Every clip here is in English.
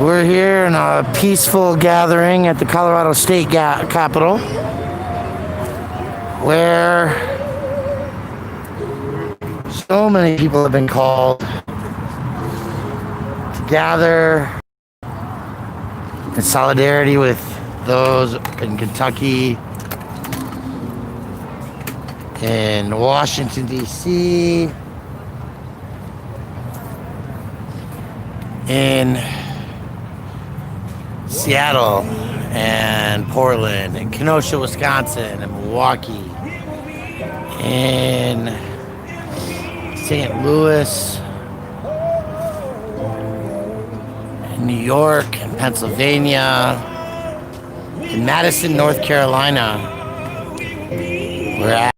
We're here in a peaceful gathering at the Colorado State Capitol, where so many people have been called to gather in solidarity with those in Kentucky, in Washington, D.C., in Seattle and Portland and Kenosha, Wisconsin and Milwaukee and St. Louis and New York and Pennsylvania and Madison, North Carolina. We're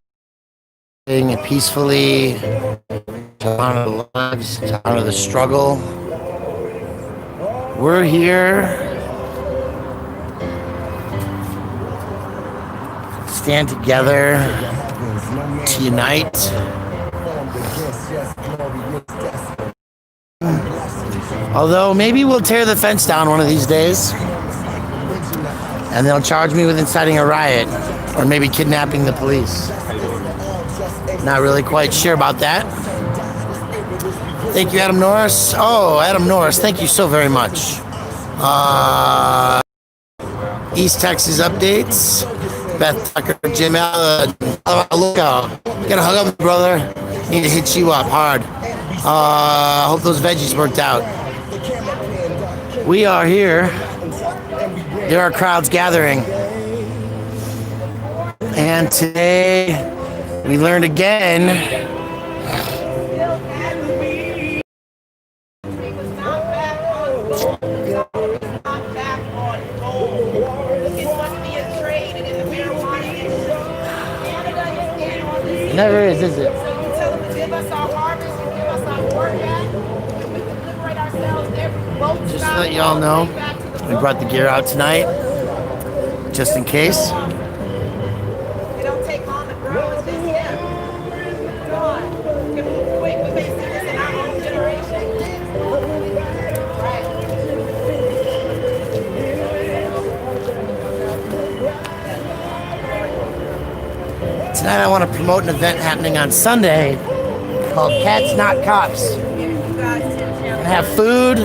acting peacefully to honor the lives, to honor the struggle. We're here stand together to unite. Although maybe we'll tear the fence down one of these days and they'll charge me with inciting a riot or maybe kidnapping the police. Not really quite sure about that. Thank you, Adam Norris. Oh, Adam Norris, thank you so very much. East Texas updates. Beth Tucker, Jim Allen, look out. Gotta hug up, brother. Need to hit you up hard. Hope those veggies worked out. We are here. There are crowds gathering. And today we learned again never is it? Just to let y'all know, we brought the gear out tonight, just in case. Tonight I want to promote an event happening on Sunday called Cats Not Cops. I have food,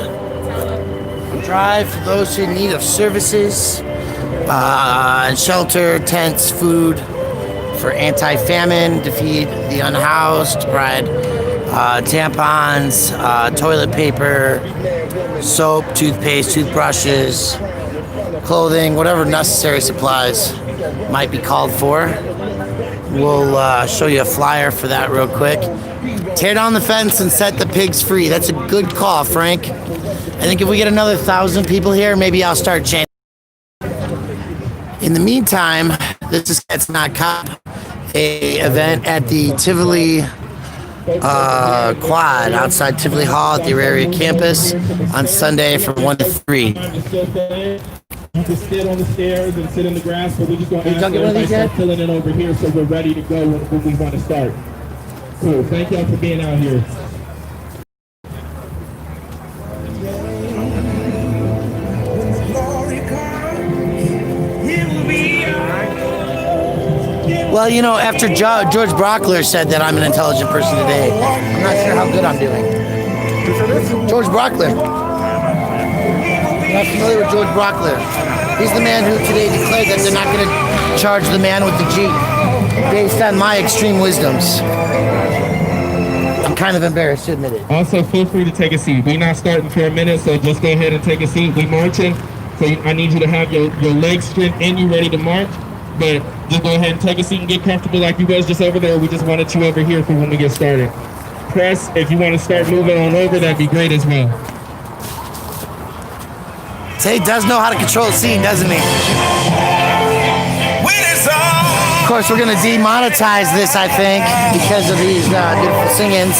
drive for those who in need of services, and shelter, tents, food for anti-famine, to feed the unhoused, provide tampons, toilet paper, soap, toothpaste, toothbrushes, clothing, whatever necessary supplies might be called for. We'll show you a flyer for that real quick. Tear down the fence and set the pigs free. That's a good call, Frank. I think if we get another 1,000 people here, maybe I'll start changing. In the meantime, this is Cats Not Cop, a event at the Tivoli Quad outside Tivoli Hall at the Auraria campus on Sunday from 1 to 3. You can sit on the stairs and sit in the grass, but we're just going to ask everybody to start filling in over here so we're ready to go when we want to start. Cool. Thank y'all for being out here. Well, you know, after George Brockler said that I'm an intelligent person today, I'm not sure how good I'm doing. George Brockler. I'm not familiar with George Brockler. He's the man who today declared that they're not going to charge the man with the Jeep based on my extreme wisdoms. I'm kind of embarrassed to admit it. Also, feel free to take a seat. We're not starting for a minute, so just go ahead and take a seat. We're marching, so I need you to have your legs straight and you ready to march. But just go ahead and take a seat and get comfortable like you was just over there. We just wanted you over here for when we get started. Press, if you want to start moving on over, that'd be great as well. Tay does know how to control the scene, doesn't he? Of course, we're going to demonetize this, I think, because of these beautiful sing-ins.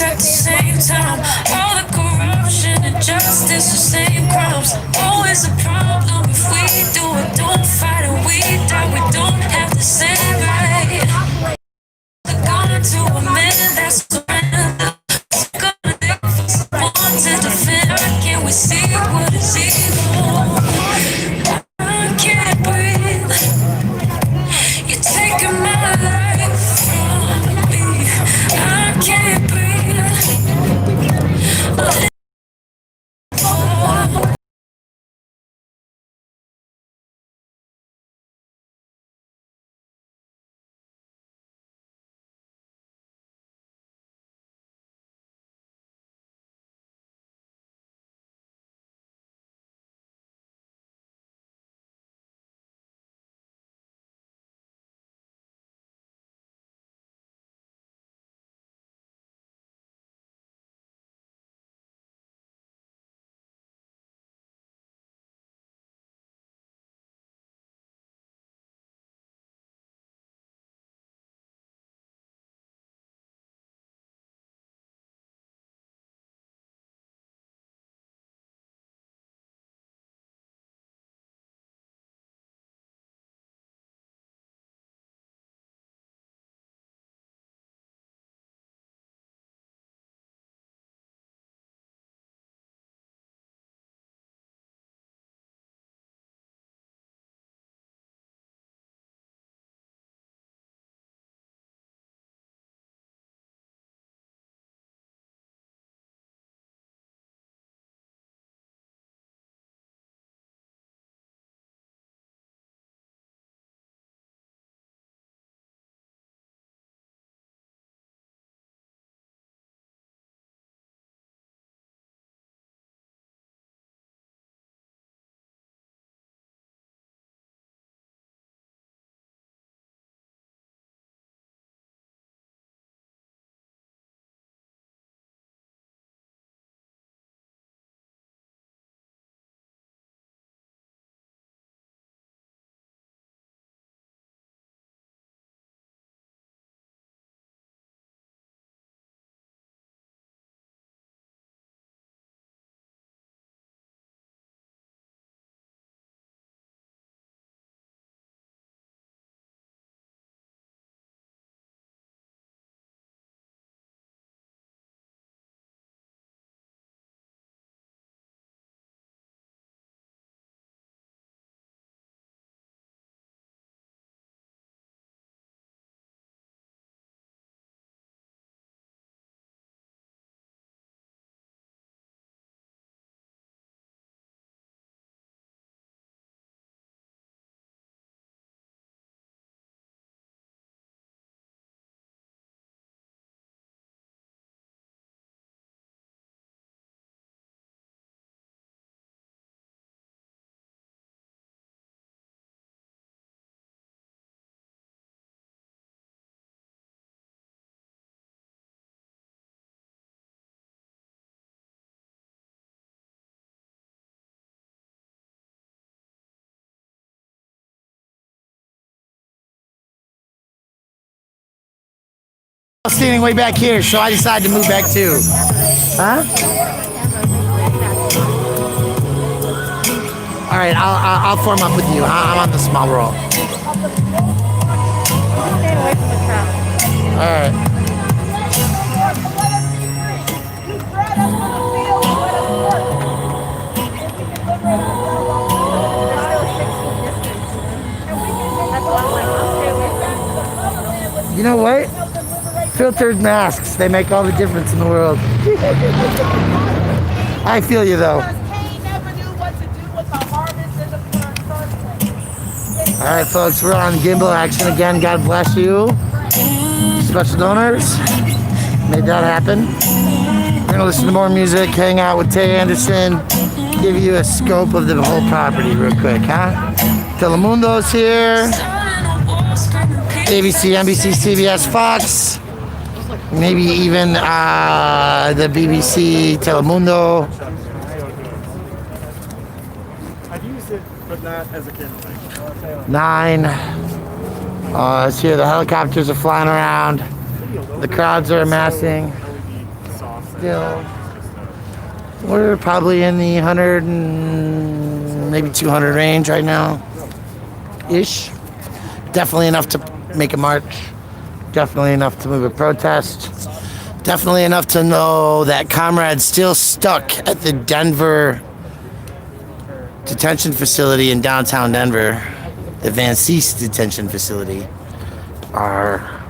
at the same time. All the corruption, injustice, the same crimes. Always a problem if we do it, don't fight it, we die. We don't have the same right. The gun to a man that's surrender. Gonna take for someone to defend. Can we see what is evil? I can't breathe. You're taking my life from me. I can't breathe. Standing way back here, so I decided to move back too. Huh? All right, I'll form up with you. I'm on the small roll. All right. You know what? Filtered masks, they make all the difference in the world. I feel you though. All right, folks, we're on gimbal action again. God bless you. Special donors made that happen. We're gonna listen to more music, hang out with Tay Anderson, give you a scope of the whole property real quick, huh? Telemundo's here. ABC, NBC, CBS, Fox. Maybe even the BBC, Telemundo. I've used it, but not as a camera. 9. It's here. The helicopters are flying around. The crowds are amassing. still, we're probably in the 100 and maybe 200 range right now, ish. Definitely enough to make a march. Definitely enough to move a protest. Definitely enough to know that comrades still stuck at the Denver detention facility in downtown Denver, the Van Cese detention facility, are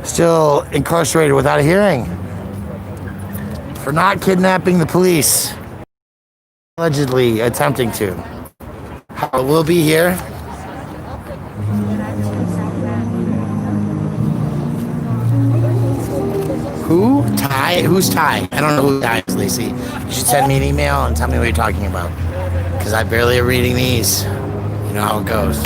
still incarcerated without a hearing for not kidnapping the police, allegedly attempting to. We'll be here. Who? Ty? Who's Ty? I don't know who Ty is, Lacey. You should send me an email and tell me what you're talking about, because I barely am reading these. You know how it goes.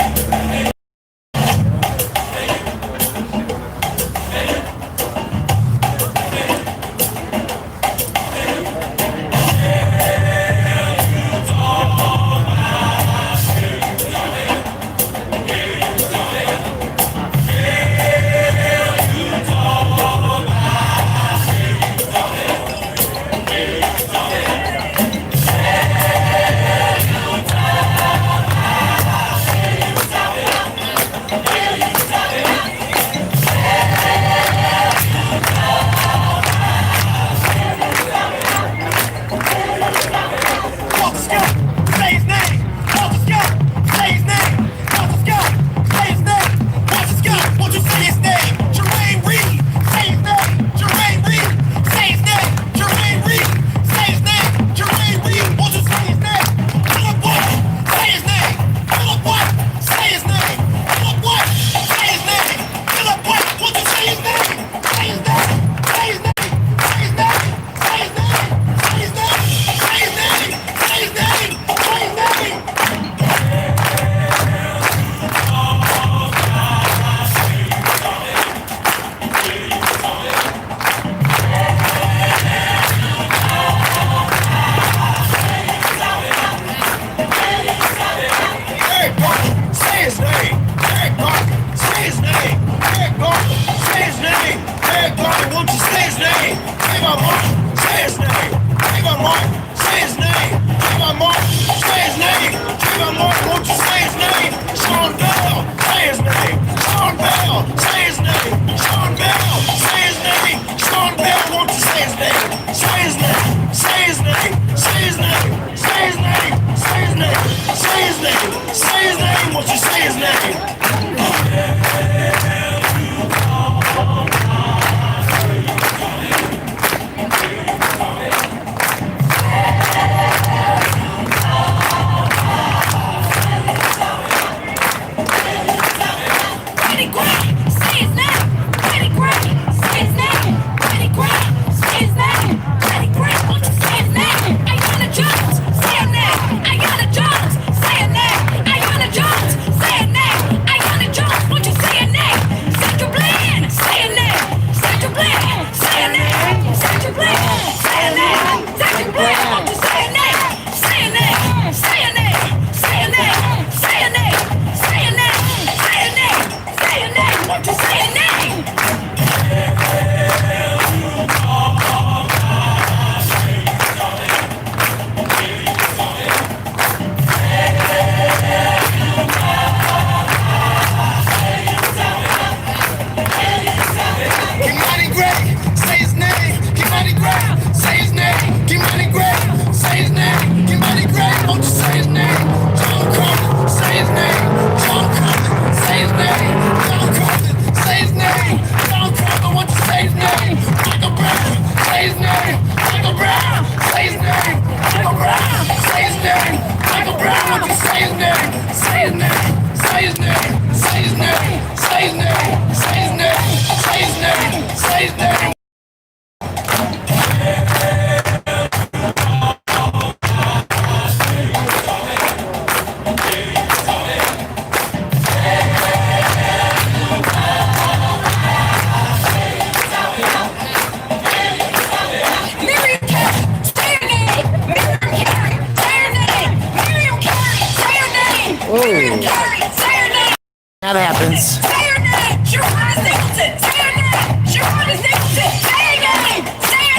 That happens. Say your name. Sharon Singleton. Say your name. Sharon Singleton. Say your name. Say your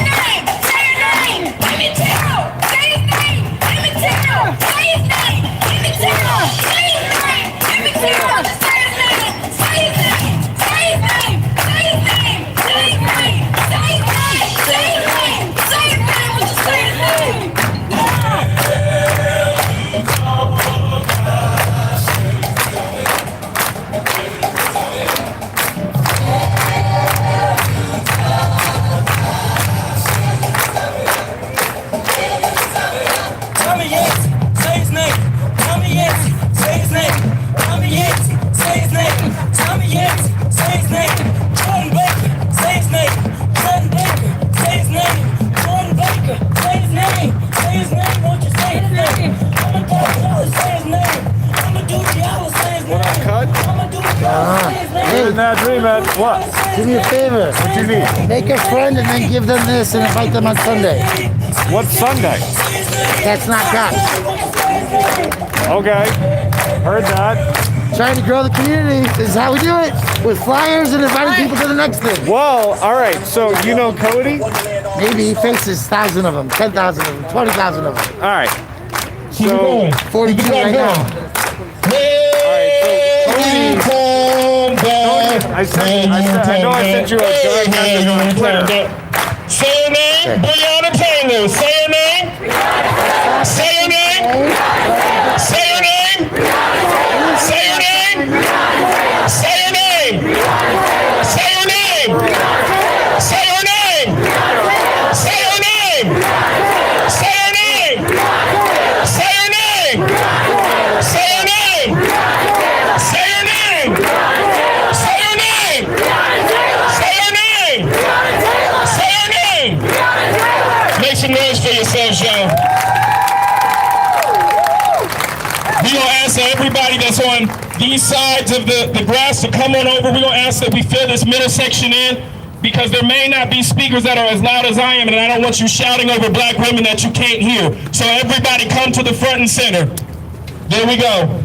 What? Do me a favor. What do you need? Make a friend and then give them this and invite them on Sunday. What's Sunday? That's not cops. Okay. Heard that. Trying to grow the community. This is how we do it. With flyers and inviting people to the next thing. Well, all right. So you know Cody? Maybe he faces 1,000 of them, 10,000 of them, 20,000 of them. All right. Keep it So, going. 42 Keep it right going. now. I know I sent you a direct message on Twitter. Say your name, Breonna Taylor. Say your name. Say your name. Say your name. Say your name. Say your name. Say your name. Say your name. Say your name. Say your name. Say your name. Say your name. Say your name. Say your name. Say your name. Say your name. Make some noise for yourselves, y'all. We gonna ask everybody that's on these sides of the grass to come on over. We gonna ask that we fill this middle section in, because there may not be speakers that are as loud as I am, and I don't want you shouting over black women that you can't hear. So everybody come to the front and center. There we go.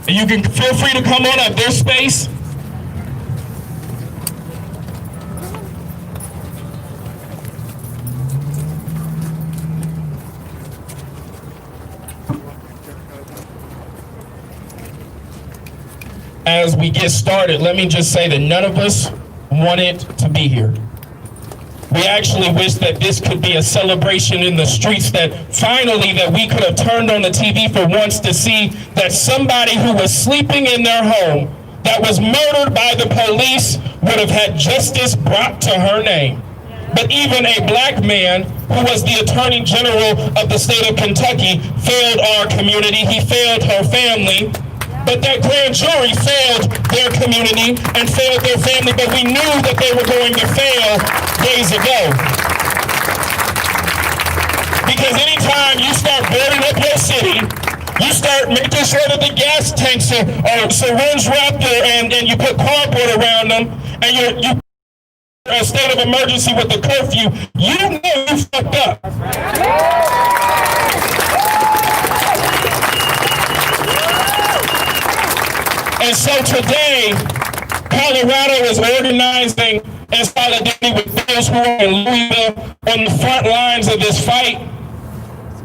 And you can feel free to come on up. There's space. As we get started, let me just say that none of us wanted to be here. We actually wish that this could be a celebration in the streets, that finally that we could have turned on the TV for once to see that somebody who was sleeping in their home, that was murdered by the police, would have had justice brought to her name. But even a black man who was the Attorney General of the state of Kentucky failed our community. He failed her family. But that grand jury failed their community and failed their family, but we knew that they were going to fail days ago. Because anytime you start boarding up your city, you start making sure that the gas tanks are syringe wrapped and you put cardboard around them, and you a state of emergency with the curfew, you know you fucked up. And so today, Colorado is organizing in solidarity with those who are in Louisville on the front lines of this fight,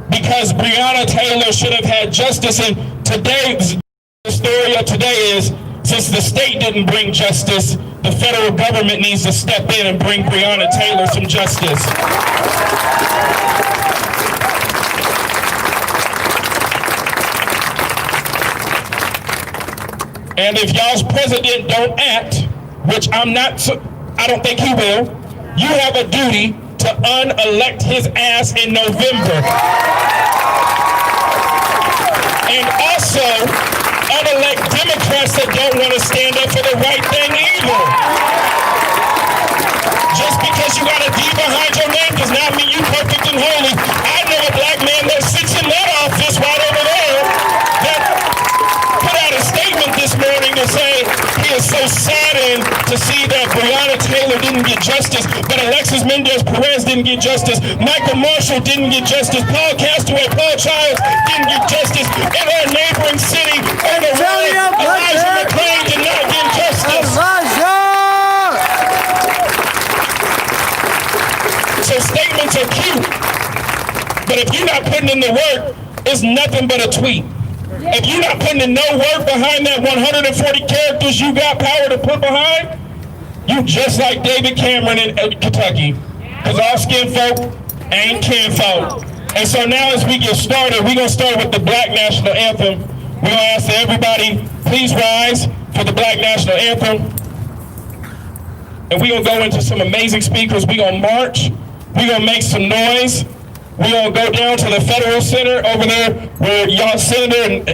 because Breonna Taylor should have had justice. And today's the story of today is, since the state didn't bring justice, the federal government needs to step in and bring Breonna Taylor some justice. And if y'all's president don't act, which I don't think he will, you have a duty to unelect his ass in November. And also, unelect Democrats that don't want to stand up for the right thing either. Just because you got a D behind your name does not mean you perfect and holy. I know a black man that sits in that office right over there that put out a statement this morning to say he is so saddened to see that Breonna Taylor didn't get justice, but Alexis Mendez-Perez didn't get justice, Michael Marshall didn't get justice, Paul Castaway, Paul Childs didn't get justice, in our neighboring city, Elijah McClain did not get justice. So statements are cute, but if you're not putting in the work, it's nothing but a tweet. If you're not putting in no work behind that 140 characters you got power to put behind, you just like David Cameron in Kentucky. Because all skin folk ain't kin folk. And so now as we get started, we're going to start with the Black National Anthem. We're going to ask that everybody please rise for the Black National Anthem. And we're going to go into some amazing speakers. We're going to march. We're going to make some noise. We're going to go down to the Federal Center over there where y'all Senator and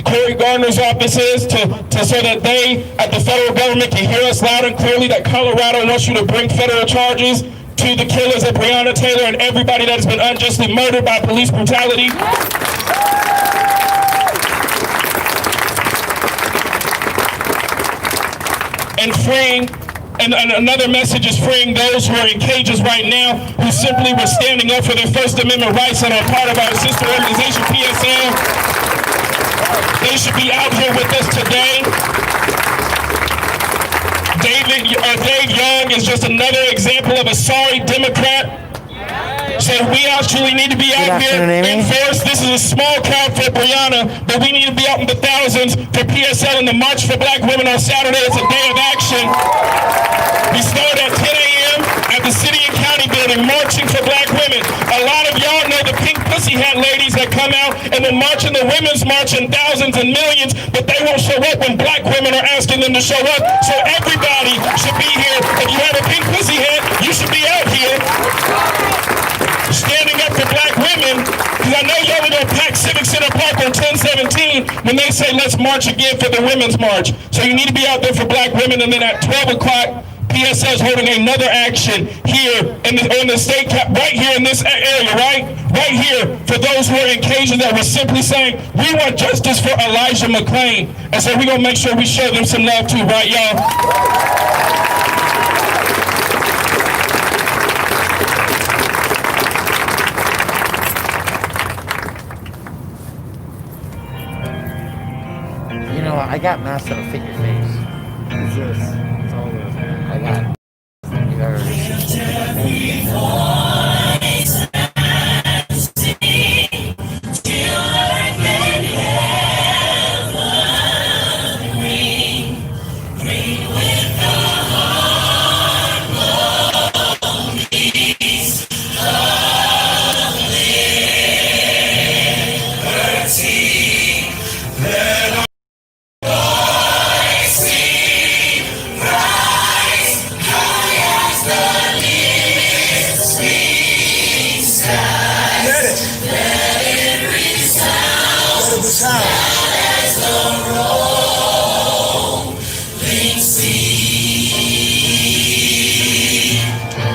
Cory Gardner's office is so that they at the federal government can hear us loud and clearly that Colorado wants you to bring federal charges to the killers of Breonna Taylor and everybody that has been unjustly murdered by police brutality. and freeing. And another message is freeing those who are in cages right now, who simply were standing up for their First Amendment rights and are part of our sister organization, PSL. They should be out here with us today. Dave Young is just another example of a sorry Democrat. So we actually need to be out here in force. This is a small crowd for Breonna, but we need to be out in the thousands for PSL and the March for Black Women on Saturday. It's a day of action. We start at 10 a.m. at the City and County Building, marching for Black women. A lot of y'all know the Pink Pussy Hat ladies that come out and then march in the Women's March in thousands and millions, but they won't show up when Black women are asking them to show up. So everybody should be here. If you have a Pink Pussy Hat, you should be out here standing up for Black women, because I know y'all are going to pack Civic Center Park on 10/17 when they say let's march again for the Women's March. So you need to be out there for Black women, and then at 12 o'clock, PSL is holding another action here on the state cap, right here in this area, right here, for those who are in cages that were simply saying, we want justice for Elijah McClain. And so we're going to make sure we show them some love too, right, y'all? You know, I got masks that'll fit your face. What's this? It's all this. I got. You ever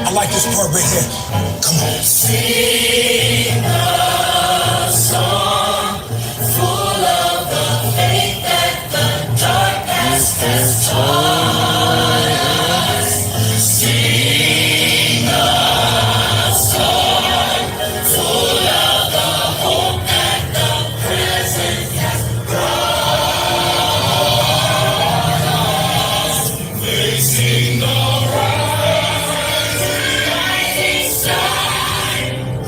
I like this part right here. Come on. Sing a song full of the faith that the darkness has taught us. Sing a song full of the hope that the present has brought us. Facing the rising sun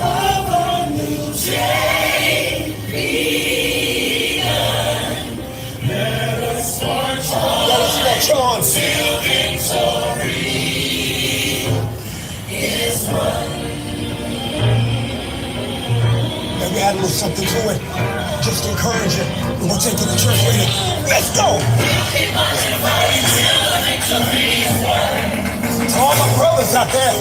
of a new day begun. Let us march on till victory is won. Maybe add a little something to it. Just encourage it. We're gonna take it to the church later. Let's go! To all my brothers out there.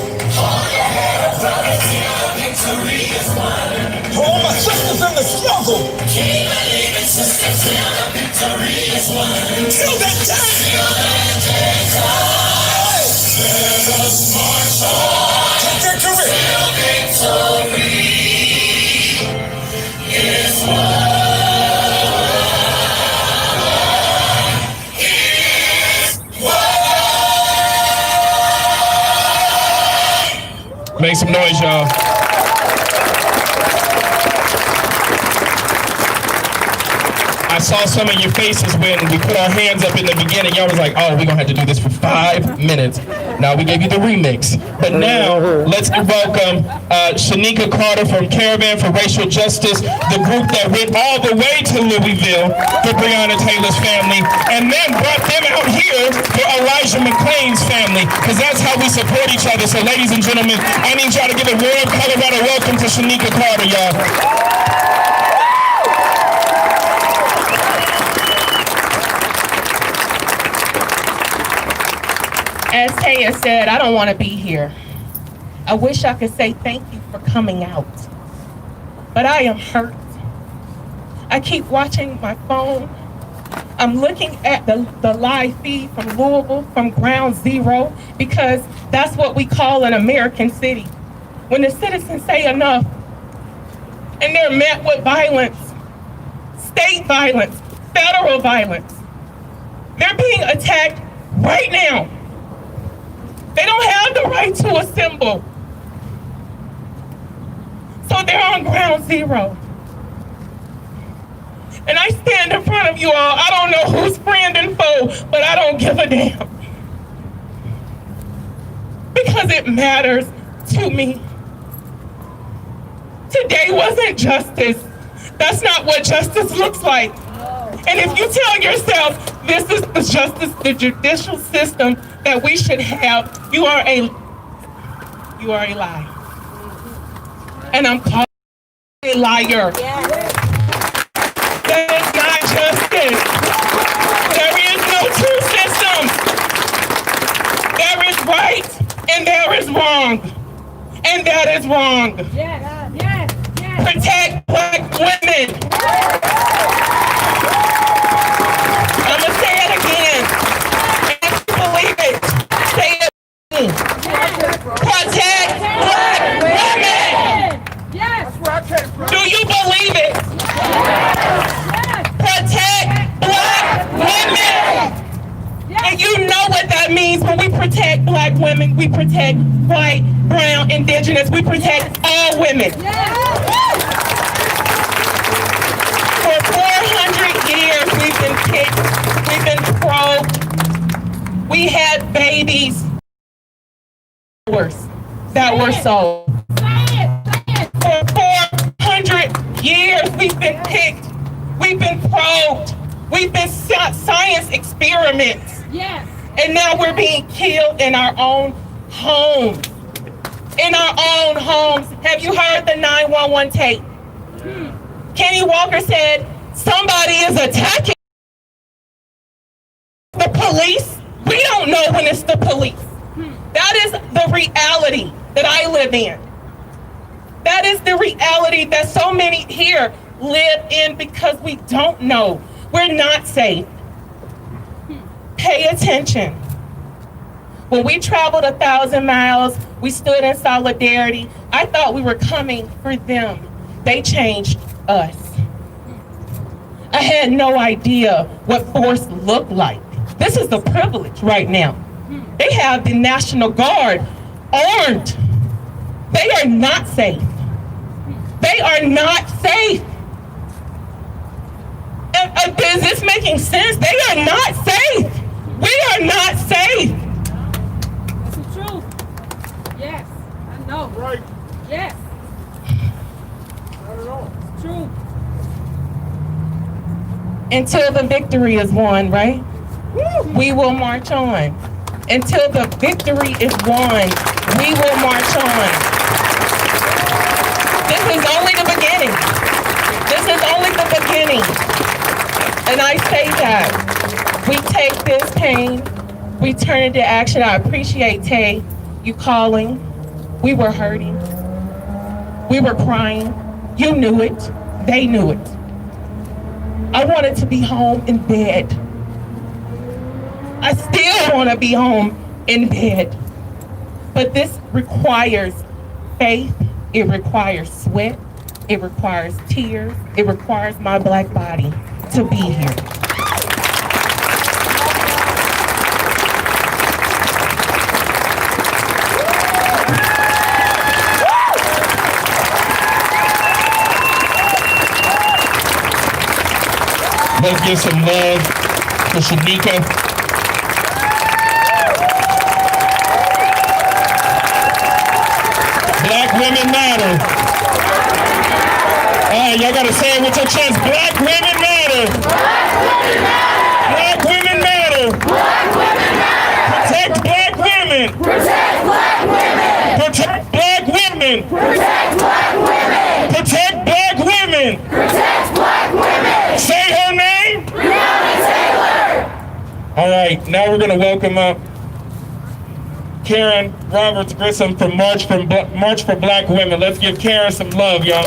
To all my sisters in the struggle. Keep believing, sisters, till the victory is won. Till that day. Till that day comes. Let us march on to victory. Till victory is won. Make some noise, y'all. I saw some of your faces when we put our hands up in the beginning. Y'all was like, oh, we're going to have to do this for 5 minutes. Now we gave you the remix. But now, let's welcome Shanika Carter from Caravan for Racial Justice, the group that went all the way to Louisville for Breonna Taylor's family, and then brought them out here for Elijah McClain's family, because that's how we support each other. So ladies and gentlemen, I need y'all to give a warm Colorado welcome to Shanika Carter, y'all. As Taya said, I don't want to be here. I wish I could say thank you for coming out, but I am hurt. I keep watching my phone. I'm looking at the live feed from Louisville, from Ground Zero, because that's what we call an American city. When the citizens say enough, and they're met with violence, state violence, federal violence, they're being attacked right now. They don't have the right to assemble. So they're on ground zero. And I stand in front of you all. I don't know who's friend and foe, but I don't give a damn. Because it matters to me. Today wasn't justice. That's not what justice looks like. And if you tell yourself this is the justice, the judicial system that we should have, you are a lie. And I'm calling you a liar. That is not justice. There is no true system. There is right and there is wrong. And that is wrong. Protect Black women. I'm gonna say it again. And if you believe it, say it again. Protect Black women. Do you believe it? Protect Black women. And you know what that means. When we protect Black women, we protect white, brown, indigenous. We protect all women. For 400 years, we've been kicked, we've been probed. We had babies that were sold. For 400 years, we've been picked, we've been probed, we've been science experiments. And now we're being killed in our own homes. In our own homes. Have you heard the 911 tape? Kenny Walker said, somebody is attacking the police. We don't know when it's the police. That is the reality that I live in. That is the reality that so many here live in because we don't know. We're not safe. Pay attention. When we traveled 1,000 miles, we stood in solidarity. I thought we were coming for them. They changed us. I had no idea what force looked like. This is a privilege right now. They have the National Guard armed. They are not safe. They are not safe. Is this making sense? They are not safe. We are not safe. That's the truth. Yes, I know. Right. Yes, Not at all. it's true. Until the victory is won, right? We will march on. Until the victory is won, we will march on. This is only the beginning. This is only the beginning. And I say that we take this pain, we turn it into action. I appreciate Tay, you calling. We were hurting. We were crying. You knew it. They knew it. I wanted to be home in bed. I still want to be home in bed. But this requires faith. It requires sweat. It requires tears. It requires my Black body to be here. Let's give some love to Shanika. Black women matter. All right, y'all gotta say it with your chest. Black women matter. Black women matter. Protect Black women. Protect Black women. Protect Black women. Protect Black women. Protect Black women. Protect Black women. Say her name. Breonna Taylor. All right, now we're gonna welcome up Karen Roberts Grissom from March for Black Women. Let's give Karen some love, y'all.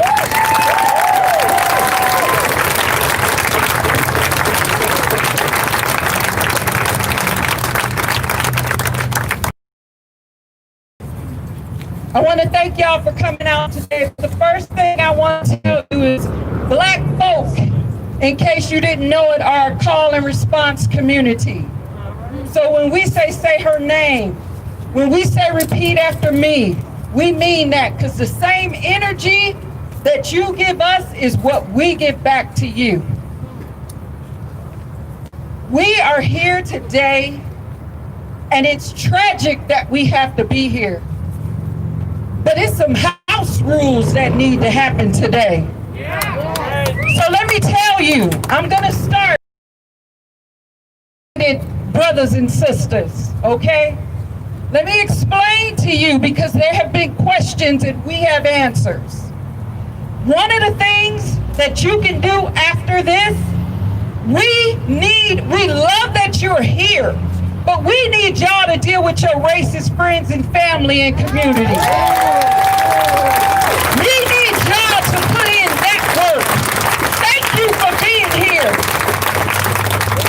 I want to thank y'all for coming out today. The first thing I want to tell you is Black folk, in case you didn't know it, are a call and response community. So when we say her name, when we say repeat after me, we mean that, because the same energy that you give us is what we give back to you. We are here today, and it's tragic that we have to be here. But it's some house rules that need to happen today. So let me tell you, I'm gonna start with brothers and sisters, okay? Let me explain to you, because there have been questions and we have answers. One of the things that you can do after this, we love that you're here, but we need y'all to deal with your racist friends and family and community. We need y'all to put in that work. Thank you for being here.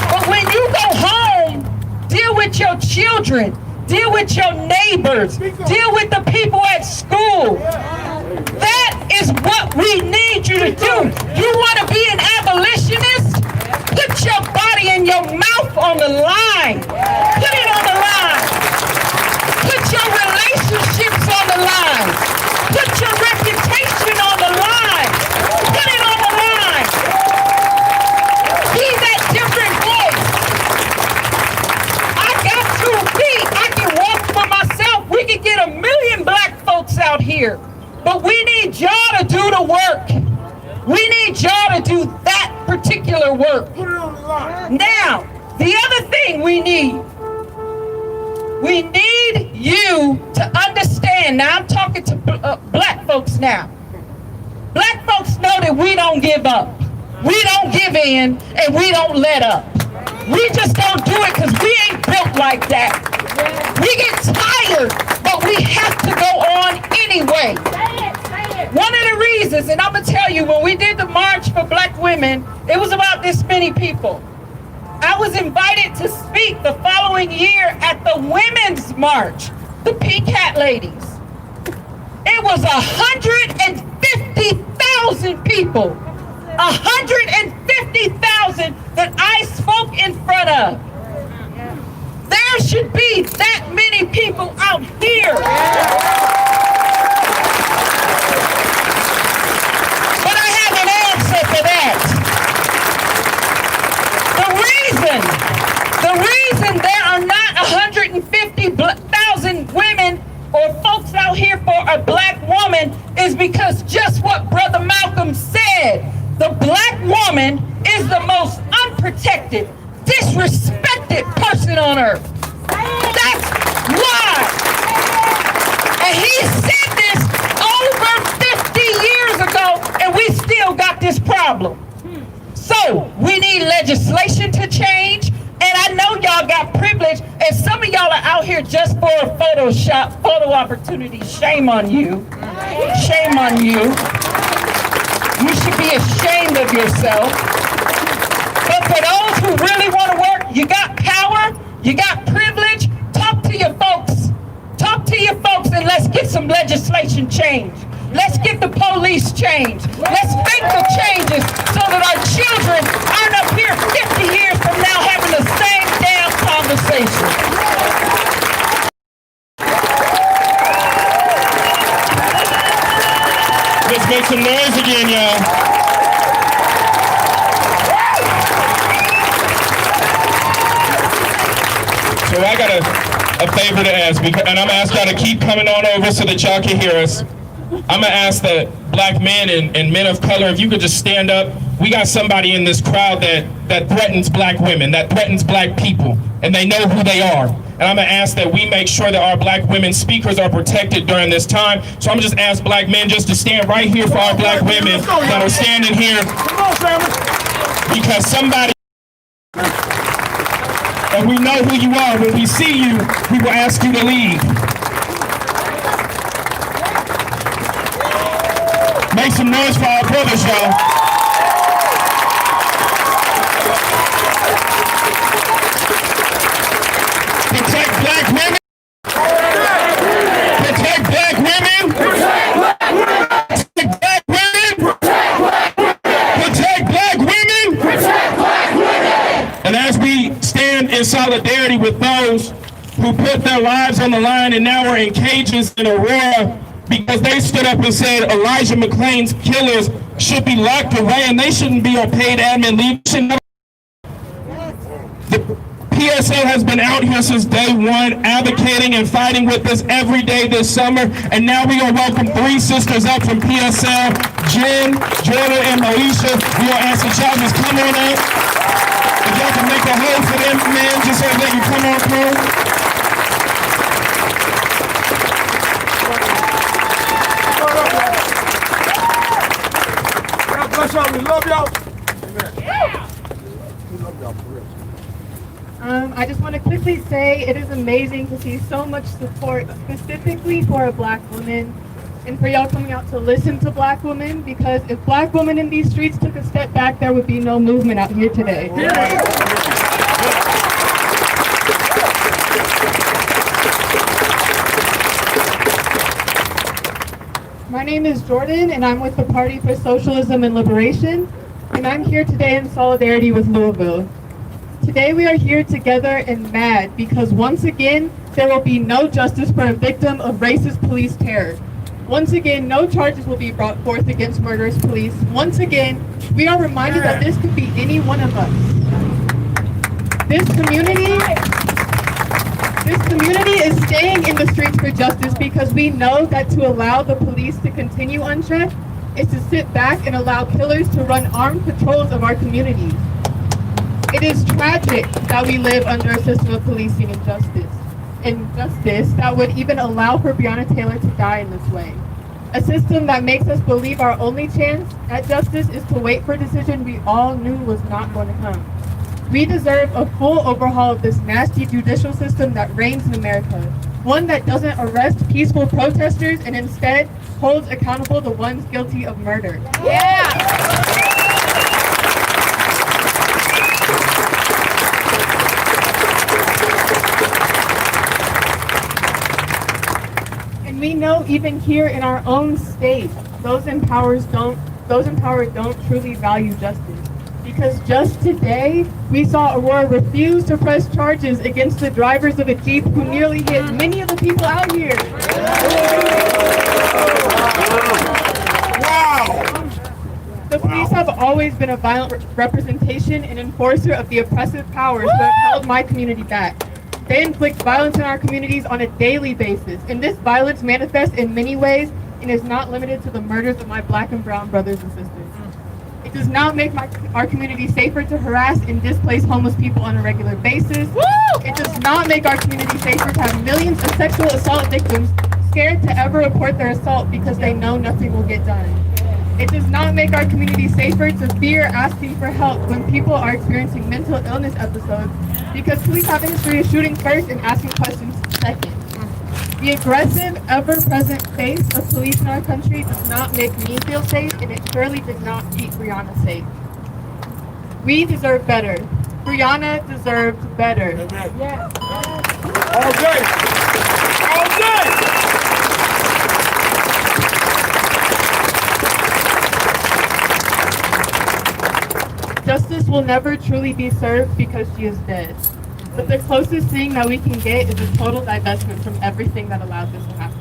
But when you go home, deal with your children, deal with your neighbors, deal with the people at school. That is what we need you to do. You want to be an abolitionist? Put your body and your mouth on the line. Put it on the line. Put your relationships on the line. Put your reputation on the line. Put it on the line. Be that different voice. I got 2 feet. I can walk for myself. We can get 1 million black folks out here. But we need y'all to do the work. We need y'all to do that particular work. Now, the other thing we need you to understand. Now, I'm talking to black folks now. Black folks know that we don't give up. We don't give in, and we don't let up. We just don't do it because we ain't built like that. We get tired, but we have to go on anyway. One of the reasons, and I'm going to tell you, when we did the March for Black Women, it was about this many people. I was invited to speak the following year at the Women's March, the Pink Hat Ladies. It was 150,000 people. 150,000 that I spoke in front of. There should be that many people out here. But I have an answer for that. The reason there are not 150,000 women or folks out here for a black woman is because just what Brother Malcolm said. The black woman is the most unprotected, disrespected person on earth. That's why. And he said this over 50 years ago, and we still got this problem. So we need legislation to change. And I know y'all got privilege, and some of y'all are out here just for a photo opportunity. Shame on you. Shame on you. You should be ashamed of yourself. But for those who really want to work, you got power, you got privilege, talk to your folks. Talk to your folks, and let's get some legislation change. Let's get the police changed. Let's make the changes so that our children aren't up here 50 years from now having the same damn conversation. Let's make some noise again, y'all. So I got a favor to ask, and I'm gonna ask y'all to keep coming on over so that y'all can hear us. I'm gonna ask that black men and men of color, if you could just stand up. We got somebody in this crowd that threatens black women, that threatens black people, and they know who they are. And I'm gonna ask that we make sure that our black women speakers are protected during this time. So I'm gonna just ask black men just to stand right here for our black women that are standing here. Because somebody, and we know who you are. When we see you, we will ask you to leave. Make some noise for our brothers, y'all. Protect black women. Protect black women. Protect black women. Protect black women. And as we stand in solidarity with with those who put their lives on the line and now are in cages in Aurora because they stood up and said Elijah McClain's killers should be locked away and they shouldn't be on paid admin leave. The PSA has been out here since day one, advocating and fighting with us every day this summer, and now we gonna welcome 3 sisters up from PSL, Jen, Jordan, and Moesha. We gonna ask the y'all just come on up. If y'all can make a hole for them, man, just so they can come on through. God bless y'all. We love y'all. Amen. We love y'all for real. I just want to quickly say it is amazing to see so much support specifically for a black woman and for y'all coming out to listen to black women, because if black women in these streets took a step back, there would be no movement out here today. My name is Jordan and I'm with the Party for Socialism and Liberation, and I'm here today in solidarity with Louisville. Today we are here together and mad because once again, there will be no justice for a victim of racist police terror. Once again, no charges will be brought forth against murderous police. Once again, we are reminded that this could be any one of us. This community is staying in the streets for justice because we know that to allow the police to continue unchecked is to sit back and allow killers to run armed patrols of our communities. It is tragic that we live under a system of policing and justice that would even allow for Breonna Taylor to die in this way. A system that makes us believe our only chance at justice is to wait for a decision we all knew was not going to come. We deserve a full overhaul of this nasty judicial system that reigns in America, one that doesn't arrest peaceful protesters and instead holds accountable the ones guilty of murder. And we know even here in our own state, those empowered don't truly value justice. Because just today, we saw Aurora refuse to press charges against the drivers of a Jeep who nearly hit many of the people out here. Wow! The police have always been a violent representation and enforcer of the oppressive powers that have held my community back. They inflict violence in our communities on a daily basis, and this violence manifests in many ways and is not limited to the murders of my black and brown brothers and sisters. It does not make our community safer to harass and displace homeless people on a regular basis. It does not make our community safer to have millions of sexual assault victims scared to ever report their assault because they know nothing will get done. It does not make our community safer to fear asking for help when people are experiencing mental illness episodes because police have a history of shooting first and asking questions second. The aggressive, ever-present face of police in our country does not make me feel safe, and it surely did not keep Breonna safe. We deserve better. Breonna deserved better. Yes. All day. All day. Justice will never truly be served because she is dead. But the closest thing that we can get is a total divestment from everything that allowed this to happen.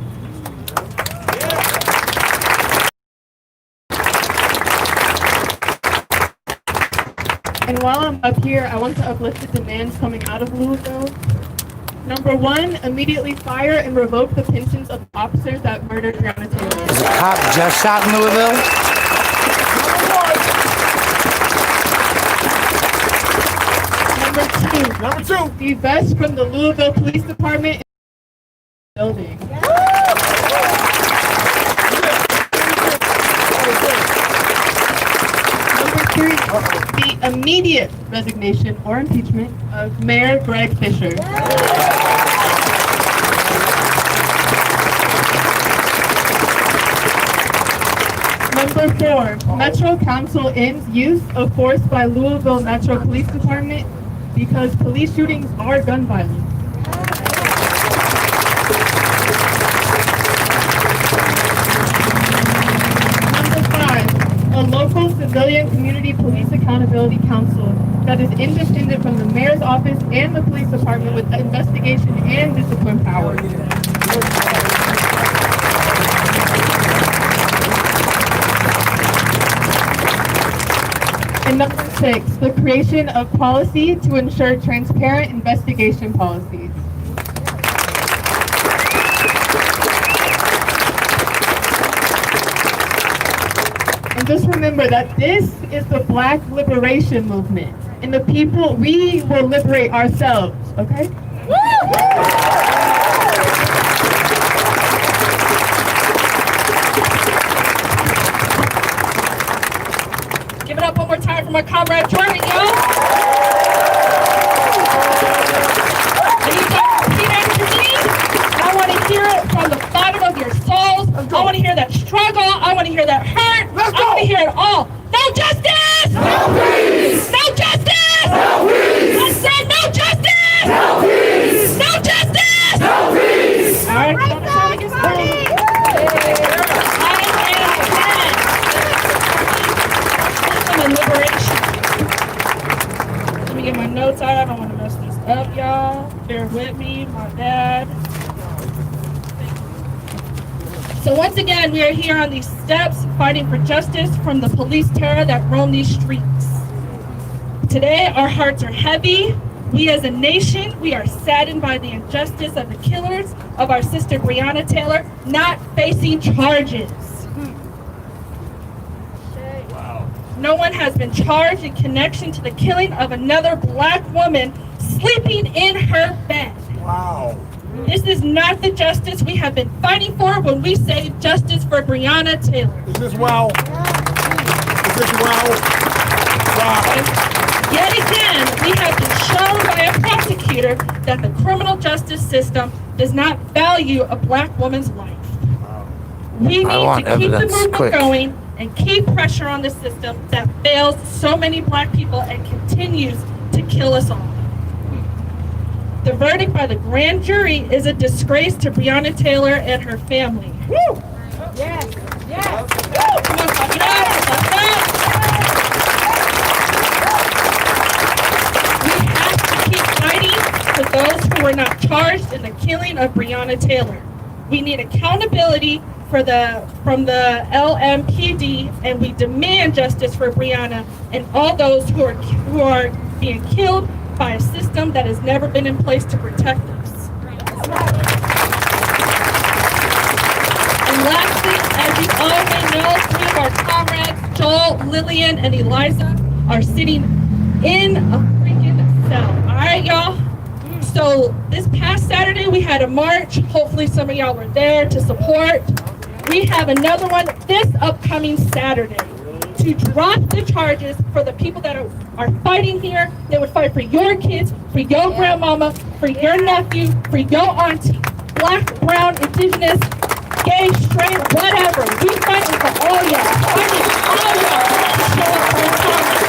And while I'm up here, I want to uplift the demands coming out of Louisville. Number one, immediately fire and revoke the pensions of officers that murdered Breonna Taylor. Is a cop just shot in Louisville? Number two. Divest from the Louisville Police Department building. Number three, the immediate resignation or impeachment of Mayor Greg Fisher. Number four, Metro Council ends use of force by Louisville Metro Police Department because police shootings are gun violence. Number five, a local civilian community police accountability council that is independent from the mayor's office and the police department with investigation and discipline powers. And number 6, the creation of policy to ensure transparent investigation policies. And just remember that this is the Black liberation movement. And the people, we will liberate ourselves, okay? Give it up one more time for my comrade Jordan, y'all. And you guys repeat after me. I want to hear it from the bottom of your souls. I want to hear that struggle. I want to hear that hurt. I want to hear it all. No justice! No peace! No justice! No peace! I said no justice! No peace! No justice! No peace! All right, time to get started. And liberation. Let me get my notes out. I don't want to mess this up, y'all. Bear with me, my bad. So once again, we are here on these steps fighting for justice from the police terror that roam these streets. Today, our hearts are heavy. We as a nation, we are saddened by the injustice of the killers of our sister Breonna Taylor not facing charges. No one has been charged in connection to the killing of another Black woman sleeping in her bed. Wow. This is not the justice we have been fighting for when we say justice for Breonna Taylor. Is this wow? Is this wow? Wow. Yet again, we have been shown by a prosecutor that the criminal justice system does not value a Black woman's life. We need to keep the movement going and keep pressure on the system that fails so many Black people and continues to kill us all. The verdict by the grand jury is a disgrace to Breonna Taylor and her family. Woo! Yes, yes. Come on, clap it up, clap it up. We have to keep fighting for those who were not charged in the killing of Breonna Taylor. We need accountability from the LMPD, and we demand justice for Breonna and all those who are being killed by a system that has never been in place to protect us. And lastly, as you all may know, 3 of our comrades, Joel, Lillian, and Eliza, are sitting in a freaking cell. All right, y'all? So this past Saturday, we had a march. Hopefully some of y'all were there to support. We have another one this upcoming Saturday to drop the charges for the people that are fighting here. They would fight for your kids, for your grandmama, for your nephew, for your auntie, Black, brown, indigenous, gay, straight, whatever. We fighting for all y'all. Fighting all y'all to show up for Congress.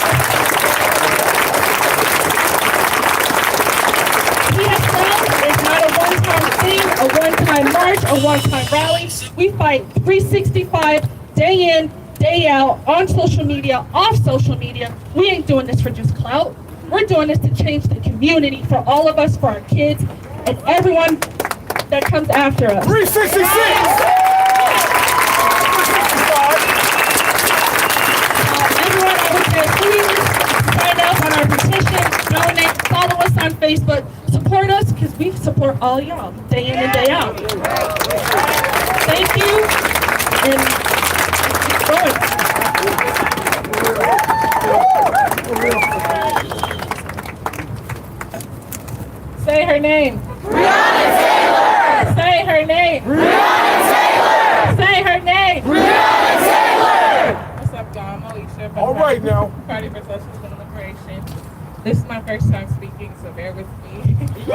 PSL is not a one-time thing, a one-time march, a one-time rally. We fight 365 day in, day out, on social media, off social media. We ain't doing this for just clout. We're doing this to change the community for all of us, for our kids, and everyone that comes after us. 366! Everyone over there, please sign up on our petition, donate, follow us on Facebook, support us, because we support all y'all, day in and day out. Thank you, and keep going. Say her name. Breonna Taylor! Say her name. Breonna Taylor! Say her name. Breonna Taylor! What's up, y'all? I'm Alicia. All right now. Party for Social Liberation. This is my first time speaking, so bear with me. This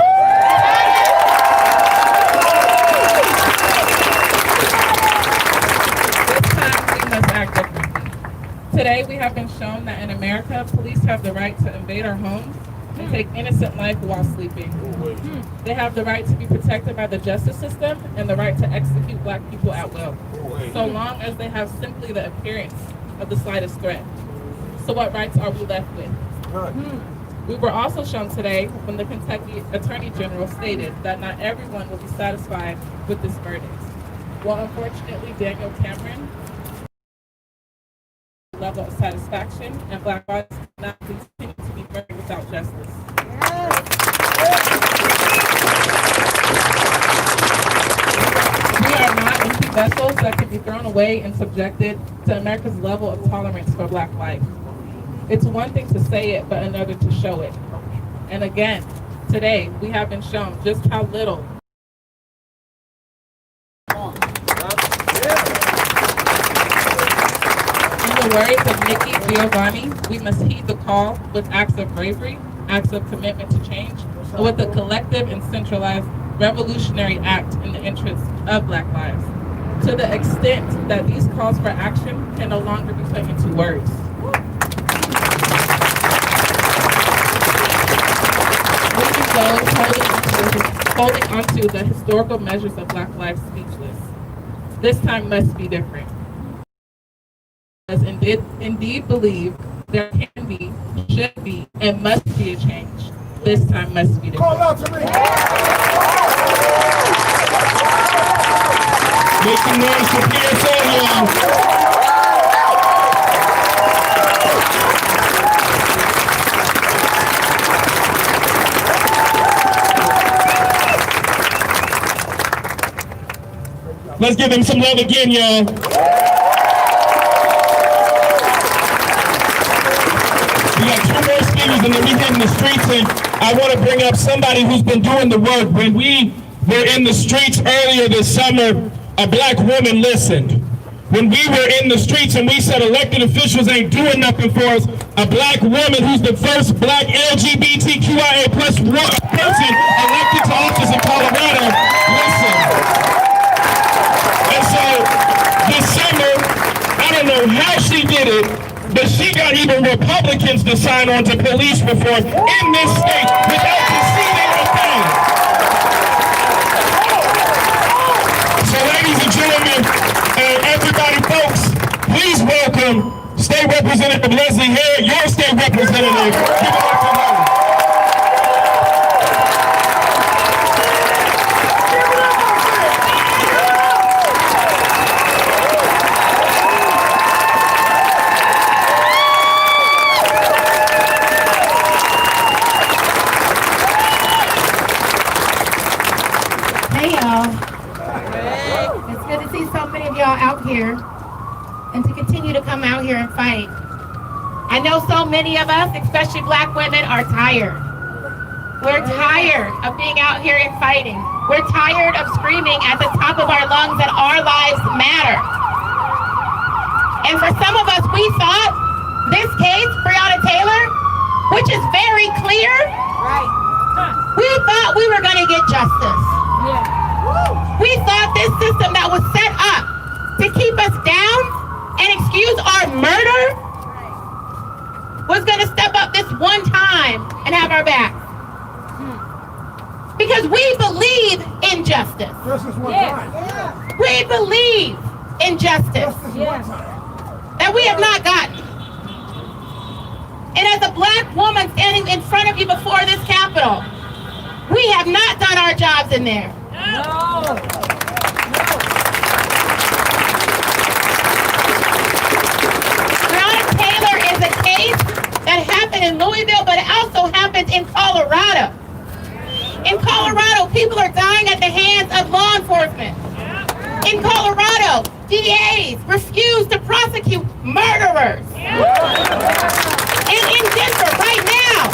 time, we must act differently. Today, we have been shown that in America, police have the right to invade our homes and take innocent life while sleeping. They have the right to be protected by the justice system and the right to execute Black people at will, so long as they have simply the appearance of the slightest threat. So what rights are we left with? We were also shown today when the Kentucky Attorney General stated that not everyone will be satisfied with this verdict. Well, unfortunately, Daniel Cameron level of satisfaction, and Black lives not continue to be buried without justice. We are not empty vessels that can be thrown away and subjected to America's level of tolerance for Black life. It's one thing to say it, but another to show it. And again, today, we have been shown just how little In the words of Nikki Giovanni, we must heed the call with acts of bravery, acts of commitment to change, and with a collective and centralized revolutionary act in the interest of Black lives. To the extent that these calls for action can no longer be put into words. Holding onto the historical measures of Black lives speechless. This time must be different. As indeed believe there can be, should be, and must be a change. This time must be different. Call out to me. Make some noise for PSA, y'all. Let's give him some love again, y'all. We got two more speakers and then we hit in the streets, and I want to bring up somebody who's been doing the work. When we were in the streets earlier this summer, a Black woman listened. When we were in the streets and we said elected officials ain't doing nothing for us, a Black woman who's the first Black LGBTQIA plus person elected to office in Colorado listened. And so this summer, I don't know how she did it, but she got even Republicans to sign on to police reform in this state without conceding a thing. So ladies and gentlemen, and everybody folks, please welcome State Representative Leslie Hare, your state representative. Give it up to her. It's good to see so many of y'all out here and to continue to come out here and fight. I know so many of us, especially Black women, are tired. We're tired of being out here and fighting. We're tired of screaming at the top of our lungs that our lives matter. And for some of us, we thought this case, Breonna Taylor, which is very clear, we thought we were going to get justice. We thought this system that was set up to keep us down and excuse our murder was going to step up this one time and have our back. Because we believe in justice. This is one time. We believe in justice that we have not gotten. And as a Black woman standing in front of you before this Capitol, we have not done our jobs in there. Breonna Taylor is a case that happened in Louisville, but it also happened in Colorado. In Colorado, people are dying at the hands of law enforcement. In Colorado, DAs refuse to prosecute murderers. And in Denver, right now,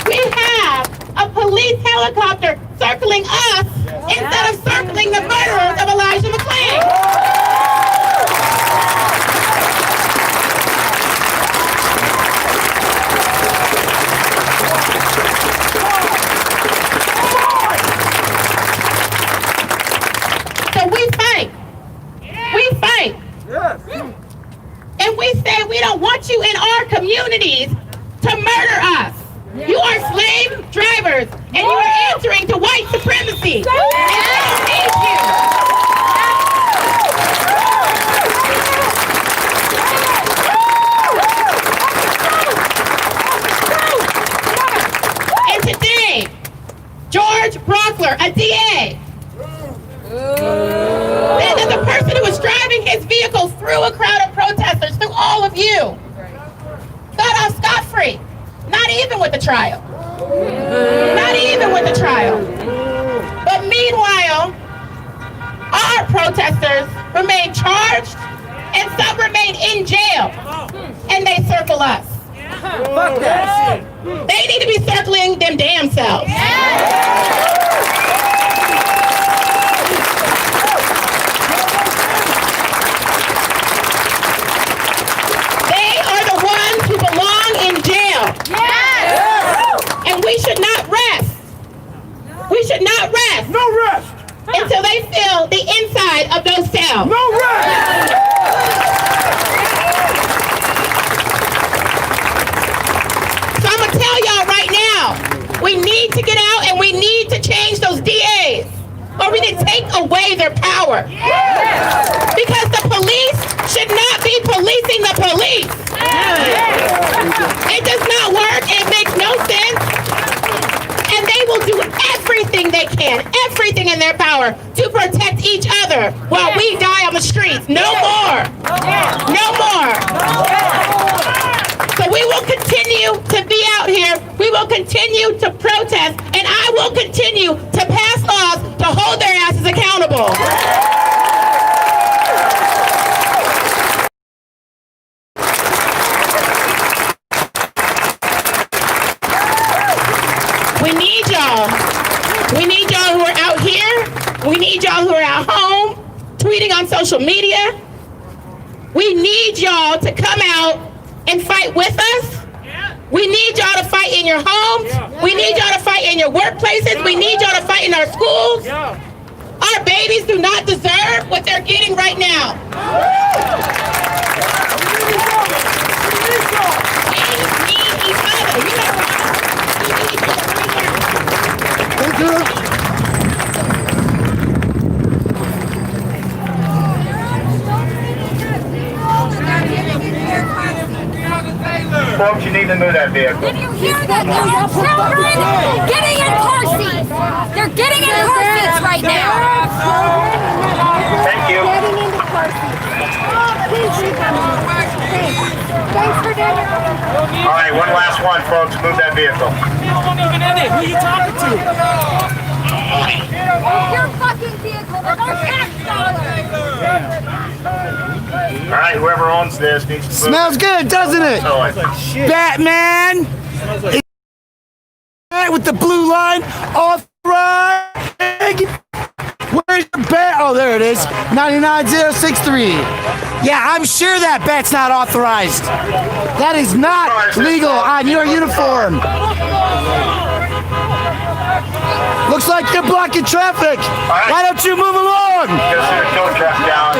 we have a police helicopter circling us instead of circling the murderers of Elijah McClain. So we fight. We fight. And we say we don't want you in our communities to murder us. You are slave drivers, and you are answering to white supremacy. And I don't need you. a DA. And that the person who was driving his vehicle through a crowd of protesters, through all of you, got off scot-free. Not even with the trial. Not even with the trial. But meanwhile, our protesters remain charged and some remain in jail. And they circle us. Fuck that shit. They need to be circling them damn selves. They are the ones who belong in jail. And we should not rest. We should not rest. No rest. Until they feel the inside of those cells. No rest. So I'm gonna tell y'all right now, we need to get out and we need to change those DAs. Or we need to take away their power. Because the police should not be policing the police. It does not work. It makes no sense. And they will do everything they can, everything in their power to protect each other while we die on the streets. No more. No more. So we will continue to be out here. We will continue to protest. And I will continue to pass laws to hold their asses accountable. We need y'all. We need y'all who are out here. We need y'all who are at home, tweeting on social media. We need y'all to come out and fight with us. We need y'all to fight in your homes. We need y'all to fight in your workplaces. We need y'all to fight in our schools. Our babies do not deserve what they're getting right now. We need each other. We need each other. Folks, you need to move that vehicle. Did you hear that? There's children getting in car seats. They're getting in car seats right now. Thank you. Getting into car seats. Thanks for doing it. All right, one last one, folks. Move that vehicle. Who you talking to? Your fucking vehicle with our tax dollars. All right, whoever owns this needs to move. Smells good, doesn't it? Batman! With the blue line, authorized. Where's the bet? Oh, there it is. 99063. Yeah, I'm sure that bet's not authorized. That is not legal on your uniform. Looks like you're blocking traffic. Why don't you move along? Just gonna tow truck down.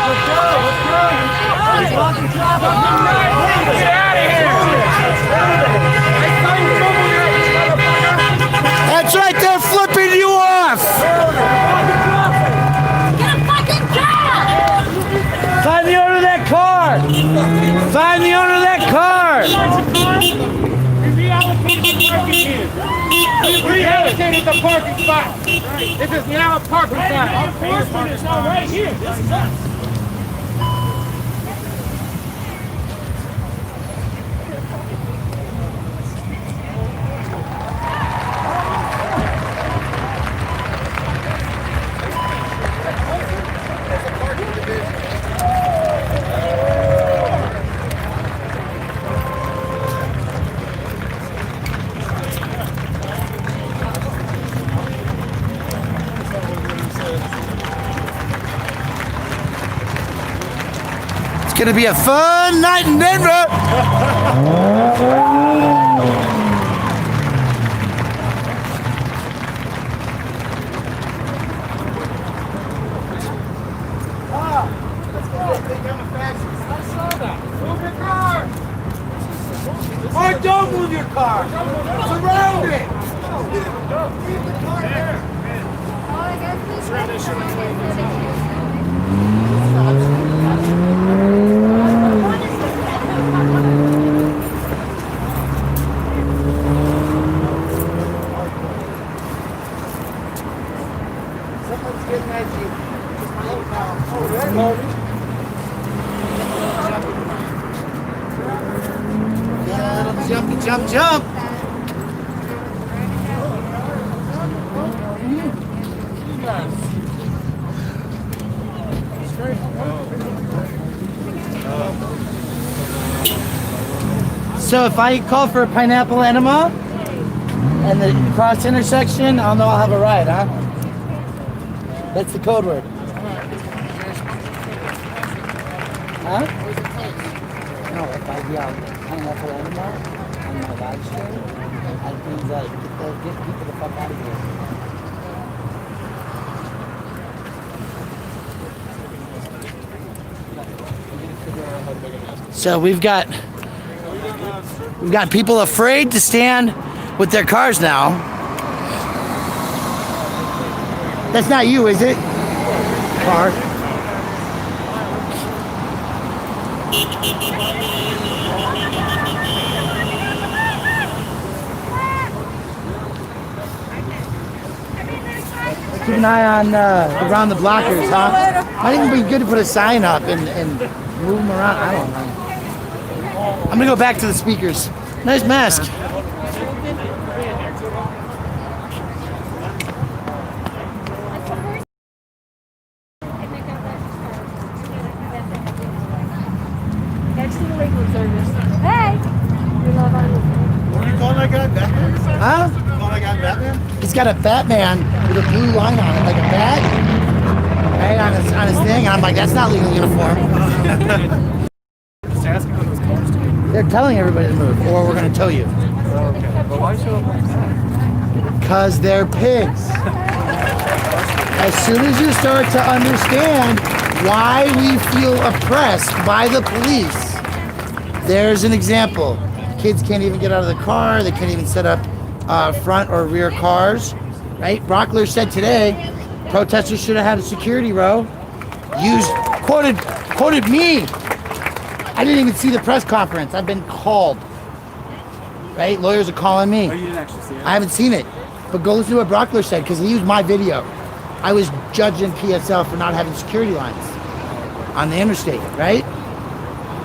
That's right, they're flipping you off. Get a fucking job. Find the owner of that car. Find the owner of that car. Reallocated the parking spot. This is now a parking spot. Our parking is not right here. This is us. It's gonna be a fun night in Denver. Or don't move your car. Surround it. Someone's getting at you. Jumpy, jump, jump. So if I call for a pineapple enema and the cross intersection, I'll know I'll have a ride, huh? That's the code word. Huh? No, if I yell pineapple enema on my live stream, I think like, get people the fuck out of here. So we've got people afraid to stand with their cars now. That's not you, is it? Car. Keep an eye on around the blockers, huh? Might even be good to put a sign up and move them around. I don't know. I'm gonna go back to the speakers. Nice mask. Hey! What are you calling that guy? Batman? Huh? You calling that guy Batman? He's got a Batman with a blue line on it, like a bat, right on his thing. And I'm like, that's not legal uniform. Just asking what those cars do. They're telling everybody to move, or we're gonna tow you. Okay. But why show up like that? Cause they're pigs. As soon as you start to understand why we feel oppressed by the police, there's an example. Kids can't even get out of the car. They can't even set up front or rear cars, right? Brockler said today, protesters should have had a security row. Quoted me. I didn't even see the press conference. I've been called, right? Lawyers are calling me. Oh, you didn't actually see it? I haven't seen it, but go listen to what Brockler said because he used my video. I was judging PSL for not having security lines on the interstate, right?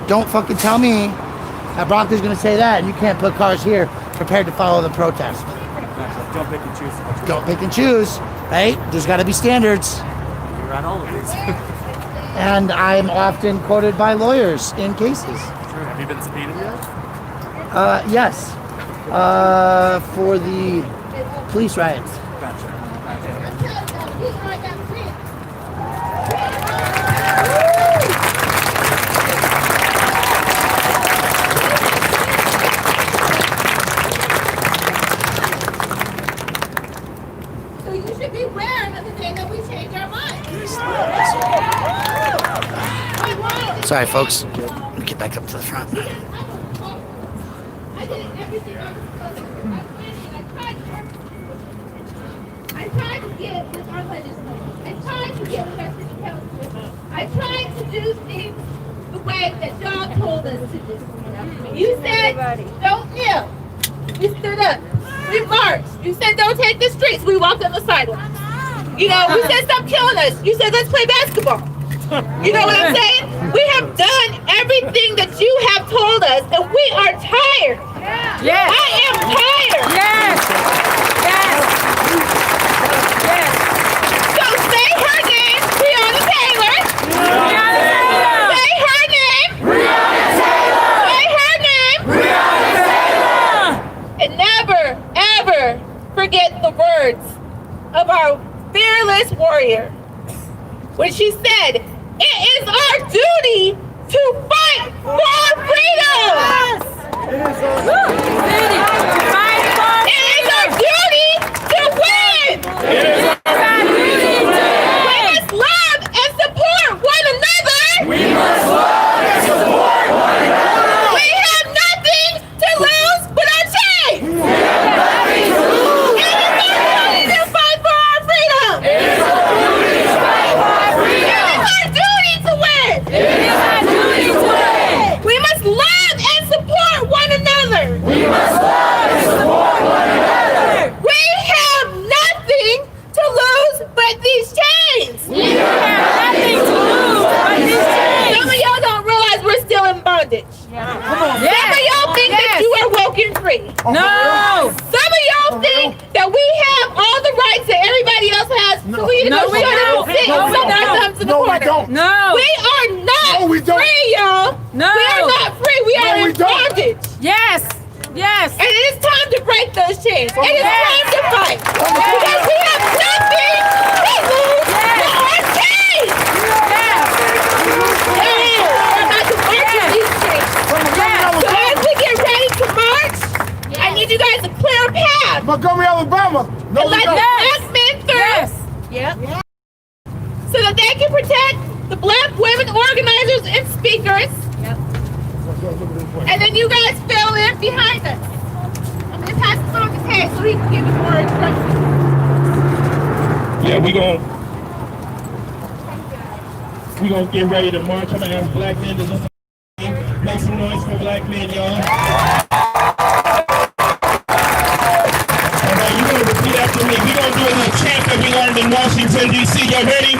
Don't fucking tell me that Brockler's gonna say that and you can't put cars here prepared to follow the protest. Don't pick and choose. Don't pick and choose, right? There's gotta be standards. You're on all of these. And I'm often quoted by lawyers in cases. Sure. Have you been subpoenaed yet? Yes, for the police riots. Gotcha. So you should be wearing on the day that we change our minds. Sorry, folks. Let me get back up to the front. I did everything I was supposed to do. I went and I tried to get with our legislature. I tried to get with our city council. I tried to do things the way that y'all told us to do. You said, don't kneel. We stood up. We marched. You said, don't take the streets. We walked on the sidewalk. You know, we said, stop killing us. You said, let's play basketball. You know what I'm saying? We have done everything that you have told us, and we are tired. Yes. I am tired. Yes. Yes. Yes. So say her name, Breonna Taylor. Breonna Taylor. Say her name. Breonna Taylor. Say her name. Breonna Taylor. And never, ever forget the words of our fearless warrior when she said, it is our duty to fight for freedom. It is our duty to win. It is our duty to win. We must love and support one another. We must love and support one another. We have nothing to lose but our chains. We have nothing to lose. It is our duty to fight for our freedom. It is our duty to fight for our freedom. It is our duty to win. It is our duty to win. We must love and support one another. We must love and support one another. We have nothing to should have been sitting somewhere else in the No, we corner. don't. No. We are not No, we don't. free, y'all. No. We are not free. We No, are we in don't. bondage. Yes. Yes. And it is time to break those chains. It is time to fight. Because we have nothing to lose but our chains. I'm not to march with these chains. So as we get ready to march, I need you guys to clear a path. Montgomery, Alabama. No, And we let don't. the black men through. Yes. Yep. So that they can protect the black women organizers and speakers. Yep. And then you guys fill in behind us. I'm gonna pass this on to Tay so he can give us more instructions. Yeah, we gonna get ready to march. I'm gonna ask black men to just make some noise for black men, y'all. Alright, you gonna repeat after me. We gonna do a little chant that we learned in Washington, D.C. Y'all ready?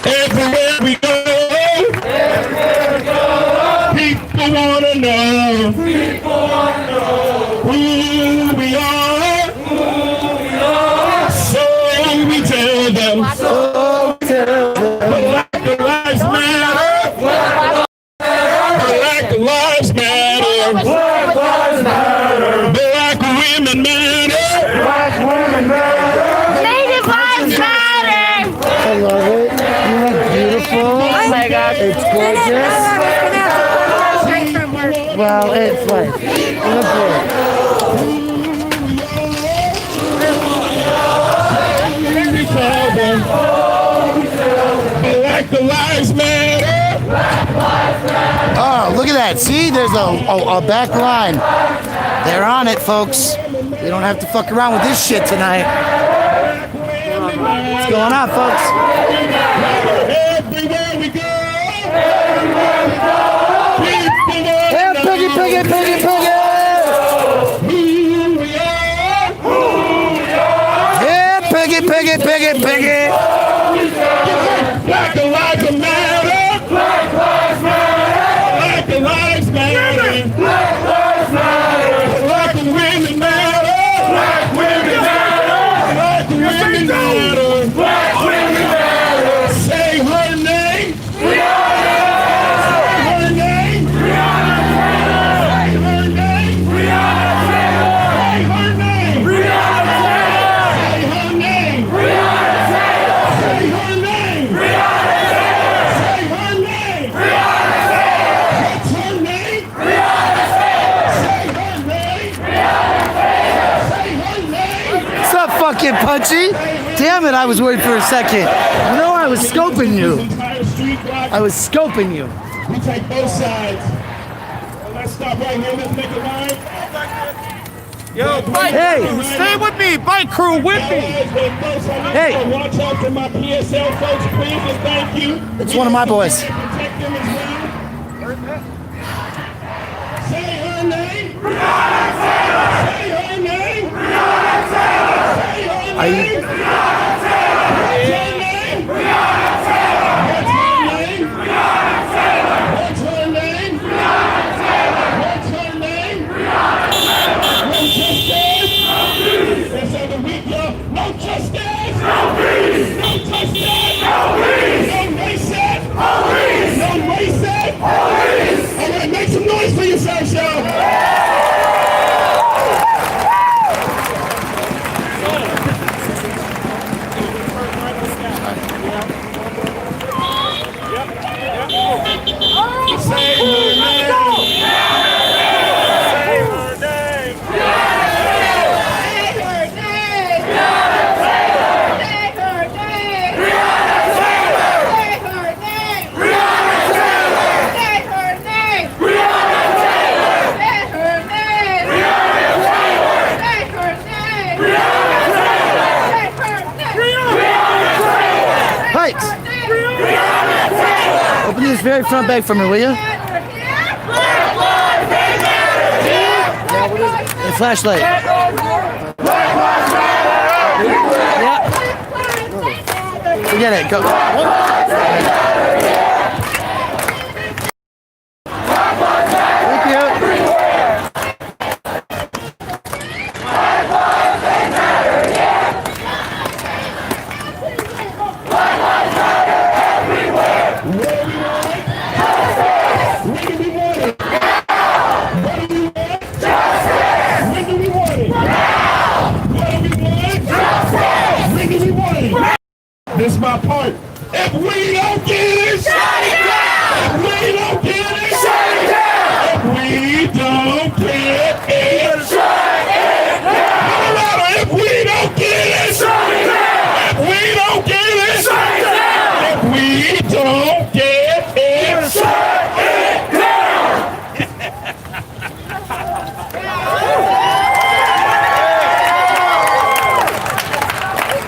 Everywhere we go. People wanna know. Who we are. So we tell them. Black lives matter. Black lives matter. Black women matter. Native lives matter. I love it. You look beautiful. Oh my God. It's gorgeous. Well, it's like, you look good. We tell them. Black lives matter. Oh, look at that. See, there's a back line. They're on it, folks. We don't have to fuck around with this shit tonight. What's going on, folks? Everywhere we go. Hey, piggy, piggy, piggy, piggy! Who we are. Yeah, piggy, piggy, piggy, piggy! Black lives matter. Black lives matter. Black lives matter. Black lives matter. Black women matter. Black women matter. Black women matter. Black women matter. Say her name. Breonna. Say her name. Breonna. Say her name. Breonna. Say her name. Breonna. Say her name. Breonna. Say her name. Breonna. Say her name. Breonna. What's her name? Breonna. Say her name. Breonna. Say her name. What's up, fucking Punchy? Damn it, I was waiting for a second. You know, I was scoping you. Entire street block. I was scoping you. We take both sides. Let's stop right here. Let's make a line. Yo, bike Hey. crew, stay with me. Bike crew with me. Hey. Watch out for my PSL folks, please, and thank you. It's one of my boys. Protect them as well. Say her name. Say her name. Say her Are you? name. What's her name? What's her name? What's her name? What's her name? No justice. That's every week, y'all. No justice. No peace. No justice. No peace. No racist. Police. No racist. Police. All right, make some noise for yourselves, y'all. Say her name. Heights! Open this very front bag for me, will you? The flashlight. Yeah. Forget it. Go. Thank you. my part. If we don't get it, shut it down. If we don't get it, shut it down. If we don't get it, shut it down. If we don't get it, shut it down. If we don't get it, shut it down. If we don't get it, shut it down.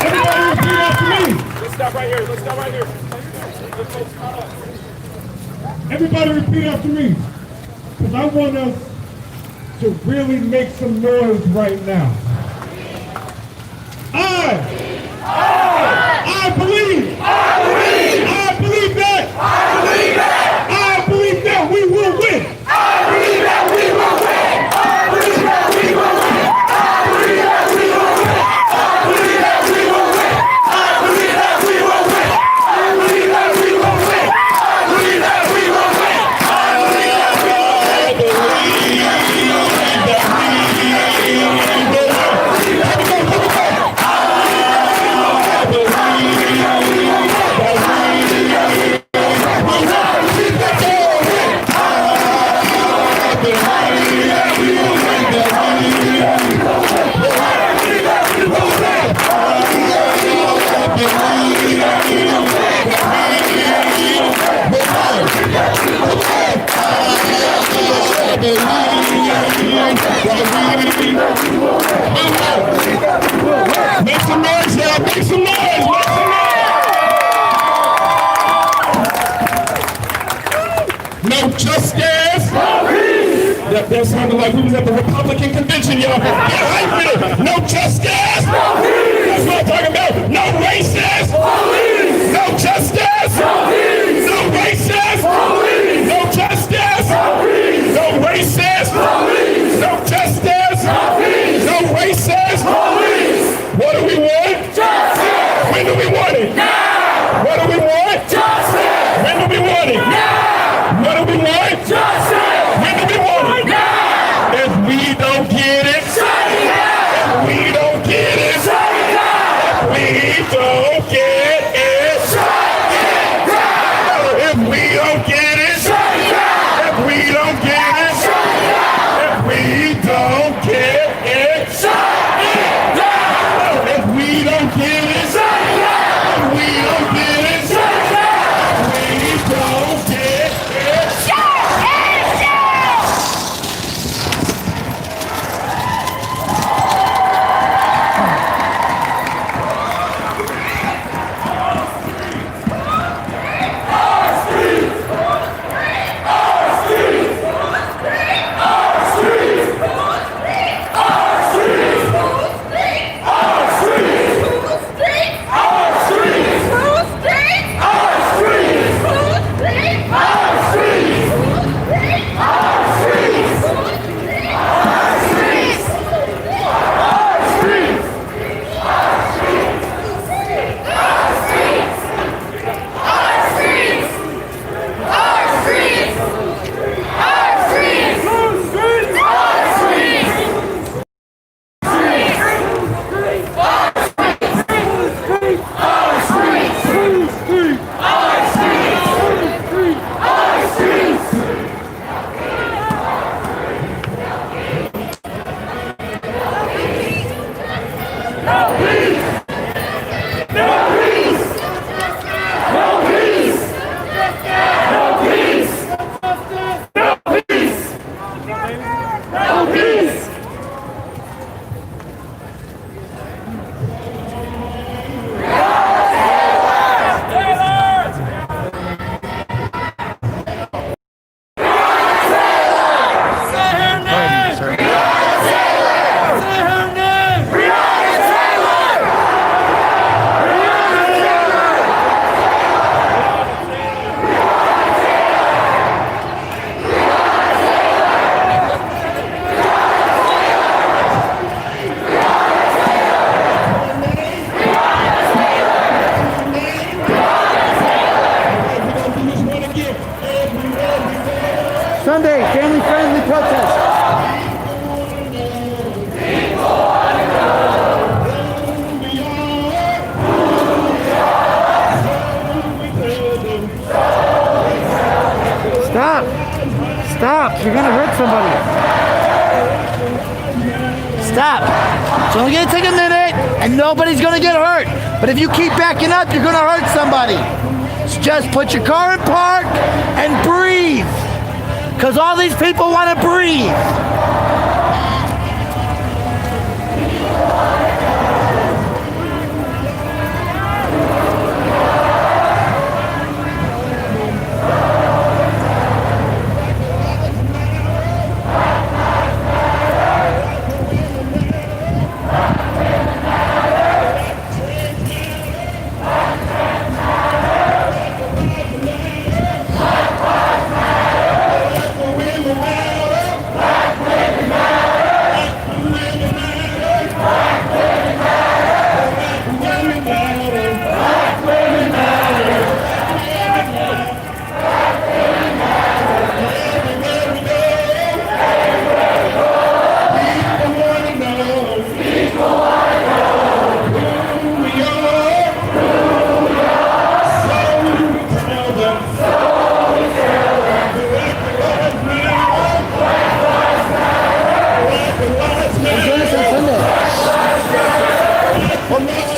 Everybody repeat after me. Let's stop right here. Let's stop right here. Everybody repeat after me. Because I want us to really make some noise right now. I believe that. I believe that we will win. I believe that we will win. I believe that we will win. I believe that we will win. I believe that we will win. I believe that we will win. I believe that we will win. I believe that we will win. I believe that we will Make some noise, y'all. Make some noise. Make some noise. No justice. No peace. That sounded like we was at the Republican convention, y'all. Get hype with it. No justice. No peace. That's what I'm talking about. No racist. Police. No justice. No peace. No racist. Police. No justice. No peace. No racist. Police. No justice. No peace. No racist. Police. What do we want? Justice. When do we want it? Now. What do we want? Justice. When do we want it? Now. What do we want? Justice. When do we want it? Now. If we don't get it, shut it down. If we don't get it, shut it down. If we don't get it, shut it down. If we don't get it, shut it down. If we don't get it, shut it down. If we don't get it, shut it down. If we don't get it, shut it down. If we don't get it, shut it down. If we don't get it, shut it down. Sunday, family-friendly protest. Stop. You're gonna hurt somebody. Stop. It's only gonna take a minute and nobody's gonna get hurt. But if you keep backing up, you're gonna hurt somebody. So just put your car in park and breathe. Because all these people want to breathe.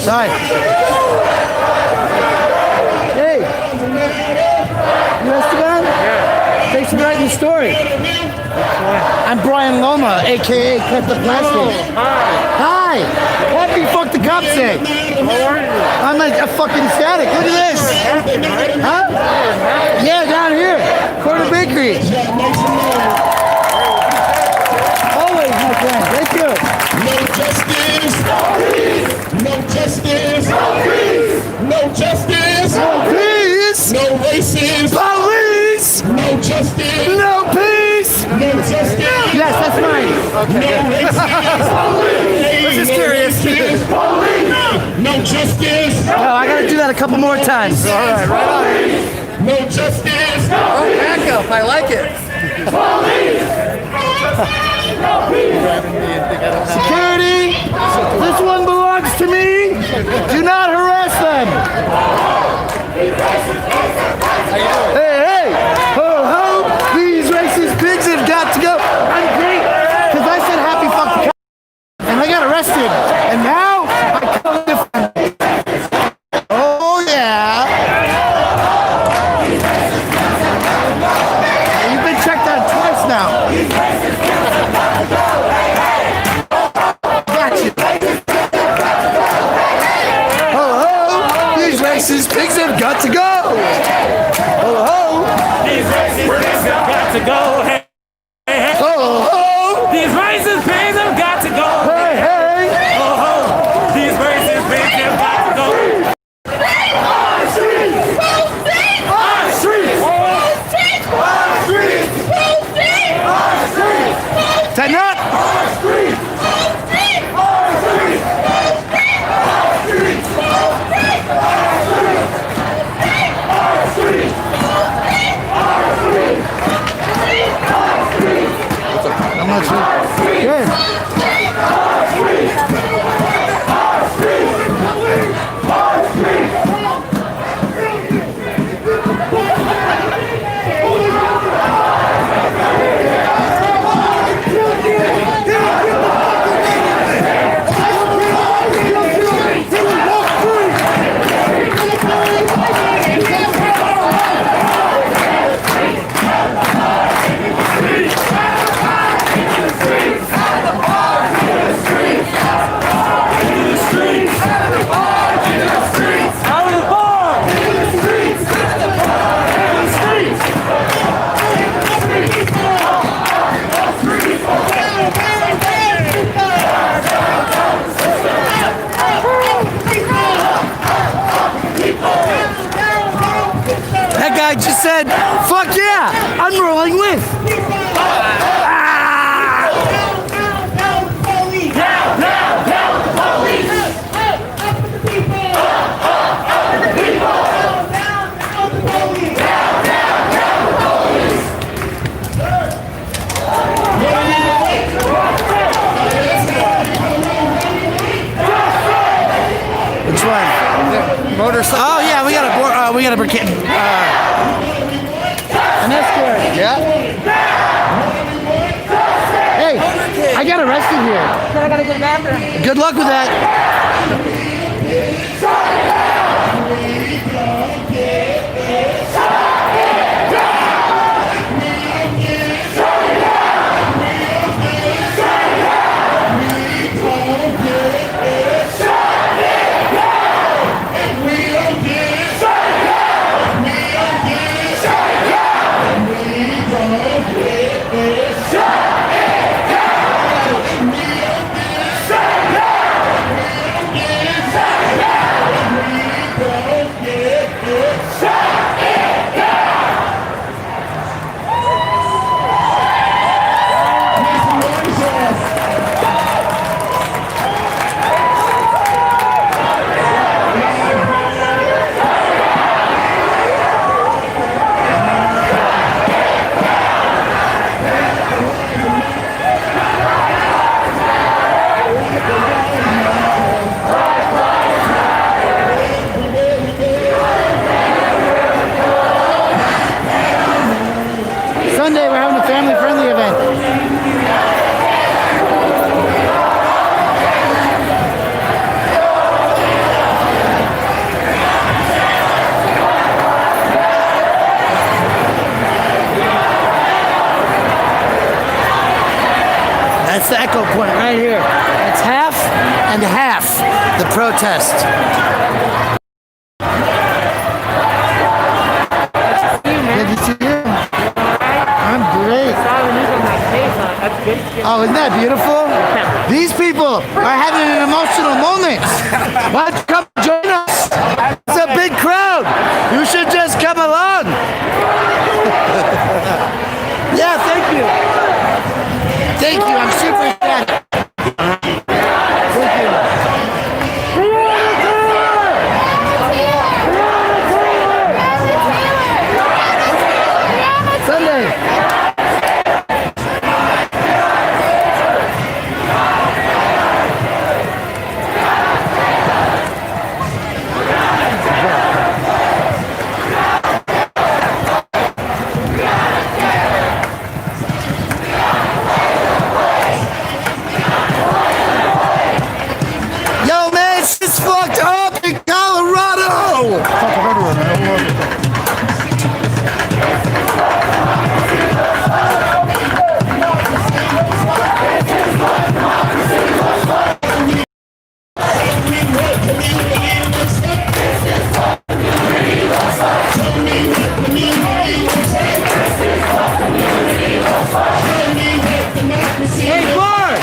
Sorry. Hey. You Esteban? Yeah. Thanks for writing the story. I'm Brian Loma, a.k.a. Cut the Plastic. Oh, hi. Hi. What the fuck the cops say? How are you? I'm a fucking static. Look at this. Huh? Yeah, down here. Corner Bakery. Always, my friend. Thank you. No justice. No justice. No justice. No peace. No racism. Police. No justice. No peace. No justice. Yes, that's mine. No racism. This is curious. No justice. Oh, I gotta do that a couple more times. All right, right on. No justice. Oh, backup. I like it. Security, this one belongs to me. Do not harass them. Hey, hey, ho, ho, these racist pigs have got to go. I'm great, because I said happy fucking cow, and I got arrested, and now I come to Oh, yeah. You've been checked on twice now. These pigs have got to go! Ho ho! These racist pigs have got to go! Hey, hey, hey! Ho ho! These racist pigs have got to go! Hey hey! Ho ho! These racist pigs have got to go! On streets! Full streets! On streets! Full streets! On streets! Full streets! On streets! Tighten up! On streets! Full streets! On streets! Full streets! On streets! Full streets! I'm not sure. Good. That guy just said, fuck yeah, I'm rolling with. Which one? Motorcycle. Oh yeah, we got a an escort. Yeah. arrested here. Then I gotta go to the bathroom. Good luck with that. Sunday, we're having a family-friendly event. That's the echo point right here. It's half and half the protest. Good to see you. I'm great. Oh, isn't that beautiful? These people are having an emotional moment. Why don't you come join us? It's a big crowd. You should just come along. Yeah, thank you. Thank you. I'm super excited. Thank you. Sunday. Yo, man, it's fucked up in Colorado. Fuck everywhere, man. Hey, Clark!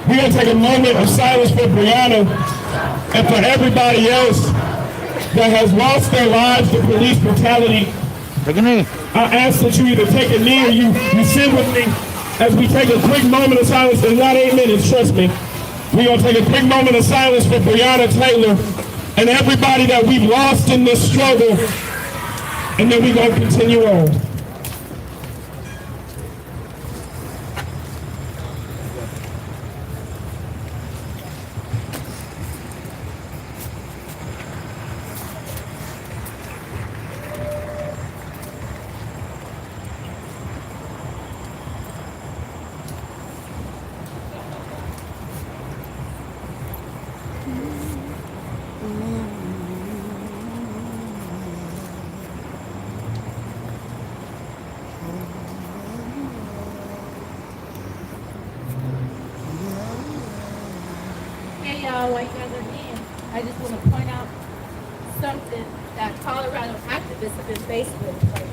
We're gonna take a moment of silence for Breonna and for everybody else that has lost their lives to police brutality. Take a knee. I ask that you either take a knee or you sit with me as we take a quick moment of silence. It's not 8 minutes, trust me. We're gonna take a quick moment of silence for Breonna Taylor and everybody that we've lost in this struggle, and then we're gonna continue on. Hey y'all, while you guys are in, I just want to point out something that Colorado activists have been faced with right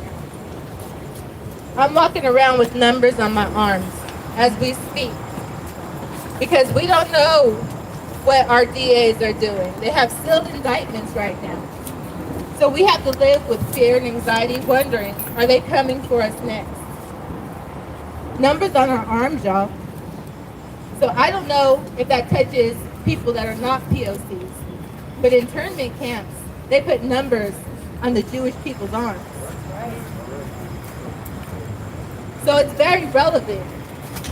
now. I'm walking around with numbers on my arms as we speak because we don't know what our DAs are doing. They have sealed indictments right now. So we have to live with fear and anxiety, wondering, are they coming for us next? Numbers on our arms, y'all. So I don't know if that touches people that are not POCs. But in internment camps, they put numbers on the Jewish people's arms. So it's very relevant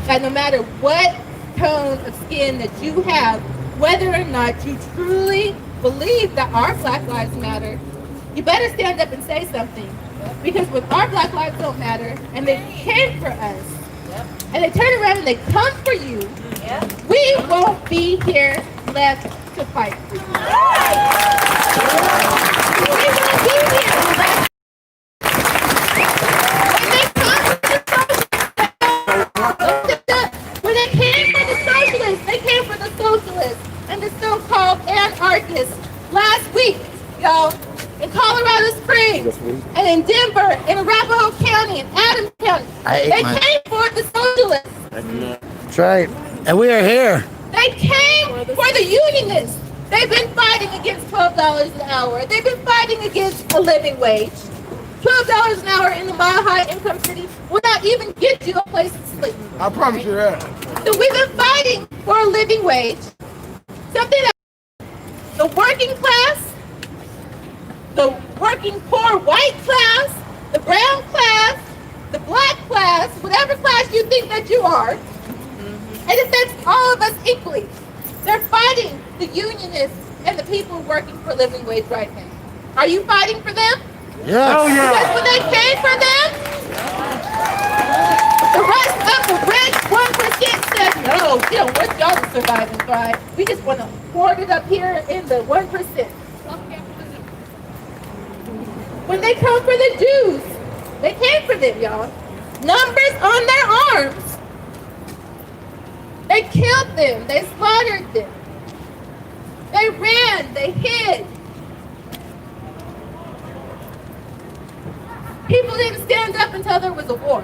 that no matter what tone of skin that you have, whether or not you truly believe that our Black Lives Matter, you better stand up and say something. Because when our Black lives don't matter, and they came for us, and they turn around and they come for you, we won't be here left to fight for you. We won't be here left. When they came for the socialists, they came for the socialists and the so-called anarchists last week, y'all, in Colorado Springs, and in Denver, in Arapahoe County, and Adams County. They came for the socialists. That's right. And we are here. They came for the unionists. They've been fighting against $12 an hour. They've been fighting against a living wage. $12 an hour in the Mile High income city will not even get you a place to sleep. I promise you that. So we've been fighting for a living wage. Something that the working class, the working poor white class, the brown class, the black class, whatever class you think that you are, and it affects all of us equally. They're fighting the unionists and the people working for living wage right now. Are you fighting for them? Yes. Oh, yeah. Because when they came for them, the rest of the rich 1% said, no, we don't want y'all to survive and thrive. We just want to hoard it up here in the 1%. When they come for the Jews, they came for them, y'all. Numbers on their arms. They killed them. They slaughtered them. They ran. They hid. People didn't stand up until there was a war.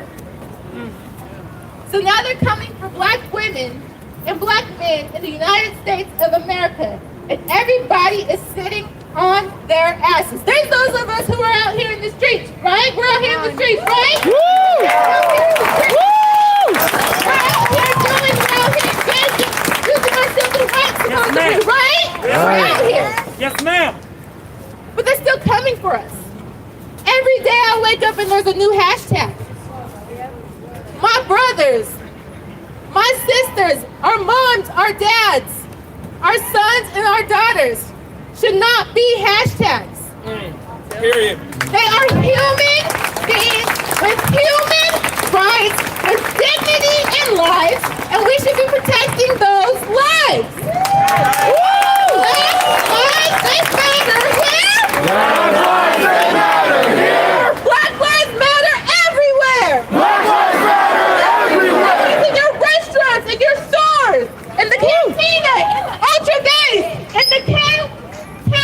So now they're coming for black women and black men in the United States of America. And everybody is sitting on their asses. There's those of us who are out here in the streets, right? We're out here in the streets, right? Woo! We're out here in the streets. We're out here doing, we're out here dancing, using our civil rights supposedly, right? We're out here. Yes, ma'am. But they're still coming for us. Every day I wake up and there's a new hashtag. My brothers, my sisters, our moms, our dads, our sons and our daughters should not be hashtags. Period. They are human beings with human rights, with dignity and lives, and we should be protecting those lives. Black lives, they matter here. Black lives, they matter here. Black lives matter everywhere. Black lives matter everywhere. In your restaurants, in your stores, in the cantina, Ultra Base, in the Ken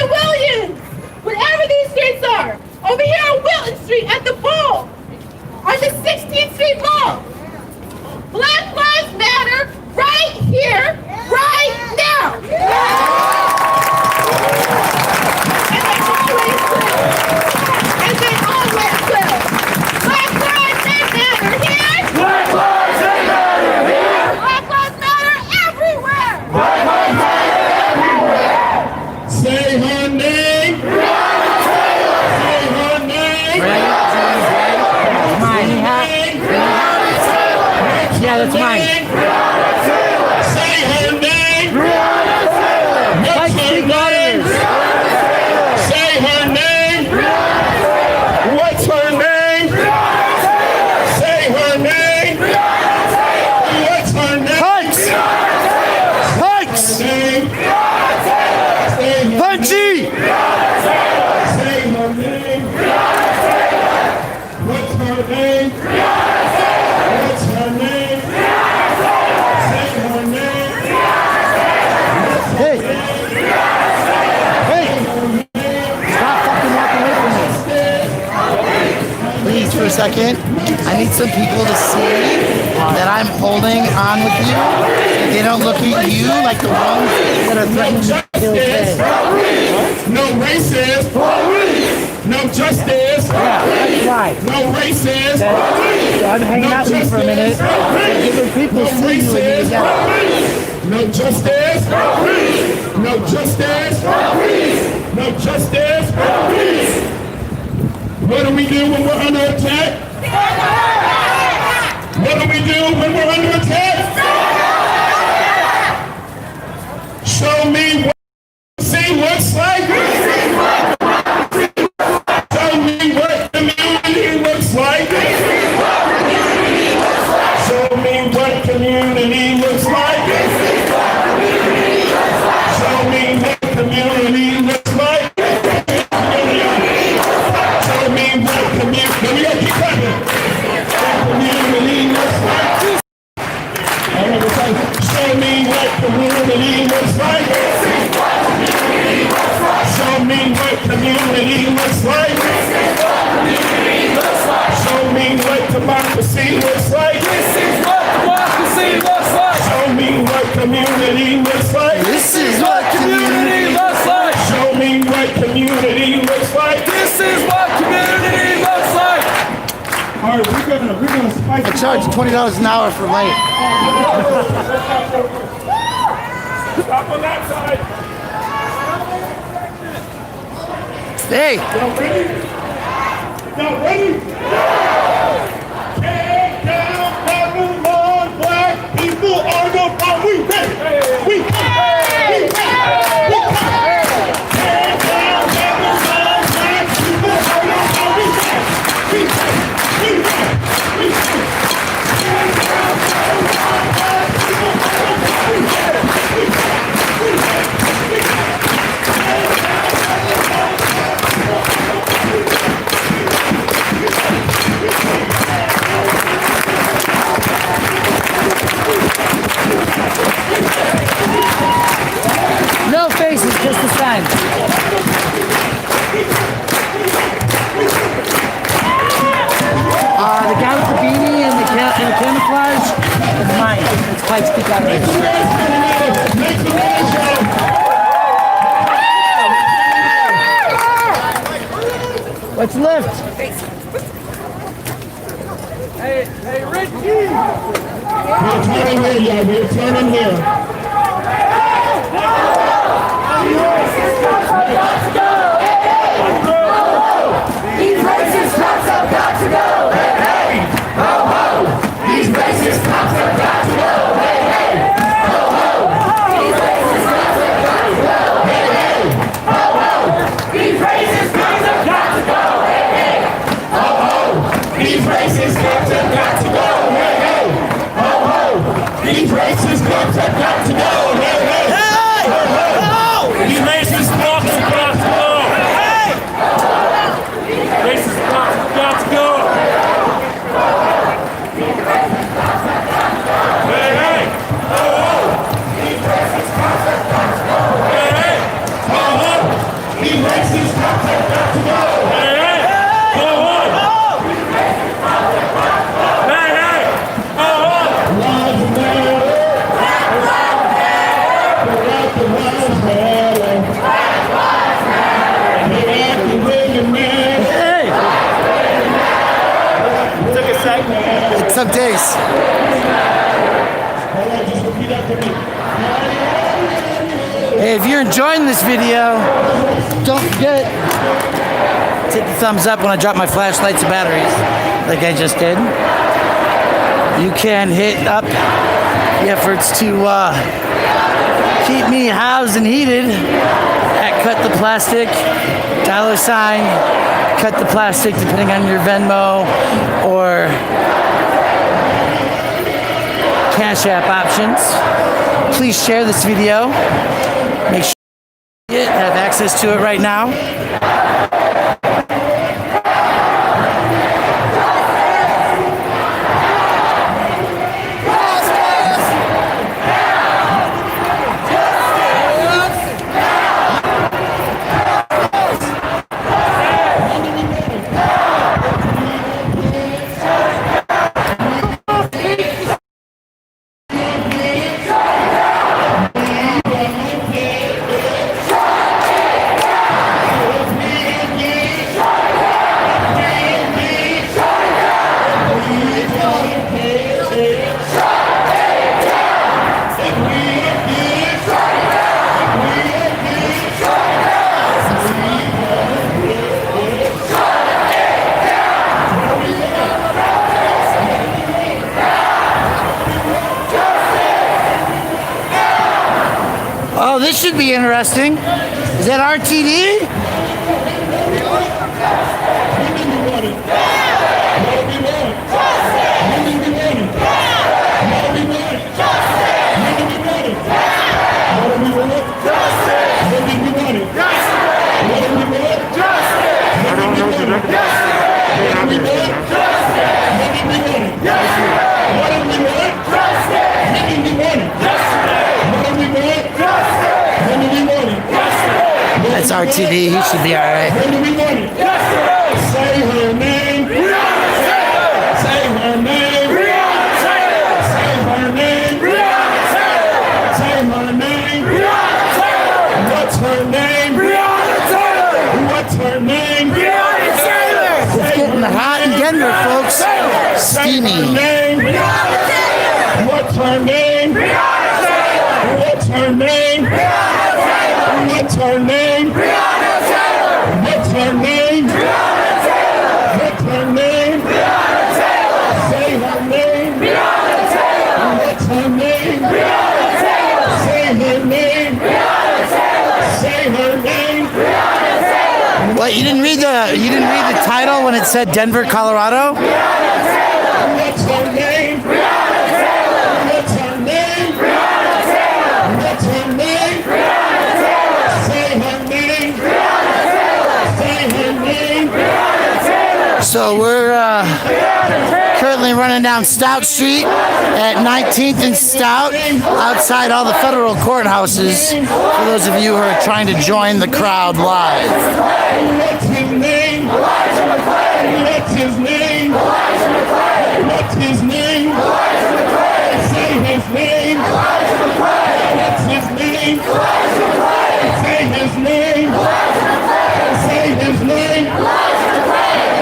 Williams, whatever these streets are. Over here on Wilton Street at the Bowl, on the 16th Street Mall. Black lives matter right here, right now. And they always will. Black lives, they matter here. Black lives, they matter here. Black lives matter everywhere. Black lives matter everywhere. Say her name. Say her name. Mine. Yeah, that's mine. Say her name. Like What's her Big name? Say her name. What's her name? Say her name. What's her name? Punch! Punch! Name. Say her Punchy! Say her name. What's her name? What's her name? Say her name. Hey! Hey! Stop fucking walking away from me. Please, for a second. I need some people to see that I'm holding on with you. They don't look at you like the ones that are threatening to kill No racist. No justice. why. No racist. So I'm hanging out with you for a minute. Different people see you and you together. No justice. No peace. No justice. No peace. No justice. No peace. What do we do when we're under attack? What do we do when we're under attack? Show me what see looks like. Show me what community looks like. Show me what community looks like. Show me what community looks like. Show me what community. Let me keep talking. Community looks like. Show me what community looks like. Show me what community looks like. Show me what democracy looks like. This is what democracy looks like. Show me what community looks like. This is what community looks like. Show me what community looks like. This is what community looks like. All right, we're gonna spike. I charge $20 an hour for light. Stop on that side. Hey. Y'all ready? Y'all ready? Take down Babylon, black people are the bomb. We ready. We ready. We ready. We ready. Take down Babylon, black people are the bomb. We ready. We ready. We ready. We ready. Take down Babylon, black people are the bomb. We ready. We ready. We ready. We ready. No faces, just the sign. The guy with the beanie and the camouflage is mine. It's Pikes Peak Operation. What's left? Hey, Richie! We're turning here, y'all. We're turning here. These racist cops have got to go! Hey, hey! Ho, ho! These racist cops have got to go! Hey, hey! Ho, ho! These racist cops have got to go! Hey, hey! Ho, ho! These racist cops have got to go! Hey, hey! Ho, ho! These racist cops have got to go. Hey, hey. Ho, ho. These racist cops have got to go. Hey, hey. Hey! Ho, ho. These racist cops have got to go. Hey! Racist cops have got to go. Hey, hey. Ho, ho. These racist cops have got to go. Hey, hey. Ho, ho. These racist cops have got to go. Hey, hey. Ho, ho. It took days. Hey, if you're enjoying this video, don't forget to hit the thumbs up when I drop my flashlights and batteries, like I just did. You can hit up the efforts to keep me housed and heated at Cut the Plastic, $, Cut the Plastic, depending on your Venmo or Cash App options. Please share this video. Make sure you have access to it right now. This should be interesting. Is that RTD? That's RTD. He should be all right. Say her name. Say her name. Say her name. Say her name. What's her name? What's her name? It's getting hot in Denver, folks. Steamy. What's her name? What's her name? What's her name? What's her name? What's her name? Say her name. What's her name? Say her name. Say her name. What, you didn't read the title when it said Denver, Colorado? What's her name? What's her name? What's her name? Say her name. Say her name. So we're currently running down Stout Street at 19th and Stout, outside all the federal courthouses, for those of you who are trying to join the crowd live. What's his name? What's his name? What's his name? Say his name. What's his name? Say his name. Say his name.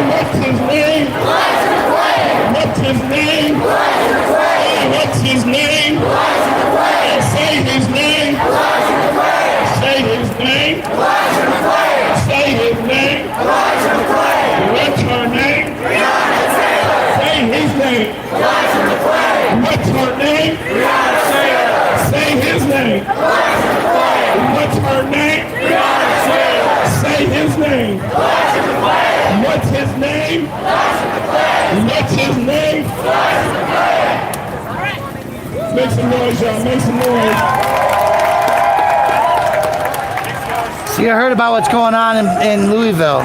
What's his name? What's his name? What's his name? Say his name. Say his name. Say his name. What's her name? Say his name. What's her name? Say his name. What's her name? Say his name. What's his name? What's his name? Make some noise, y'all. Make some noise. So you heard about what's going on in Louisville.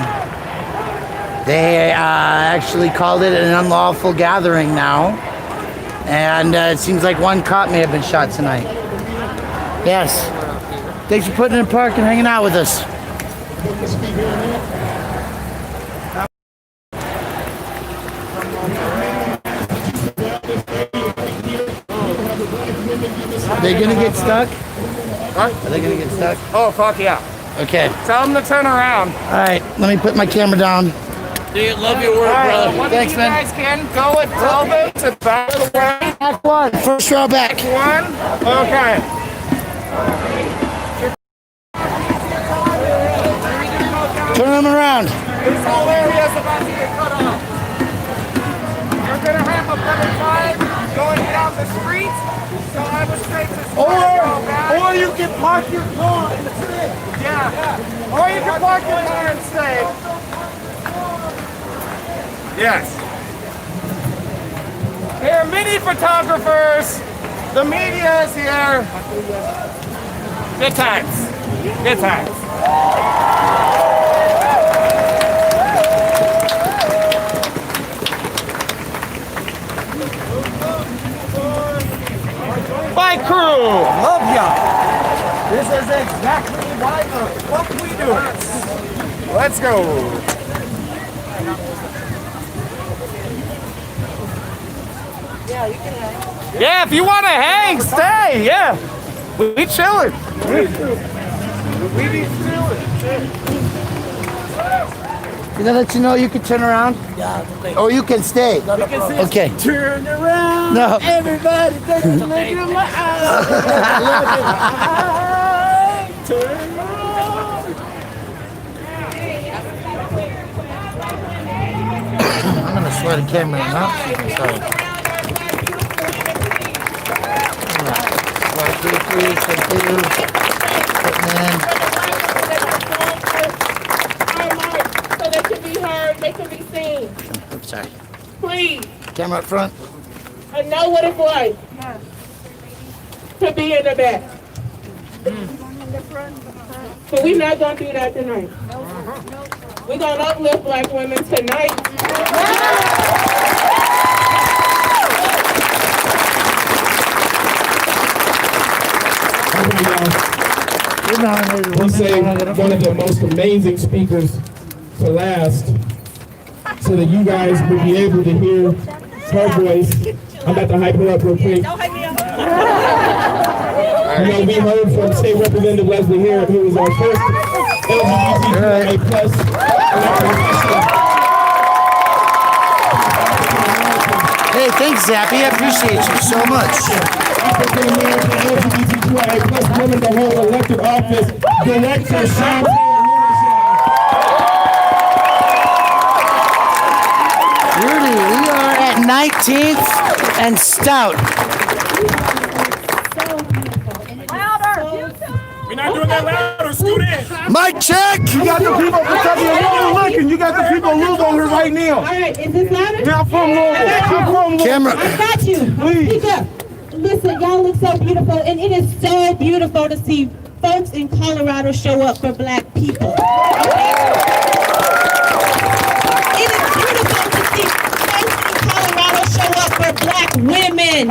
They actually called it an unlawful gathering now. And it seems like one cop may have been shot tonight. Yes. Thanks for putting in the park and hanging out with us. Are they gonna get stuck? Huh? Are they gonna get stuck? Oh, fuck yeah. Okay. Tell them to turn around. All right, let me put my camera down. Dude, love your work, brother. One Thanks, of you man. guys can go and tell them to back away. Back one. First row back. One. Okay. Turn them around. This whole area is about to get cut off. You're gonna have a better time going down the street. So I would say to Or you can park your car in the street. yeah. Or you can park your car and stay. Yes. Here, mini photographers. The media is here. Good times. Good times. Bike crew. Love y'all. This is exactly why the fuck we do it. Let's go. Yeah, if you want to hang, stay. Yeah, we chilling. We be chilling. Did I let you know you can turn around? Yeah. Oh, you can stay. Okay. Turn around. No. Everybody, take a look at my eyes. Turn around. I'm gonna swear the camera out. So. 1, 2, 3, 2. Our march, so they can be heard, they can be seen. Oops, sorry. Please. Camera up front. I know what it's like to be in the back. So we're not going to do that tonight. We're going to uplift Black women tonight. We say one of the most amazing speakers to last, so that you guys will be able to hear her voice. I'm about to hype her up real quick. You know, we heard from State Representative Leslie Herod, who was our first LGBTQIA plus Hey, thanks, Zappy. I appreciate you so much. LGBTQIA plus women to hold elected office, Director Sean. Rudy, we are at 19th and Stout. We're not doing that louder. Scoot in. Mic check! You got the people from Lincoln. You got the people of Louisville here right now. All right, is this louder? Yeah, I'm from Louisville. I'm from Louisville. Camera. I got you. Please. Speak up. Listen, y'all look so beautiful, and it is so beautiful to see folks in Colorado show up for Black people. It is beautiful to see folks in Colorado show up for Black women.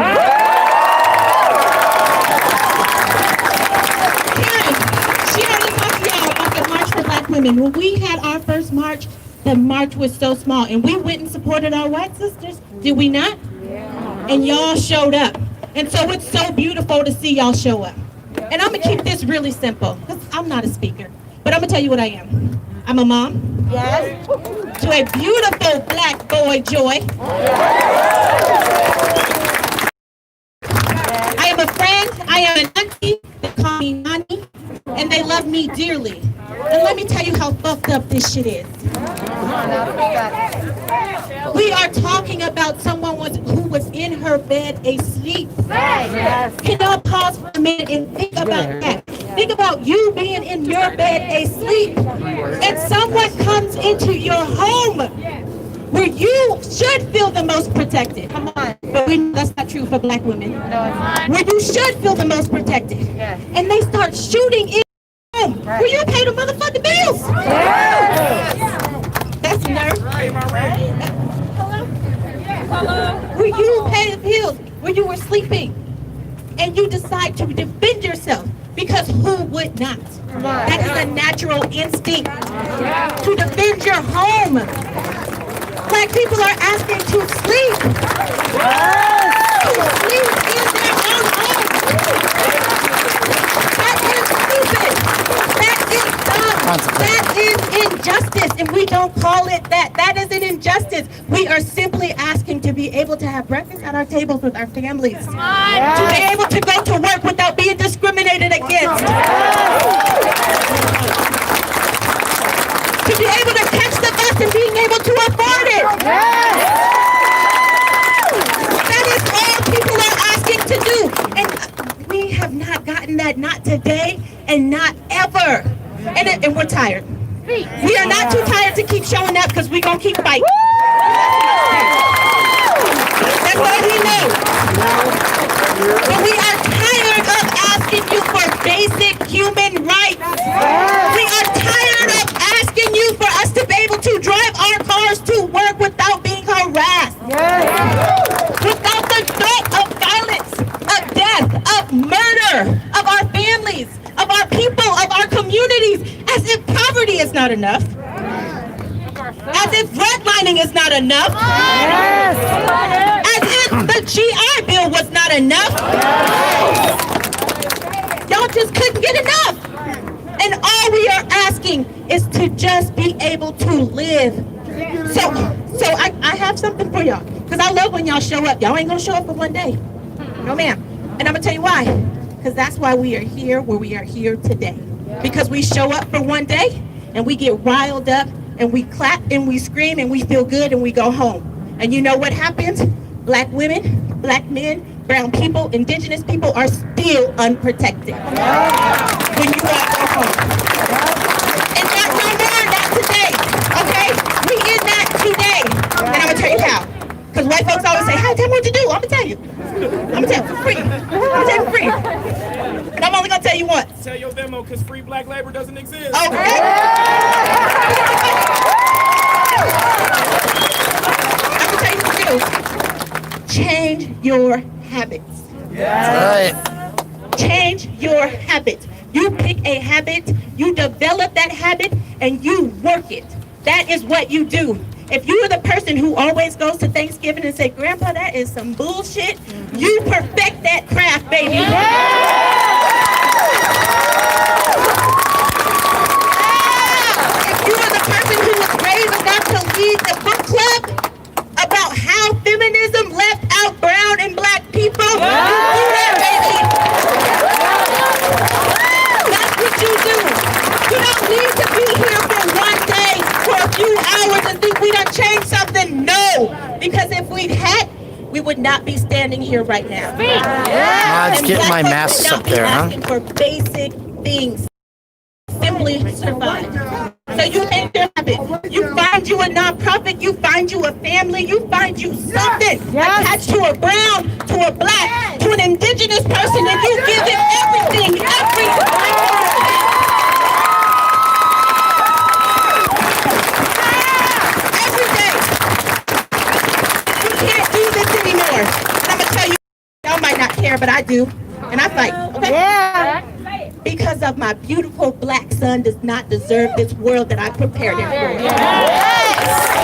Karen, she already talked to y'all about the March for Black Women. When we had our first march, the march was so small, and we went and supported our white sisters. Did we not? And y'all showed up. And so it's so beautiful to see y'all show up. And I'm gonna keep this really simple, because I'm not a speaker. But I'm gonna tell you what I am. I'm a mom. Yes. To a beautiful Black boy, Joy. I am a friend. I am an auntie. They call me Nani. And they love me dearly. And let me tell you how fucked up this shit is. We are talking about someone who was in her bed asleep. Can y'all pause for a minute and think about that? Think about you being in your bed asleep, and someone comes into your home where you should feel the most protected. Come on. But that's not true for Black women. Where you should feel the most protected. And they start shooting in your home where you pay the motherfucking bills. That's nerve. Where you pay the bills, where you were sleeping, and you decide to defend yourself, because who would not? That is a natural instinct to defend your home. Black people are asking to sleep. To sleep in their own home. That is stupid. That is dumb. That is injustice, and we don't call it that. That is an injustice. We are simply asking to be able to have breakfast at our tables with our families. To be able to go to work without being discriminated against. To be able to catch the bus and being able to afford it. That is all people are asking to do. And we have not gotten that, not today and not ever. And we're tired. We are not too tired to keep showing up, because we're going to keep fighting. That's what we know. But we are tired of asking you for basic human rights. We are tired of asking you for us to be able to drive our cars to work without being harassed. Without the threat of violence, of death, of murder, of our families, of our people, of our communities, as if poverty is not enough. As if redlining is not enough. As if the GI Bill was not enough. Y'all just couldn't get enough. And all we are asking is to just be able to live. So I have something for y'all, because I love when y'all show up. Y'all ain't gonna show up for one day. No ma'am. And I'm gonna tell you why. Because that's why we are here where we are here today. Because we show up for one day and we get riled up and we clap and we scream and we feel good and we go home. And you know what happens? Black women, Black men, brown people, indigenous people are still unprotected when you walk their home. And not no more, not today, okay? We in that today. And I'm gonna tell you how. Because white folks always say, hey, tell me what to do. I'm gonna tell you. I'm gonna tell you for free. I'm gonna tell you for free. And I'm only gonna tell you once. Tell your demo because free black labor doesn't exist. Okay. I'm gonna tell you what to do. Change your habits. Right. Change your habits. You pick a habit, you develop that habit, and you work it. That is what you do. If you are the person who always goes to Thanksgiving and say, Grandpa, that is some bullshit, you perfect that craft, baby. If you are the person who was brave enough to lead the book club about how feminism left out brown and black people, you do that, baby. That's what you do. You don't need to be here for one day, for a few hours, and think we done changed something. No, because if we'd had, we would not be standing here right now. Let's And get black my folks masks would not up be there, huh? asking for basic things. Simply survive. So you make your habit. You find you a nonprofit, you find you a family, you find you something attached to a brown, to a black, to an indigenous person, and you give it everything, every day. You can't do this anymore. And I'm gonna tell you, y'all might not care, but I do. And I fight. Okay? Yeah. Because of my beautiful black son does not deserve this world that I prepared him for. Yes.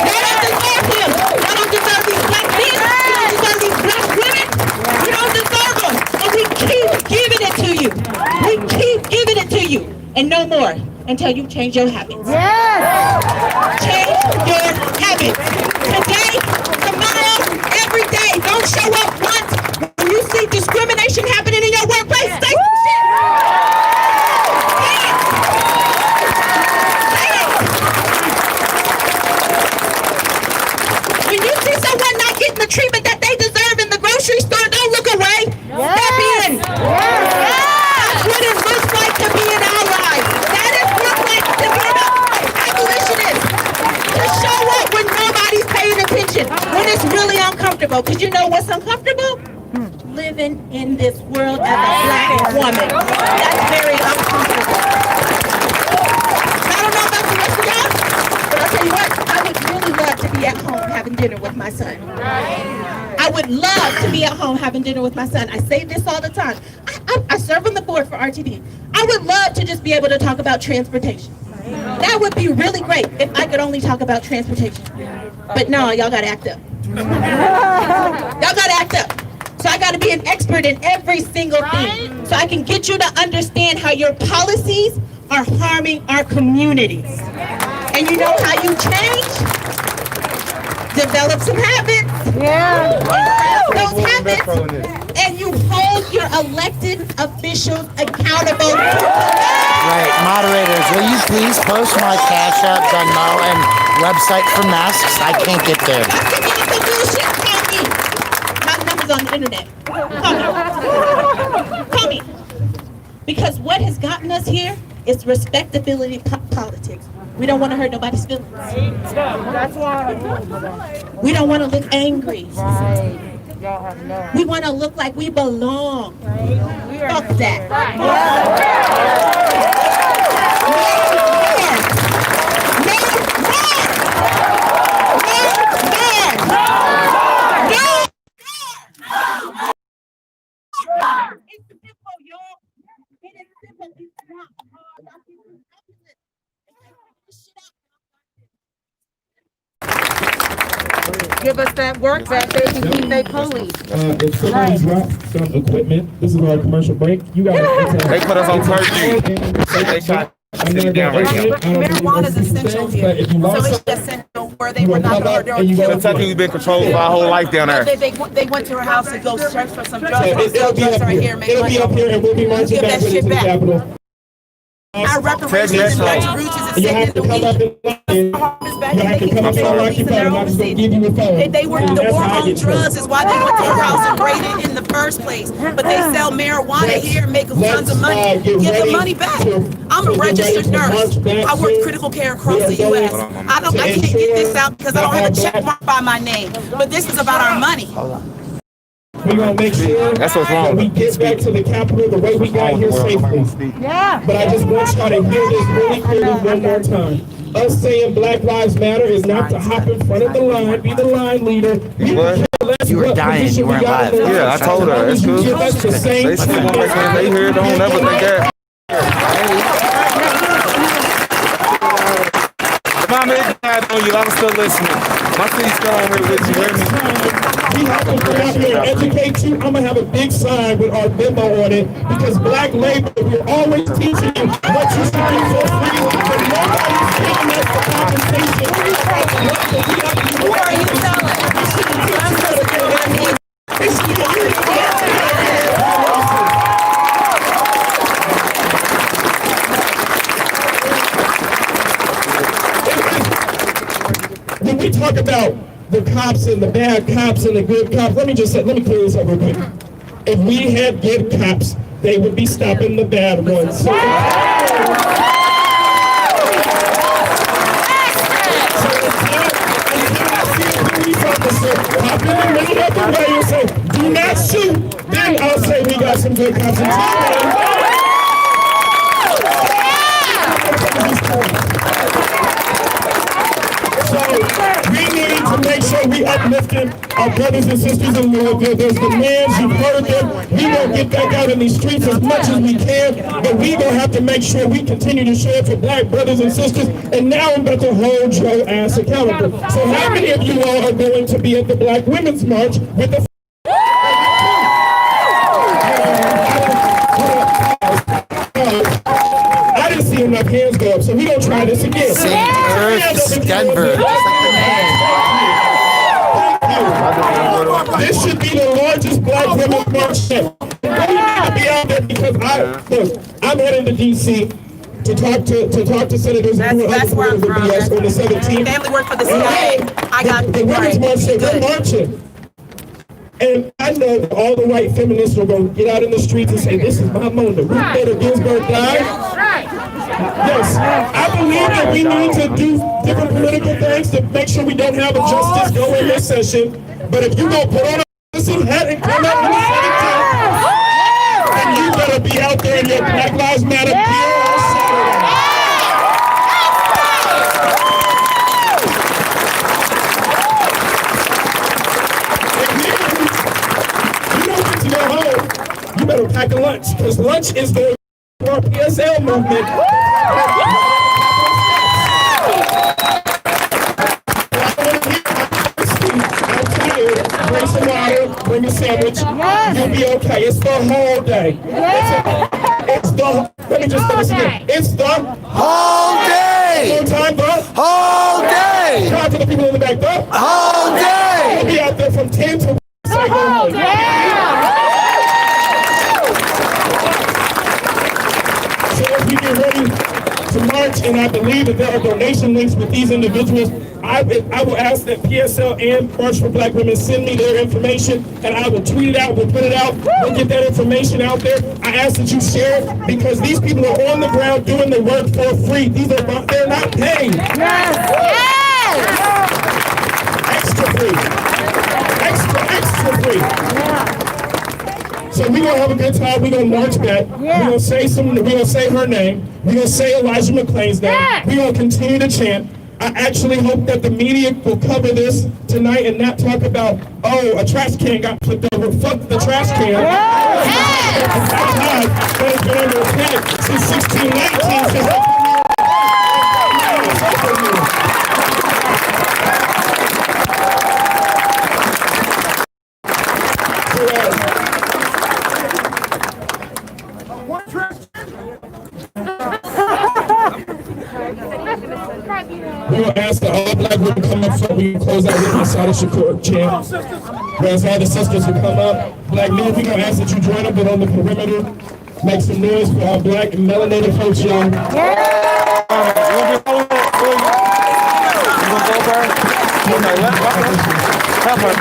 You don't deserve him. You don't deserve these black men. You don't deserve these black women. You don't deserve them. And we keep giving it to you. We keep giving it to you. And no more until you change your habits. Yes. Change your habits. Today, tomorrow, every day. Don't show up once. When you see discrimination happening in your workplace, say some shit. When you see someone not getting the treatment that they deserve in the grocery store, don't look away. Step in. That's what it looks like to be an ally. That is what it looks like to be an abolitionist. To show up when nobody's paying attention, when it's really uncomfortable. Because you know what's uncomfortable? Living in this world as a black woman. That's very uncomfortable. I don't know about the rest of y'all, but I'll tell you what, I would really love to be at home having dinner with my son. I would love to be at home having dinner with my son. I say this all the time. I serve on the board for RTD. I would love to just be able to talk about transportation. That would be really great if I could only talk about transportation. But no, y'all gotta act up. Y'all gotta act up. So I gotta be an expert in every single thing. So I can get you to understand how your policies are harming our communities. And you know how you change? Develop some habits. Those habits. And you hold your elected officials accountable. Right, moderators, will you please post my Cash App, Venmo, and website for masks? I can't get there. My number's on the internet. Call me. Because what has gotten us here is respectability politics. We don't want to hurt nobody's feelings. That's why. We don't want to look angry. We want to look like we belong. Fuck that. Give us that work that they can keep their police. If somebody drops some equipment, this is our commercial break. You gotta. They put us on curfew. They shot. I'm not gonna exit. Marijuana is essential here. If you So lost it's essential where they were not going to kill. Kentucky's been controlled for our whole life down there. They went to her house to go search for some drugs. it'll be up here. It'll be up here, and we'll be marching Give back that with it shit to the back. Capitol. Our reparations and retributions is You have to come up in line. You have to come up in line. I'm just gonna give you a phone. They were the war on drugs is why they went to your house and raided in the first place. But they sell marijuana here and make tons of money. Give the money back. I'm a registered nurse. I work critical care across the U.S. I can't get this out because I don't have a check mark by my name. But this is about our money. We're gonna make sure that we get back to the Capitol the way we got here safely. Yeah. But I just want y'all to hear this really clearly one more time. Us saying Black Lives Matter is not to hop in front of the line, be the line leader. You were dying, you weren't live. Yeah, I told her. It's cool. They still gonna make it. They hear it. Don't never think that. Mama, it's bad on you. I'm still listening. My feet's still on here with you. Hear me? We have to come out here and educate you. I'm gonna have a big sign with our memo on it because black labor, we're always teaching you what you should do for free, but nobody's giving us the compensation. Who are you telling? When we talk about the cops and the bad cops and the good cops, let me clear this up real quick. If we had good cops, they would be stopping the bad ones. Pop in the middle of the way and say, do not shoot. Then I'll say we got some good cops in town. We need to make sure we uplifting our brothers and sisters in Louisville. There's demands, you've heard them. We gonna get back out in these streets as much as we can, but we gonna have to make sure we continue to show up for black brothers and sisters. And now I'm about to hold your ass accountable. So how many of you all are going to be at the Black Women's March with the I didn't see enough hands go up, so we gonna try this again. Denver. This should be the largest black women's march yet. We need to be out there because I'm heading to DC to talk to senators and That's where I'm from. on the 17th. Family work for the CIA. I got the women's march said we're marching. And I know that all the white feminists are going to get out in the streets and say, this is my moment. Ruth Bader Ginsburg died. Yes, I believe that we need to do different political things to make sure we don't have a justice go in this session. But if you don't put on a justice hat and come out in the 17th, then you better be out there in your Black Lives Matter gear on Saturday. You better pack a lunch, because lunch is the PSL movement. Bring some water, bring a sandwich, you'll be okay. It's the whole day. It's the, let me just finish again. It's the whole day. One time, bro. Whole day. Try for the people in the back, bro. Whole day. We'll be out there from 10 to whole day. So as we get ready to march, and I believe that there are donation links with these individuals, I will ask that PSL and March for Black Women send me their information, and I will tweet it out, we'll put it out, we'll get that information out there. I ask that you share it, because these people are on the ground doing the work for free. They're not paid. Yes. Extra free. So we're gonna have a good time. We're gonna march back. We're gonna say her name. We're gonna say Elijah McClain's name. We're gonna continue to chant. I actually hope that the media will cover this tonight and not talk about, oh, a trash can got flipped over. Fuck the trash can. It's been under attack since 1619. We're going to ask that all black women come up front. We can close out with the Sada Shakur chant. Whereas all the sisters will come up. Black men, we're going to ask that you join up on the perimeter. Make some noise for our black and melanated folks, y'all. You gonna go over? Help her.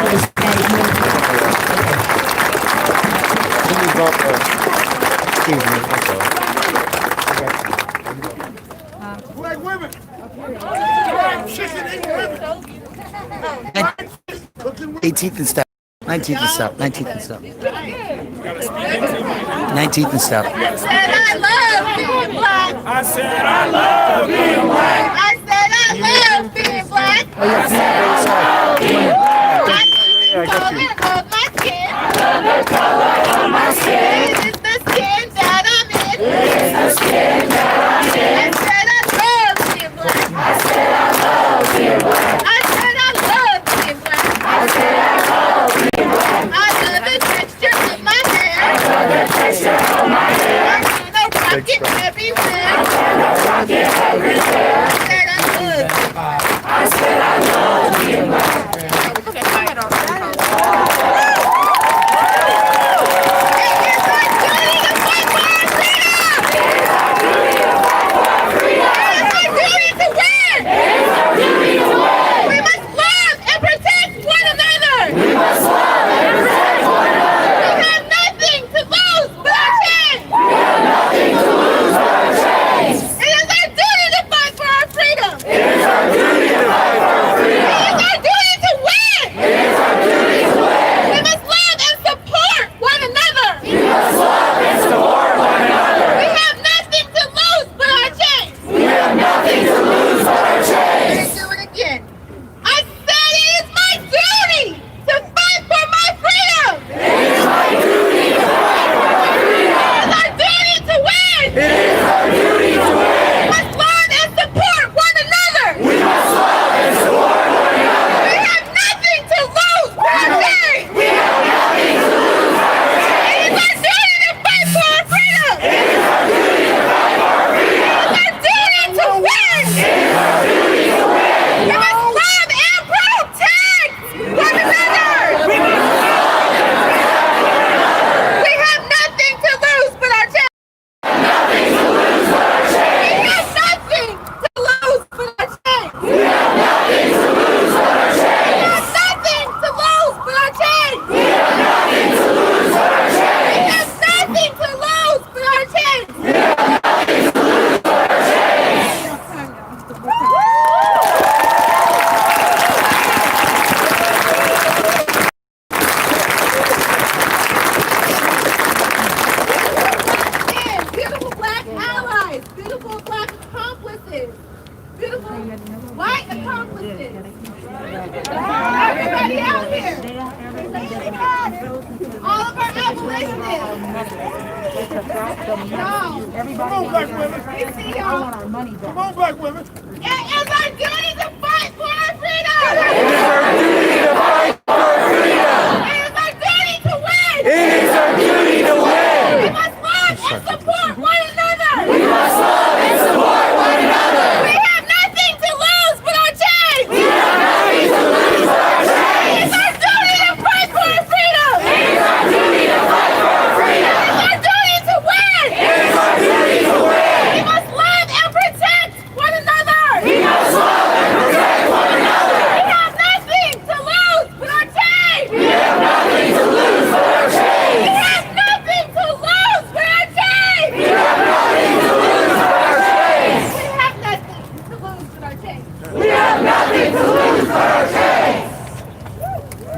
Black women. Chicken eating women. 18th and step. 19th and step. 19th and step. 19th and step. I said I love being black. I said I love being black. I said I love being black. I said I love being black. I love the color of my skin. I love the color of my skin. It is the skin that I'm in. It is the skin that I'm in. I said I love being black. I said I love being black. I said I love being black. I said I love being black. I love the texture of my hair. I love the texture of my hair. I wanna rock it everywhere. I wanna rock it everywhere. I said I love being black. I said I love being black.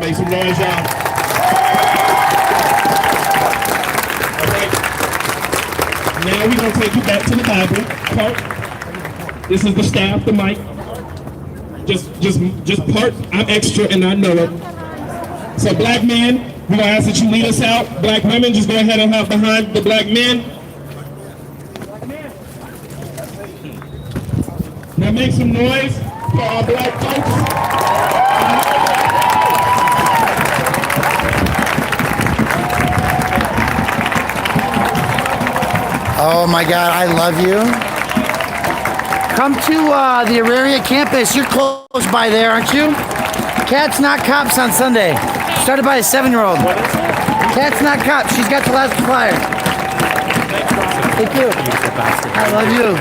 Make some noise, y'all. Now we're gonna take you back to the Bible part. This is the staff, the mic. Just part. I'm extra and I know it. So black men, we're gonna ask that you lead us out. Black women, just go ahead and hop behind the black men. Now make some noise for our black folks. Oh my God, I love you. Come to the Auraria campus. You're close by there, aren't you? Cats Not Cops on Sunday. Started by a 7-year-old. Cats Not Cops. She's got the last flyer. Thank you. I love you.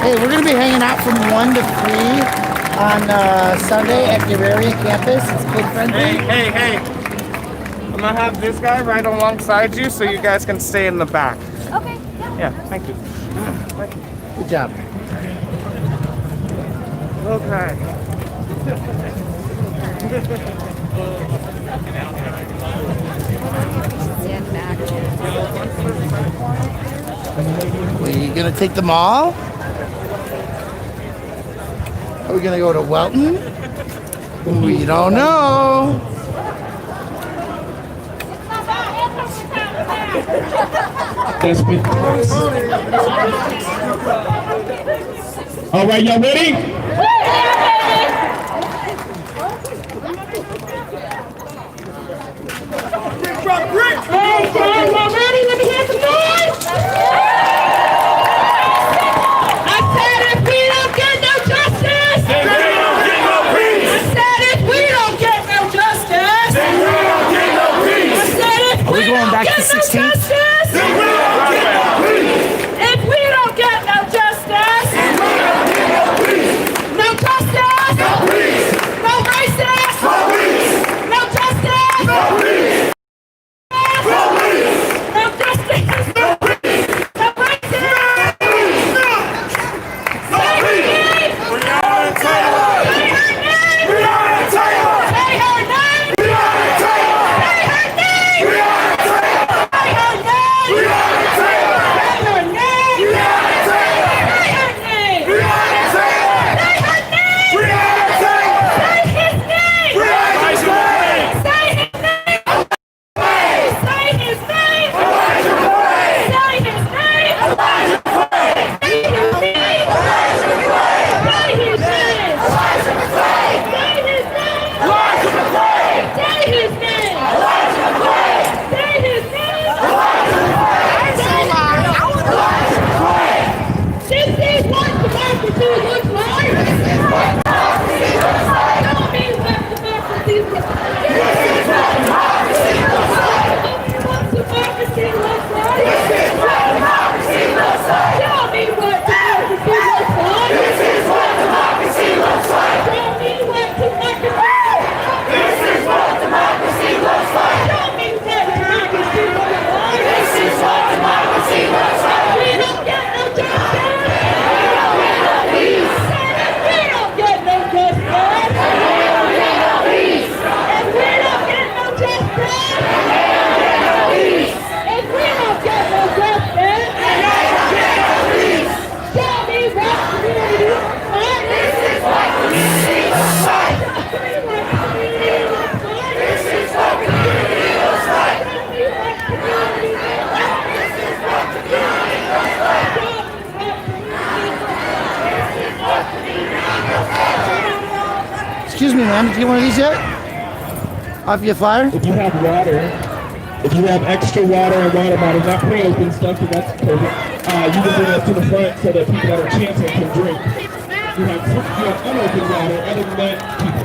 Hey, we're going to be hanging out from 1 to 3 on Sunday at Geraria campus. It's kid friendly. Hey. I'm gonna have this guy right alongside you so you guys can stay in the back. Okay. Yeah, thank you. Good job. Okay. We gonna take them all? Are we gonna go to Welton? We don't know. That's been all right, y'all ready? Hey, Dad, y'all ready? Let me hear some noise. I said if we don't get no justice, then we don't get no peace. I said if we don't get no justice, then we don't get no peace. I said if we going don't back get to no 16th? justice, then we don't get no peace. If we don't get no justice, then we don't get no peace. No justice, no peace. No racist, no peace. No justice, no peace. Excuse me, ma'am. Did you get one of these yet? Off your flyer? If you have water, if you have extra water and water bottles, not pre-open stuff, because that's perfect. You can bring that to the front so that people that are chancing can drink. You have unopened water, other than that, people.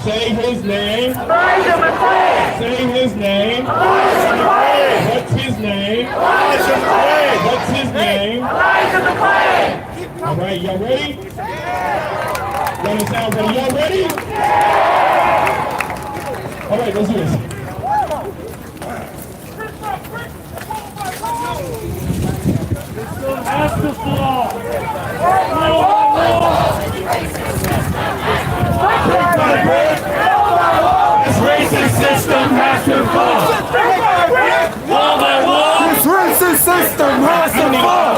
Say his name. Elijah McClain. Say his name. Elijah McClain. What's his name? Elijah McClain. What's his name? Elijah McClain. All right, y'all ready? Let us sound ready. Y'all ready? All right, let's do this. Has to fall. This racist system has to fall. Wall by wall. This racist system has to fall.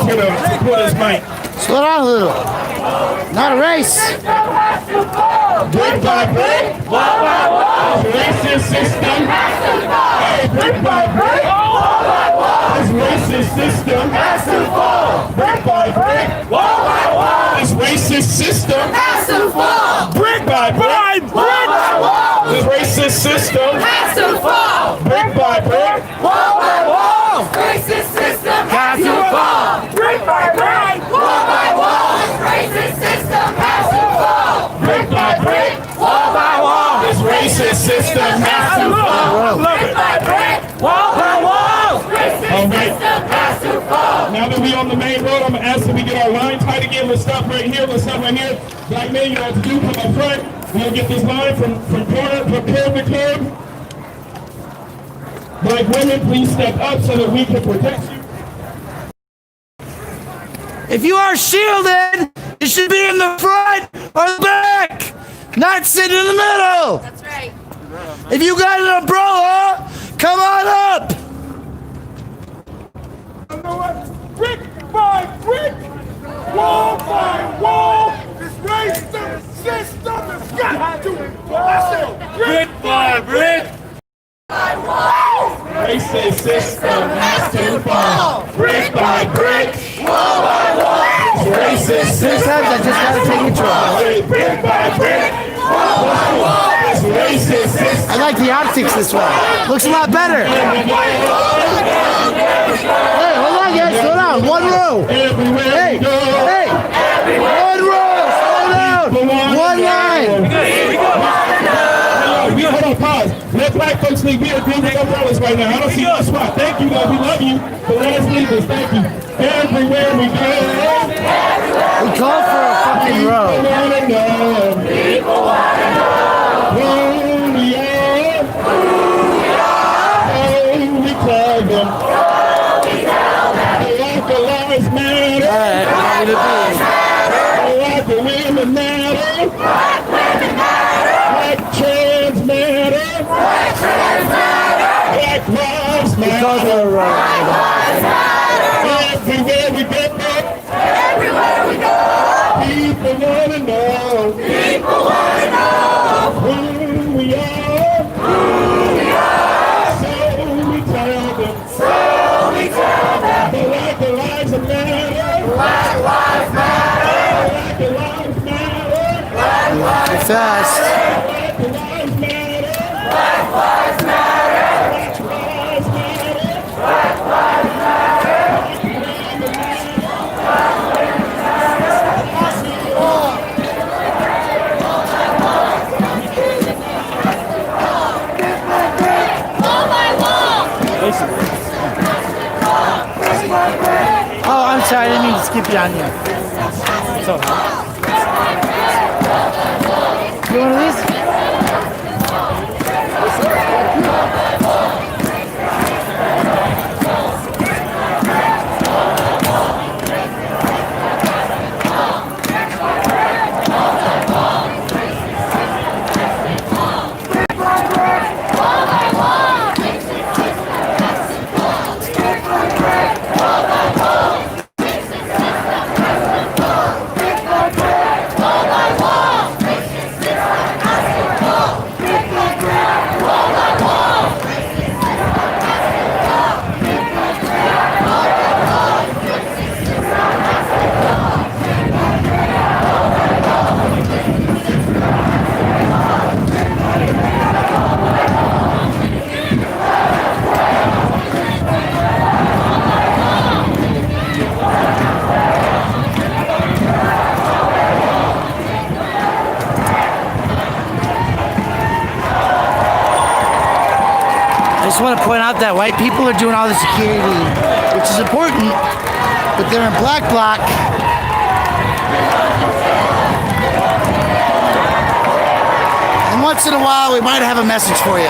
Put his mic. Slow down a little. Not a race. Brick by brick. Wall by wall. This racist system Has to fall. Brick by brick. Wall by wall. This racist system Has to fall. brick by brick. Wall by wall. This racist system has to fall. brick by brick. This racist system Has to fall. brick by brick. Wall by wall. Racist system has to fall. Brick by brick. Wall by wall. Racist system has to fall. Brick by brick. Wall by wall. This racist system has to fall. Brick by brick. Wall by wall. Racist All right. system has to fall. Now that we on the main road, I'm gonna ask that we get our line tight again. Let's stop right here. Let's stop right here. Black men, you know what to do. Come up front. We're gonna get this line from corner to curb to curb. Black women, please step up so that we can protect you. If you are shielded, you should be in the front or the back, not sitting in the middle. That's right. If you got an umbrella, come on up. You know what? Brick by brick, wall by wall, this racist system has got to fall. Brick by brick. Racist system has to fall. Brick by brick. Wall by wall. Racist system. Sometimes I just gotta take control. Brick by brick. Wall by wall. This racist system. I like the optics this way. Looks a lot better. Hey, hold on, guys. Slow down. One row. Everywhere Hey, we go. hey. One row. Slow down. One line. Hold on, pause. Let black folks leave. We are doing the umbrellas right now. I don't see your spot. Thank you, though. We love you. But let us leave this. Thank you. Everywhere we go. We called for a fucking row. People wanna know. Who we are. How we tell them. Black lives matter. Black women matter. Black women matter. Black trans matter. Black trans matter. Black lives We called matter. for a row. Lives matter. Everywhere we go. Everywhere we go. People wanna know People wanna know. who we are. Who we are. So we tell them. So we tell them. Black lives matter. Black lives matter. Black lives matter. Black lives Fast. Black lives matter. Black lives matter. Black lives matter. Black lives matter. Wall by wall. Oh, I'm sorry. I didn't mean to skip you on you. So, you want one of these? I just want to point out that white people are doing all the security, which is important, but they're in black bloc. And once in a while, we might have a message for you.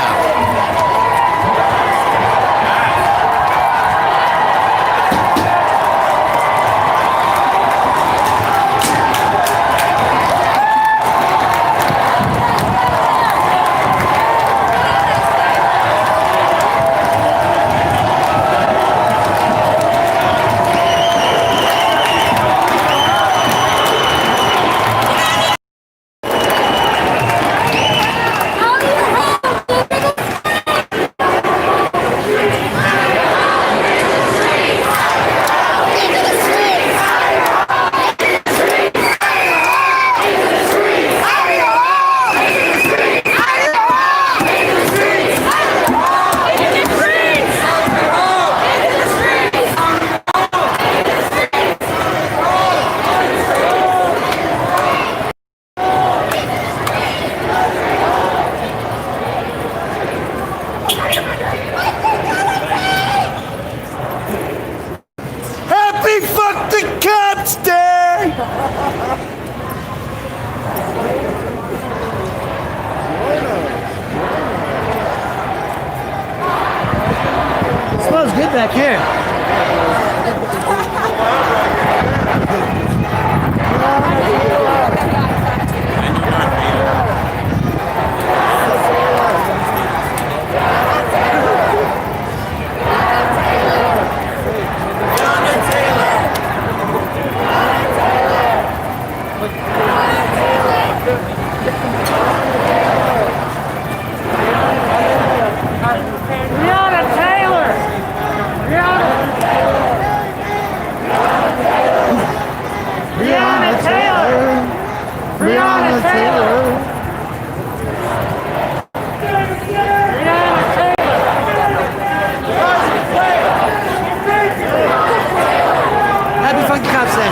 Breonna Taylor! Breonna Taylor! Breonna Taylor! Happy Funky Cops Day.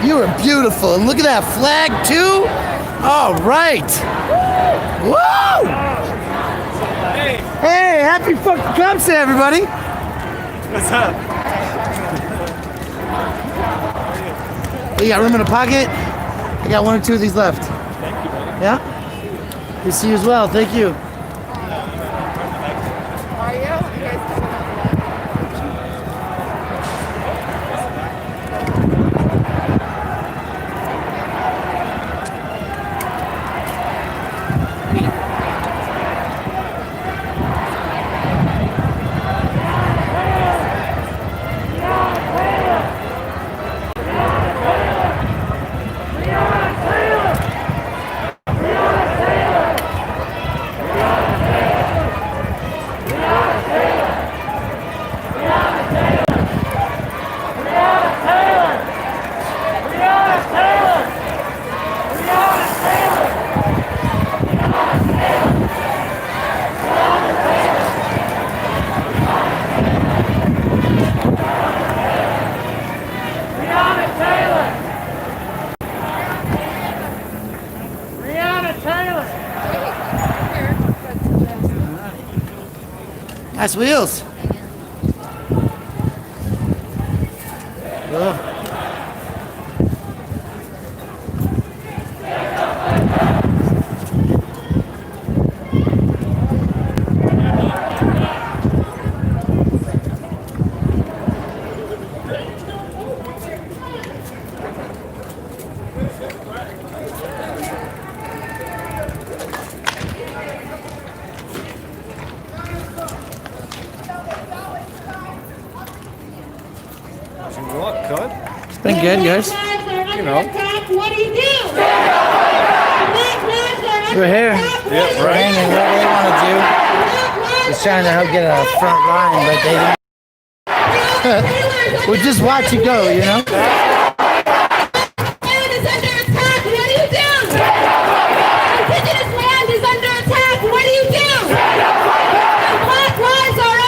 You are beautiful. And look at that flag, too. All right. Woo! Hey, happy fucking Cops Day, everybody. What's up? You got room in the pocket? I got one or two of these left. Yeah? Good to see you as well. Thank you. Nice wheels. Ugh. It's been good, guys. You know. What do you do? We're here. Yeah, We're hanging. What they want to do is trying to help get a front line, but they don't. We'll just watch it go, you know? Taylor's under attack. What do you do? Black lives are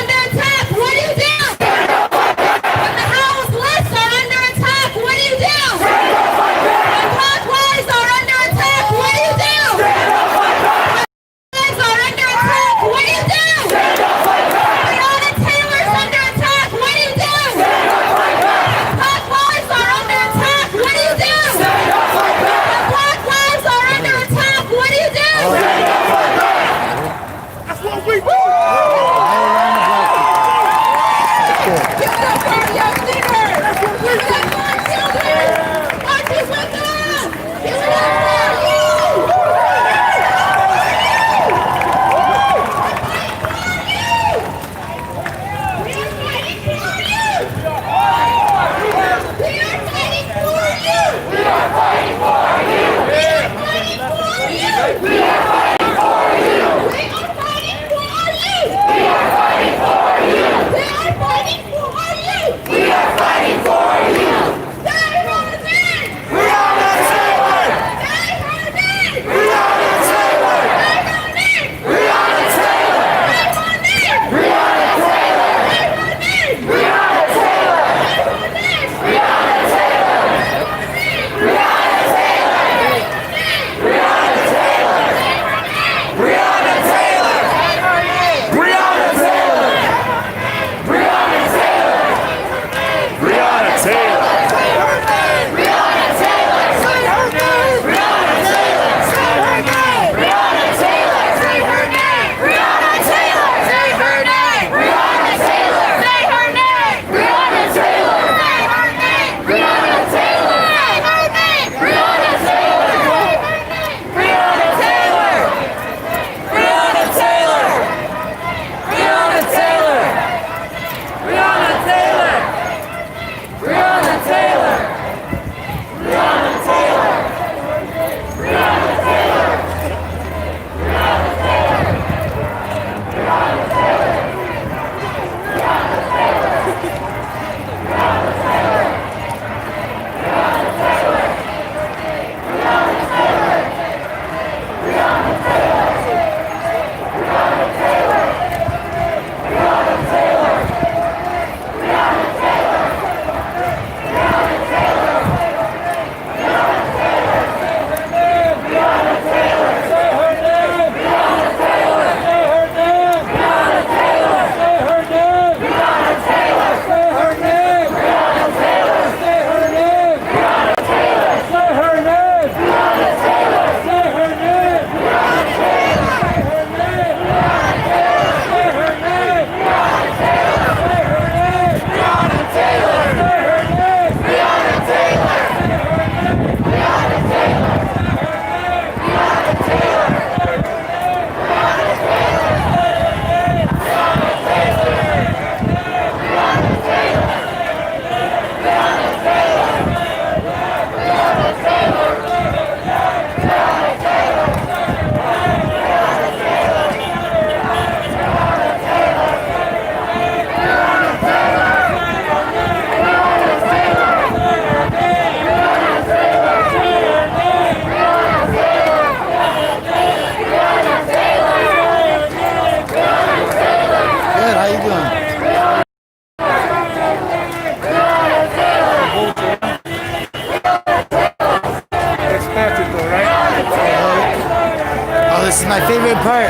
This is my favorite part.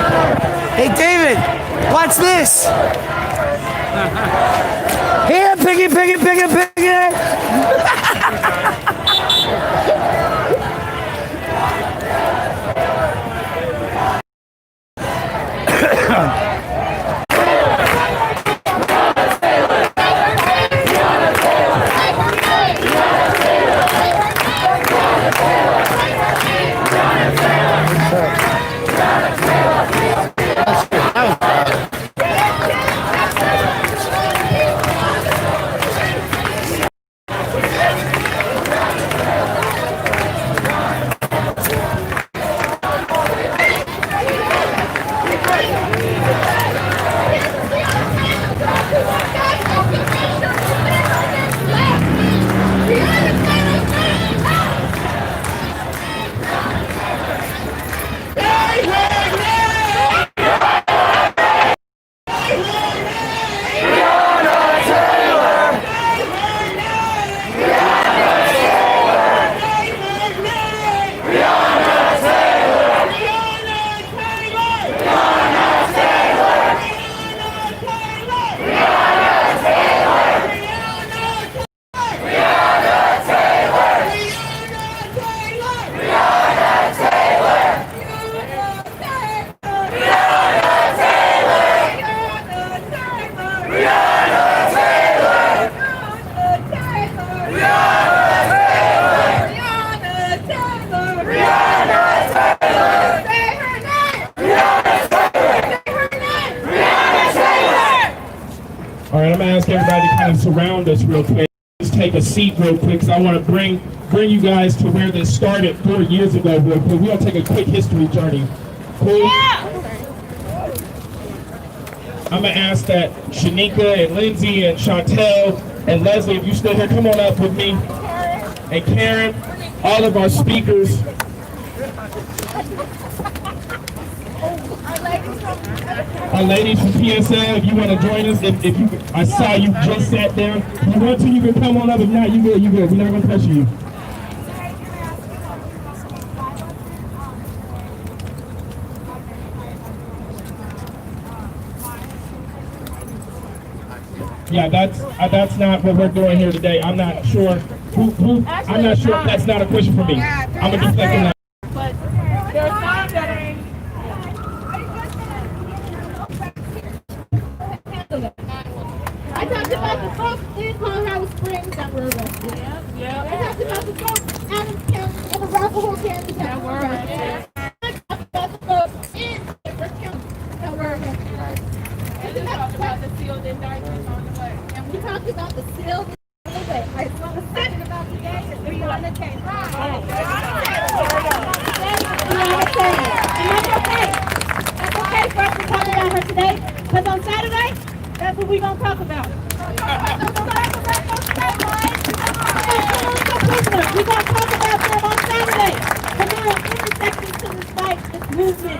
Hey, David, watch this. Here, piggy, piggy, piggy, piggy. All right, I'm gonna ask everybody to kind of surround us real quick. Just take a seat real quick, because I want to bring you guys to where this started 4 years ago real quick. We're gonna take a quick history journey. Cool? Yeah. I'm gonna ask that Shanika and Lindsay and Chantel and Leslie, if you still here, come on up with me. And Karen, all of our speakers. Our ladies from PSL, if you want to join us, if you, I saw you just sat down. If you want to, you can come on up. If not, you good, you good. We're not going to pressure you. Yeah, that's not what we're doing here today. I'm not sure. I'm not sure if that's not a question for me. I'm gonna deflect on that. But there are times that I talked about the folks in Colorado Springs that were arrested. Yeah. I talked about the folks out of County in Arapahoe County that were arrested. I talked about the folks in Edward County that were arrested. And we talked about the sealed indictments on the way. And we talked about the sealed on the way. I just want to say about today is Breonna Taylor. Breonna Taylor. And that's okay. That's okay for us to talk about her today. Because on Saturday, that's what we're going to talk about. We're going to talk about them on Saturday. Because there are intersections to this fight, this movement.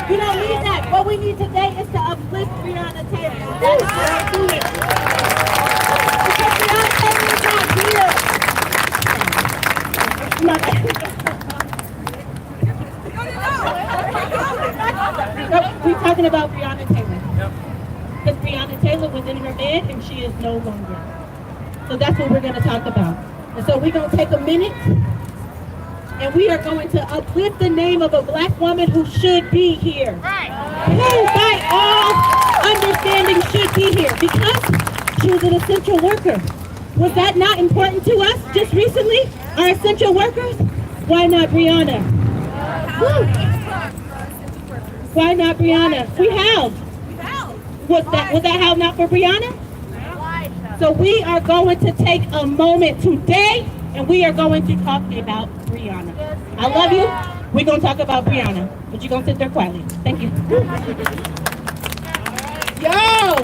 We don't need that. What we need today is to uplift Breonna Taylor. That is what we're doing. Because Breonna Taylor is not here. We're talking about Breonna Taylor. Because Breonna Taylor was in her bed and she is no longer. So that's what we're going to talk about. And so we're going to take a minute and we are going to uplift the name of a black woman who should be here. Who by all understanding should be here because she was an essential worker. Was that not important to us just recently? Our essential workers? Why not Breonna? Woo. Why not Breonna? We held. Was that held not for Breonna? So we are going to take a moment today and we are going to talk about Breonna. I love you. We're going to talk about Breonna, but you're going to sit there quietly. Thank you. Yo!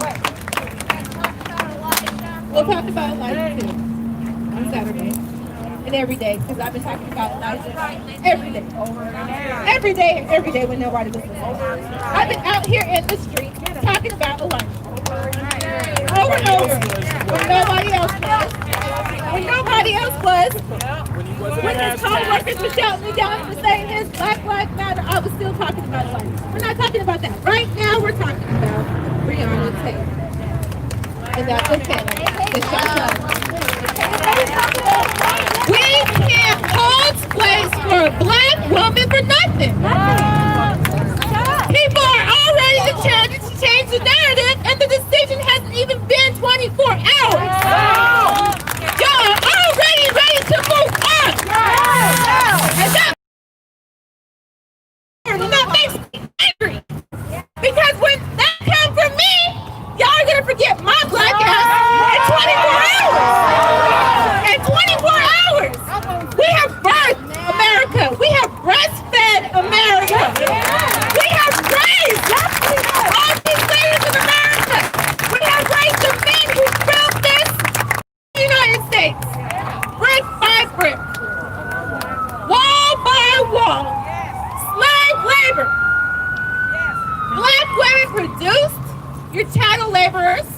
We'll talk about Elijah too on Saturday and every day, because I've been talking about Elijah every day. Every day when nobody was listening. I've been out here in the street talking about Elijah. Over and over. When nobody else was. When his call was workers were shouting me down for saying this, Black Lives Matter, I was still talking about it. We're not talking about that. Right now, we're talking about Breonna Taylor. And that's okay. So shut up. We can't hold space for a black woman for nothing. People are already determined to change the narrative, and the decision hasn't even been 24 hours. Y'all are already ready to move on. And that makes me angry. Because when that comes from me, y'all are going to forget my black ass in 24 hours. In 24 hours. We have birthed America. We have breastfed America. We have raised all these leaders in America. We have raised the men who built this United States. Brick by brick. Wall by wall. Slave labor. Black women produced your chattel laborers.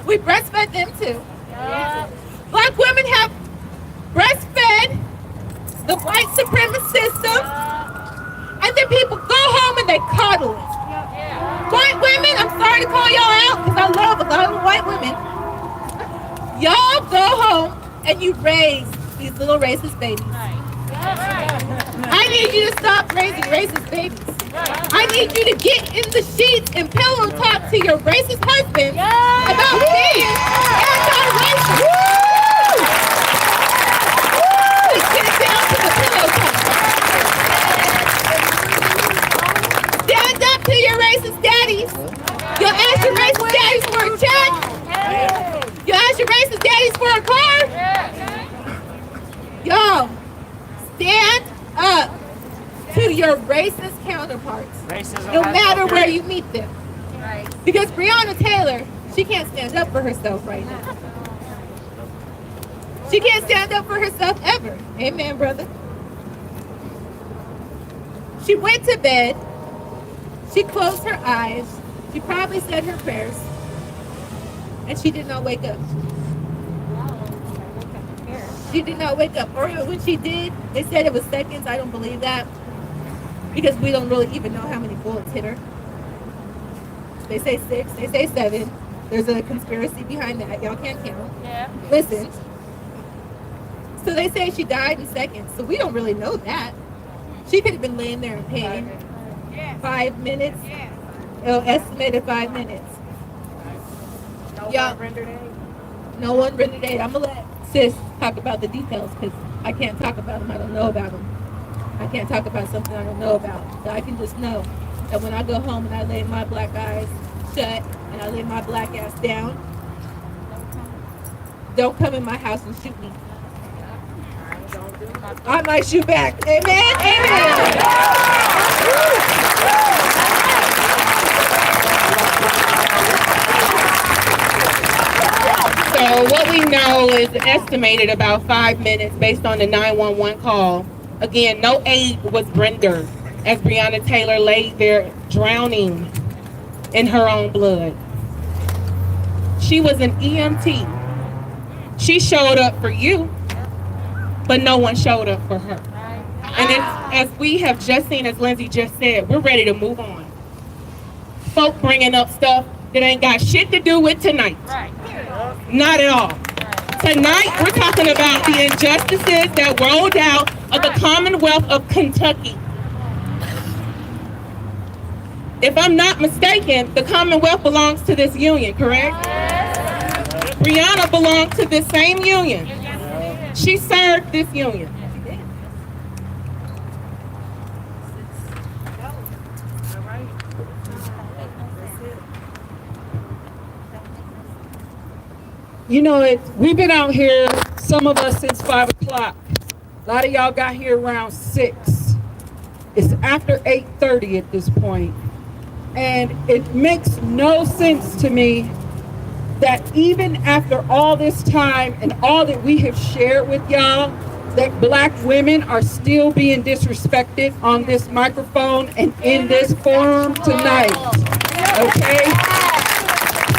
We breastfed them too. Black women have breastfed the white supremacist system, and then people go home and they coddle it. White women, I'm sorry to call y'all out because I love a lot of white women. Y'all go home and you raise these little racist babies. I need you to stop raising racist babies. I need you to get in the sheets and pillow talk to your racist husband about being anti-racist. Please get it down to the pillow talk. Stand up to your racist daddies. You'll ask your racist daddies for a check. You'll ask your racist daddies for a car. Y'all, stand up to your racist counterparts, no matter where you meet them. Because Breonna Taylor, she can't stand up for herself right now. She can't stand up for herself ever. Amen, brother. She went to bed. She closed her eyes. She probably said her prayers. And she did not wake up. She did not wake up. Or when she did, they said it was seconds. I don't believe that. Because we don't really even know how many bullets hit her. They say 6, they say 7. There's a conspiracy behind that. Y'all can't count. Yeah. Listen. So they say she died in seconds. So we don't really know that. She could have been laying there in pain. 5 minutes. Estimated 5 minutes. Y'all. No one rendered aid. I'm going to let sis talk about the details because I can't talk about them. I don't know about them. I can't talk about something I don't know about. So I can just know that when I go home and I lay my black eyes shut and I lay my black ass down, don't come in my house and shoot me. I might shoot back. Amen? Amen. So what we know is estimated about 5 minutes based on the 911 call. Again, no aid was rendered as Breonna Taylor lay there drowning in her own blood. She was an EMT. She showed up for you, but no one showed up for her. And as we have just seen, as Lindsay just said, we're ready to move on. Folk bringing up stuff that ain't got shit to do with tonight. Not at all. Tonight, we're talking about the injustices that rolled out of the Commonwealth of Kentucky. If I'm not mistaken, the Commonwealth belongs to this union, correct? Breonna belonged to this same union. She served this union. You know, we've been out here, some of us since 5 o'clock. A lot of y'all got here around 6. It's after 8:30 at this point. And it makes no sense to me that even after all this time and all that we have shared with y'all, that black women are still being disrespected on this microphone and in this forum tonight. Okay?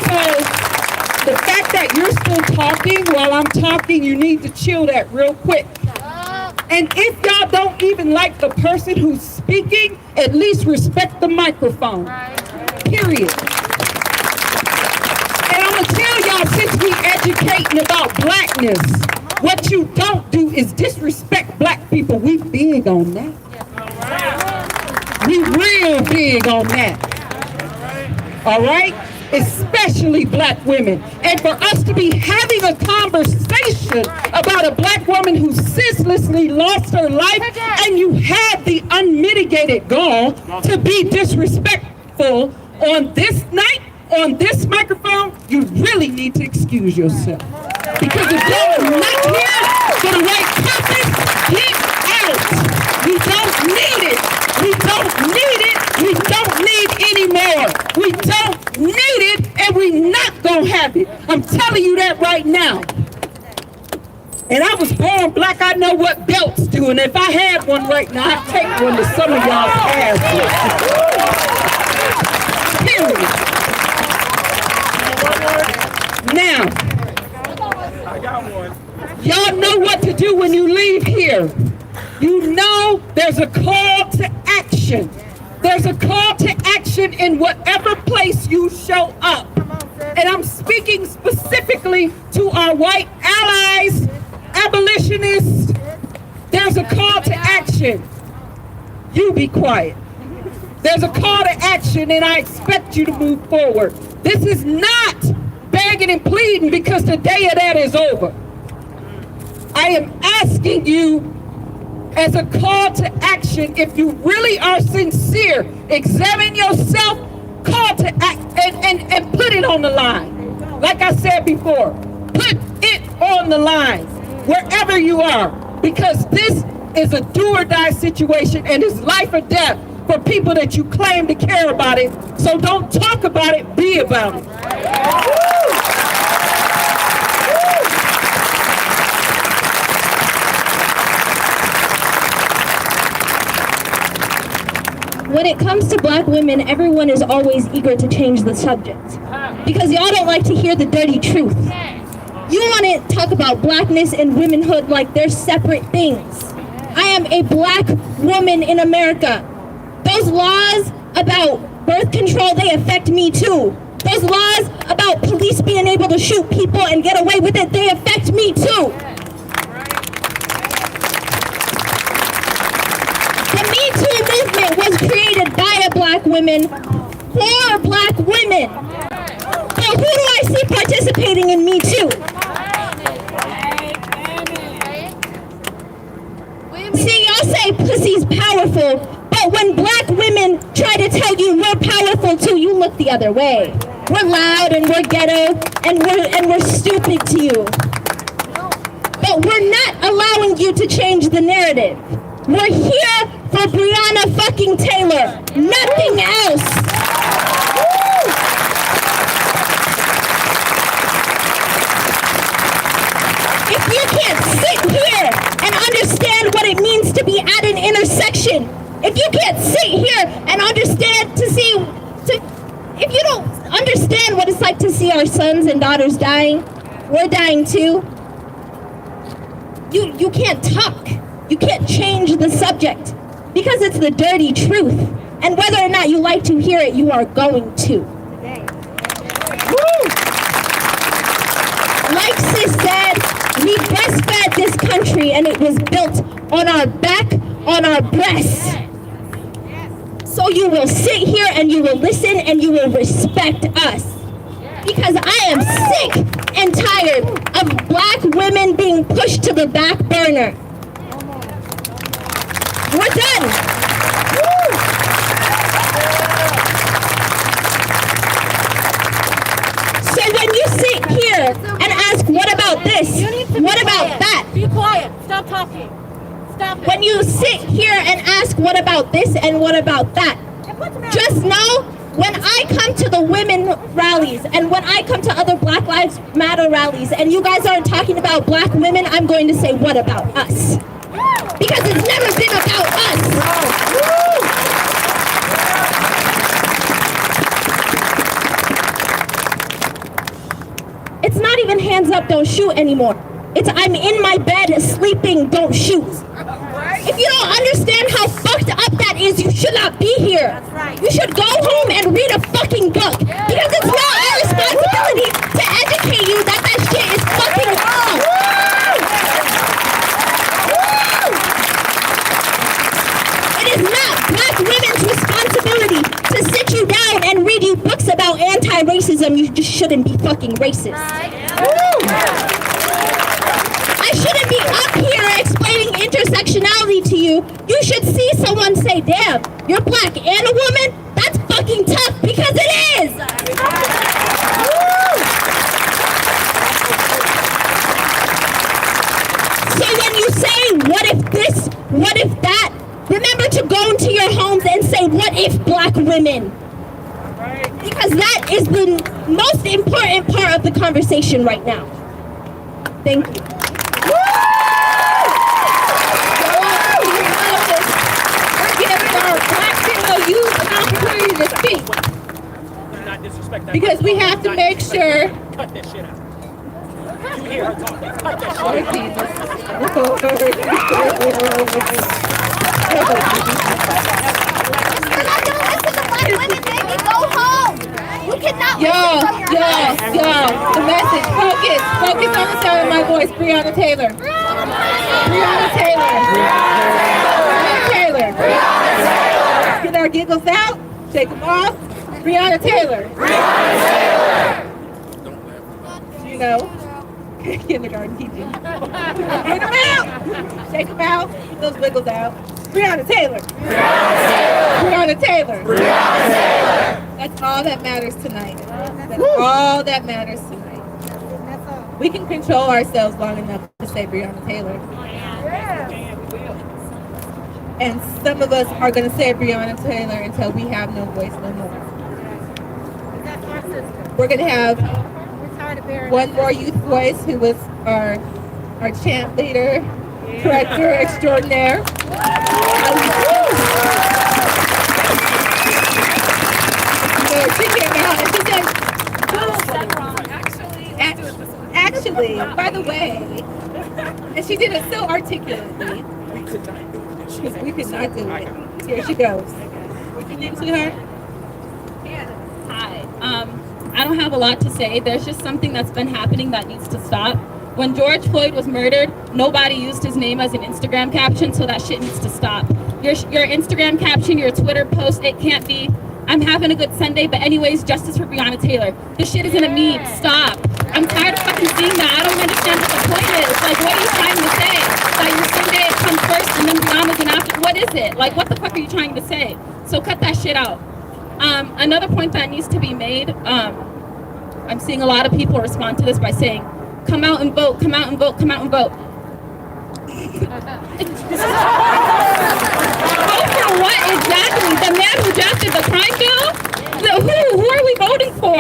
So the fact that you're still talking while I'm talking, you need to chill that real quick. And if y'all don't even like the person who's speaking, at least respect the microphone. Period. And I'm gonna tell y'all, since we educating about blackness, what you don't do is disrespect black people. We big on that. We real big on that. All right? Especially black women. And for us to be having a conversation about a black woman who senselessly lost her life, and you had the unmitigated gall to be disrespectful on this night, on this microphone, you really need to excuse yourself. Because if y'all are not here for the right purpose, get out. We don't need it. We don't need it. We don't need any more. We don't need it, and we not gonna have it. I'm telling you that right now. And I was born black. I know what belts do, and if I had one right now, I'd take one to some of y'all's asses. Period. Now, y'all know what to do when you leave here. You know there's a call to action. There's a call to action in whatever place you show up. And I'm speaking specifically to our white allies, abolitionists. There's a call to action. You be quiet. There's a call to action, and I expect you to move forward. This is not begging and pleading because the day of that is over. I am asking you as a call to action, if you really are sincere, examine yourself, call to act, and put it on the line. Like I said before, put it on the line, wherever you are, because this is a do or die situation, and it's life or death for people that you claim to care about it. So don't talk about it, be about it. When it comes to black women, everyone is always eager to change the subject because y'all don't like to hear the dirty truth. You want to talk about blackness and womanhood like they're separate things. I am a black woman in America. Those laws about birth control, they affect me too. Those laws about police being able to shoot people and get away with it, they affect me too. The Me Too movement was created by a black woman for black women. So who do I see participating in Me Too? See, y'all say pussy's powerful, but when black women try to tell you we're powerful too, you look the other way. We're loud and we're ghetto and we're stupid to you. But we're not allowing you to change the narrative. We're here for Breonna fucking Taylor, nothing else. If you can't sit here and understand what it means to be at an intersection, if you can't sit here and understand if you don't understand what it's like to see our sons and daughters dying, we're dying too. You can't talk. You can't change the subject because it's the dirty truth. And whether or not you like to hear it, you are going to. Woo! Like Sis said, we breastfed this country and it was built on our back, on our breasts. So you will sit here and you will listen and you will respect us. Because I am sick and tired of black women being pushed to the back burner. We're done. Woo! So when you sit here and ask, what about this? What about that? Be quiet. Stop talking. Stop it. When you sit here and ask, what about this and what about that? Just know, when I come to the women rallies and when I come to other Black Lives Matter rallies and you guys aren't talking about black women, I'm going to say, what about us? Because it's never been about us. It's not even hands up, don't shoot anymore. It's I'm in my bed sleeping, don't shoot. If you don't understand how fucked up that is, you should not be here. You should go home and read a fucking book. Because it's not our responsibility to educate you that that shit is fucking wrong. It is not black women's responsibility to sit you down and read you books about anti-racism. You just shouldn't be fucking racist. I shouldn't be up here explaining intersectionality to you. You should see someone say, damn, you're black and a woman? That's fucking tough, because it is! So when you say, what if this, what if that, remember to go into your homes and say, what if black women? Because that is the most important part of the conversation right now. Thank you. Youth an opportunity to speak. Because we have to make sure. Cut this shit out. You hear her talking. Cut that Yo, the message. Focus on the sound of my voice. Breonna Taylor. Breonna Taylor. Get our giggles out, shake them off. Breonna Taylor. You know, kindergarten teaching. Get them out, shake them out, get those wiggles out. Breonna Taylor. Breonna Taylor. That's all that matters tonight. That's all that matters tonight. We can control ourselves long enough to say Breonna Taylor. And some of us are going to say Breonna Taylor until we have no voice no more. We're going to have one more youth voice who was our chant leader, director extraordinaire. She came out and she said, actually, by the way, and she did it so articulately. We could not do it. Here she goes. What's your name, sweetheart? Hi. I don't have a lot to say. There's just something that's been happening that needs to stop. When George Floyd was murdered, nobody used his name as an Instagram caption, so that shit needs to stop. Your Instagram caption, your Twitter post, it can't be, I'm having a good Sunday, but anyways, justice for Breonna Taylor. This shit isn't a meme. Stop. I'm tired of fucking seeing that. I don't understand what the point is. Like, what are you trying to say? Like, your Sunday comes first and then Breonna's an after. What is it? Like, what the fuck are you trying to say? So cut that shit out. Another point that needs to be made, I'm seeing a lot of people respond to this by saying, come out and vote, come out and vote, come out and vote. Vote for what exactly? The man who drafted the crime bill? Who are we voting for?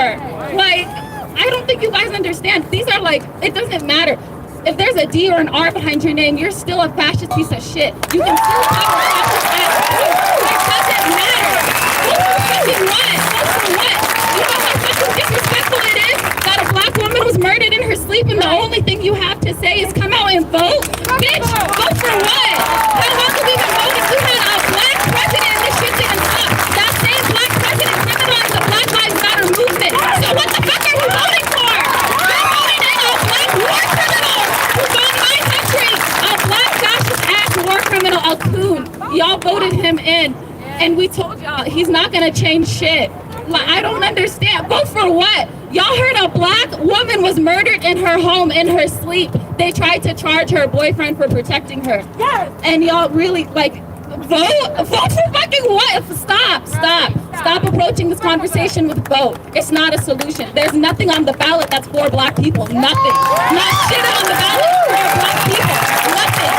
Like, I don't think you guys understand. These are like, it doesn't matter. If there's a D or an R behind your name, you're still a fascist piece of shit. You can still have a fascist ass too. It doesn't matter. Vote for fucking what? Vote for what? You know how fucking disrespectful it is that a black woman was murdered in her sleep and the only thing you have to say is come out and vote? Bitch, vote for what? How long have we been voting? You had a black president and this shit didn't stop. That same black president criminalized the Black Lives Matter movement. So what the fuck are you voting for? You're voting in a black war criminal who's on my country. A black fascist ass war criminal, a coon. Y'all voted him in. And we told y'all he's not gonna change shit. Like, I don't understand. Vote for what? Y'all heard a black woman was murdered in her home in her sleep. They tried to charge her boyfriend for protecting her. Yes. And y'all really like vote for fucking what? Stop approaching this conversation with vote. It's not a solution. There's nothing on the ballot that's for black people. Nothing. Not shit on the ballot for black people. Nothing.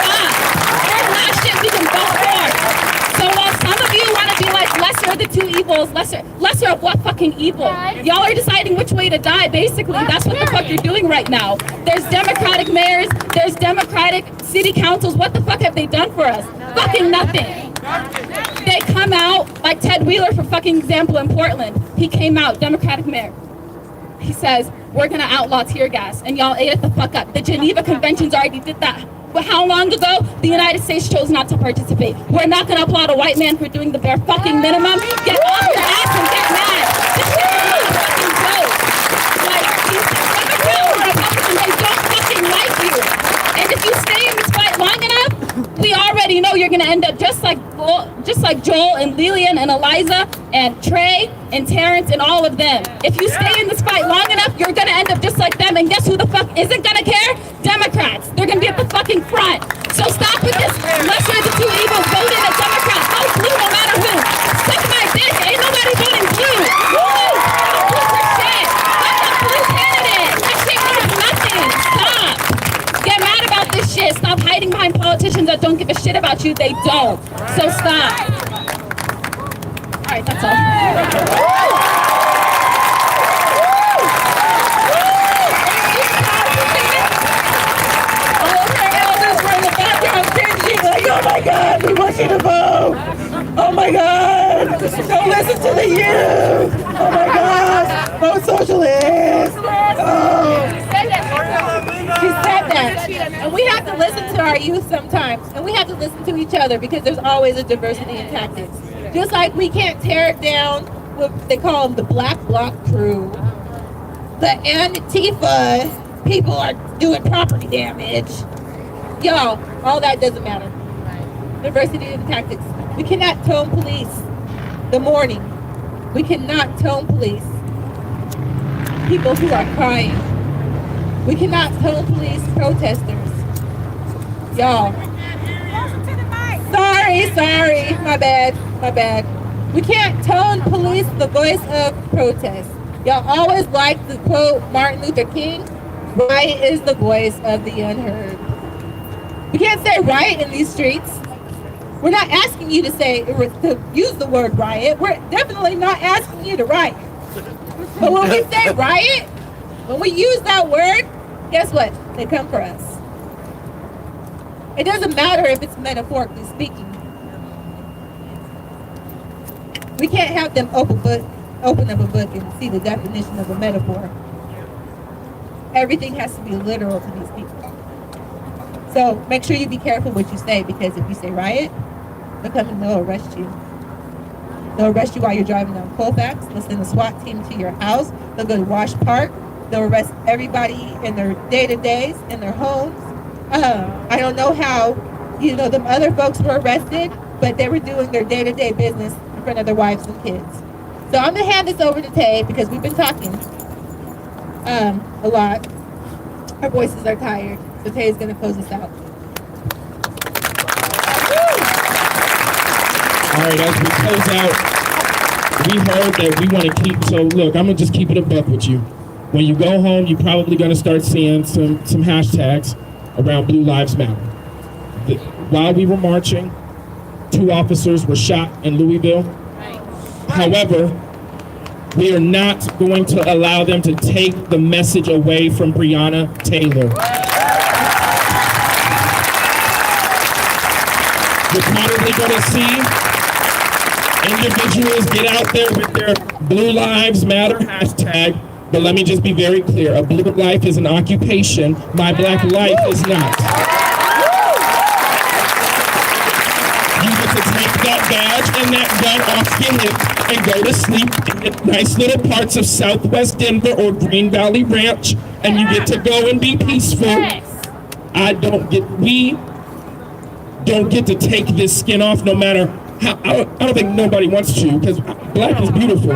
Stop. There's not shit we can vote for. So while some of you want to be like lesser of the two evils, lesser of what fucking evil? Y'all are deciding which way to die, basically. That's what the fuck you're doing right now. There's Democratic mayors, there's Democratic city councils. What the fuck have they done for us? Fucking nothing. They come out, like Ted Wheeler for fucking example in Portland. He came out, Democratic mayor. he says, we're gonna outlaw tear gas, and y'all ate it the fuck up. The Geneva Conventions already did that. But how long ago? The United States chose not to participate. We're not gonna applaud a white man for doing the bare fucking minimum. Get off your ass and get mad. This shit is really fucking dope. Like, these Republicans, they don't fucking like you. And if you stay in this fight long enough, we already know you're gonna end up just like Joel and Lillian and Eliza and Trey and Terrence and all of them. If you stay in this fight long enough, you're gonna end up just like them. And guess who the fuck isn't gonna care? Democrats. They're gonna be at the fucking front. So stop with this lesser of the two evils. Vote in a Democrat. Vote blue no matter who. Suck my dick. Ain't nobody voting blue. Woo! I'm blue for shit. I'm a blue candidate. That shit means nothing. Stop. Get mad about this shit. Stop hiding behind politicians that don't give a shit about you. They don't. So stop. All right, that's all. Oh my God, we want you to vote. Oh my God, don't listen to the youth. Oh my God, vote socialist. Oh. She said that. And we have to listen to our youth sometimes. And we have to listen to each other because there's always a diversity in tactics. Just like we can't tear it down with, they call them the Black Bloc crew. The Antifa people are doing property damage. Y'all, all that doesn't matter. Diversity in tactics. We cannot tone police the mourning. We cannot tone police people who are crying. We cannot tone police protesters. Y'all. Sorry, my bad. We can't tone police the voice of protest. Y'all always like to quote Martin Luther King, riot is the voice of the unheard. We can't say riot in these streets. We're not asking you to use the word riot. We're definitely not asking you to riot. But when we say riot, when we use that word, guess what? They come for us. It doesn't matter if it's metaphorically speaking. We can't have them open up a book and see the definition of a metaphor. Everything has to be literal to these people. So make sure you be careful what you say, because if you say riot, they'll come and they'll arrest you. They'll arrest you while you're driving down Colfax. They'll send a SWAT team to your house. They'll go to Wash Park. They'll arrest everybody in their day-to-days, in their homes. I don't know how, them other folks were arrested, but they were doing their day-to-day business in front of their wives and kids. So I'm gonna hand this over to Tay because we've been talking a lot. Our voices are tired. So Tay's gonna close us out. All right, as we close out, we heard that we want to keep, so look, I'm gonna just keep it a buck with you. When you go home, you're probably gonna start seeing some hashtags around Blue Lives Matter. While we were marching, 2 officers were shot in Louisville. However, we are not going to allow them to take the message away from Breonna Taylor. You're probably going to see individuals get out there with their Blue Lives Matter hashtag, but let me just be very clear. A blue life is an occupation. My black life is not. You get to take that badge and that gun off your hip and go to sleep in nice little parts of Southwest Denver or Green Valley Ranch, and you get to go and be peaceful. We don't get to take this skin off no matter how. I don't think nobody wants to, because black is beautiful.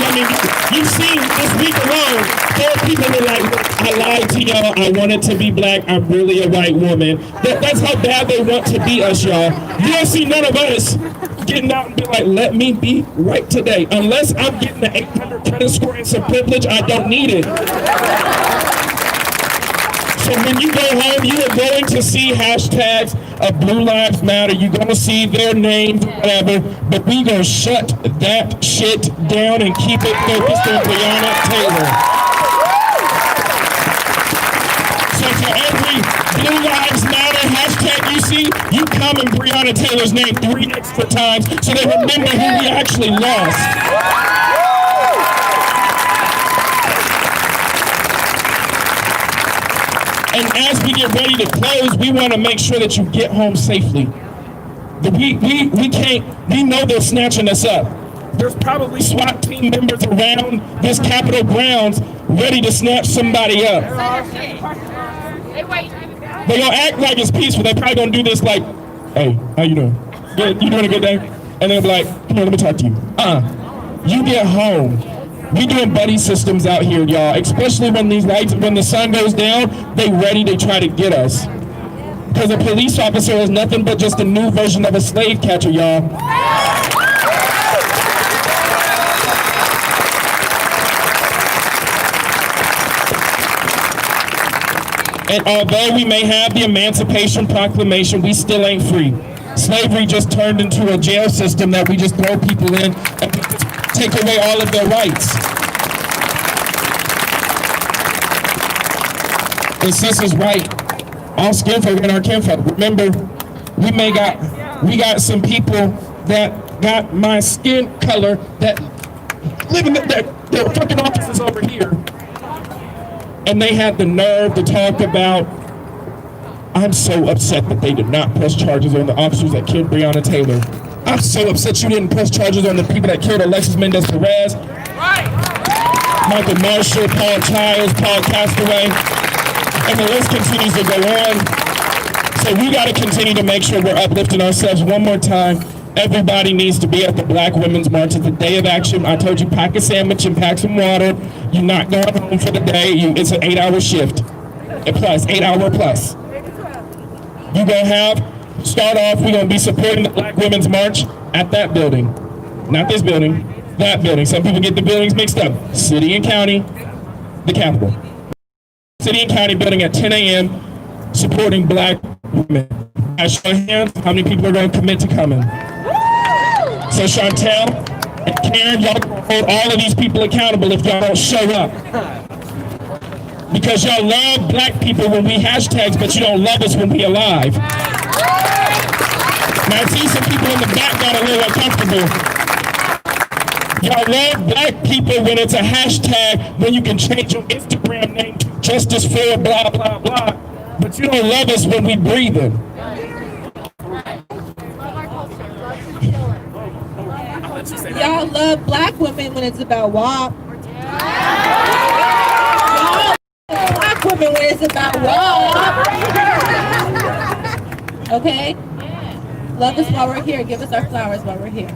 I mean, you've seen this week alone, there are people that are like, I lied to y'all, I wanted to be black, I'm really a white woman. That's how bad they want to be us, y'all. You don't see none of us getting out and be like, let me be right today. Unless I'm getting the 800 credit score and some privilege, I don't need it. So when you go home, you are going to see hashtags of Blue Lives Matter. You're going to see their names, whatever. But we going to shut that shit down and keep it focused on Breonna Taylor. So for every Blue Lives Matter hashtag you see, you comment Breonna Taylor's name 3 extra times so they remember who we actually lost. And as we get ready to close, we want to make sure that you get home safely. We know they're snatching us up. There's probably SWAT team members around this Capitol grounds ready to snatch somebody up. They're gonna act like it's peaceful. They're probably gonna do this like, hey, how you doing? Good, you doing a good day? And they'll be like, come here, let me talk to you. You get home. We doing buddy systems out here, y'all. Especially when when the sun goes down, they ready to try to get us. Because a police officer is nothing but just a new version of a slave catcher, y'all. And although we may have the Emancipation Proclamation, we still ain't free. Slavery just turned into a jail system that we just throw people in and take away all of their rights. And sis is right. All skin folk and our kinfolk. Remember, we got some people that got my skin color that live in their fucking offices over here. And they had the nerve to talk about, I'm so upset that they did not press charges on the officers that killed Breonna Taylor. I'm so upset you didn't press charges on the people that killed Alexis Mendez-Perez. Michael Marshall, Paul Childs, Paul Castaway, and the list continues to go on. So we got to continue to make sure we're uplifting ourselves one more time. Everybody needs to be at the Black Women's March. It's the day of action. I told you, pack a sandwich and pack some water. You're not going home for the day. It's an 8-hour shift. Plus, 8-hour plus. You're going to start off, we're going to be supporting the Black Women's March at that building. Not this building, that building. Some people get the buildings mixed up. City and county, the Capitol. City and county building at 10 a.m. supporting Black women. I show hands, how many people are going to commit to coming? So Chantel and Karen, y'all gonna hold all of these people accountable if y'all don't show up. Because y'all love Black people when we hashtags, but you don't love us when we alive. Now I see some people in the back got a little uncomfortable. Y'all love Black people when it's a hashtag, when you can change your Instagram name to Justice for blah, blah, blah. But you don't love us when we breathing. Y'all love Black women when it's about WAP. Y'all love Black women when it's about WAP. Okay? Love us while we're here. Give us our flowers while we're here.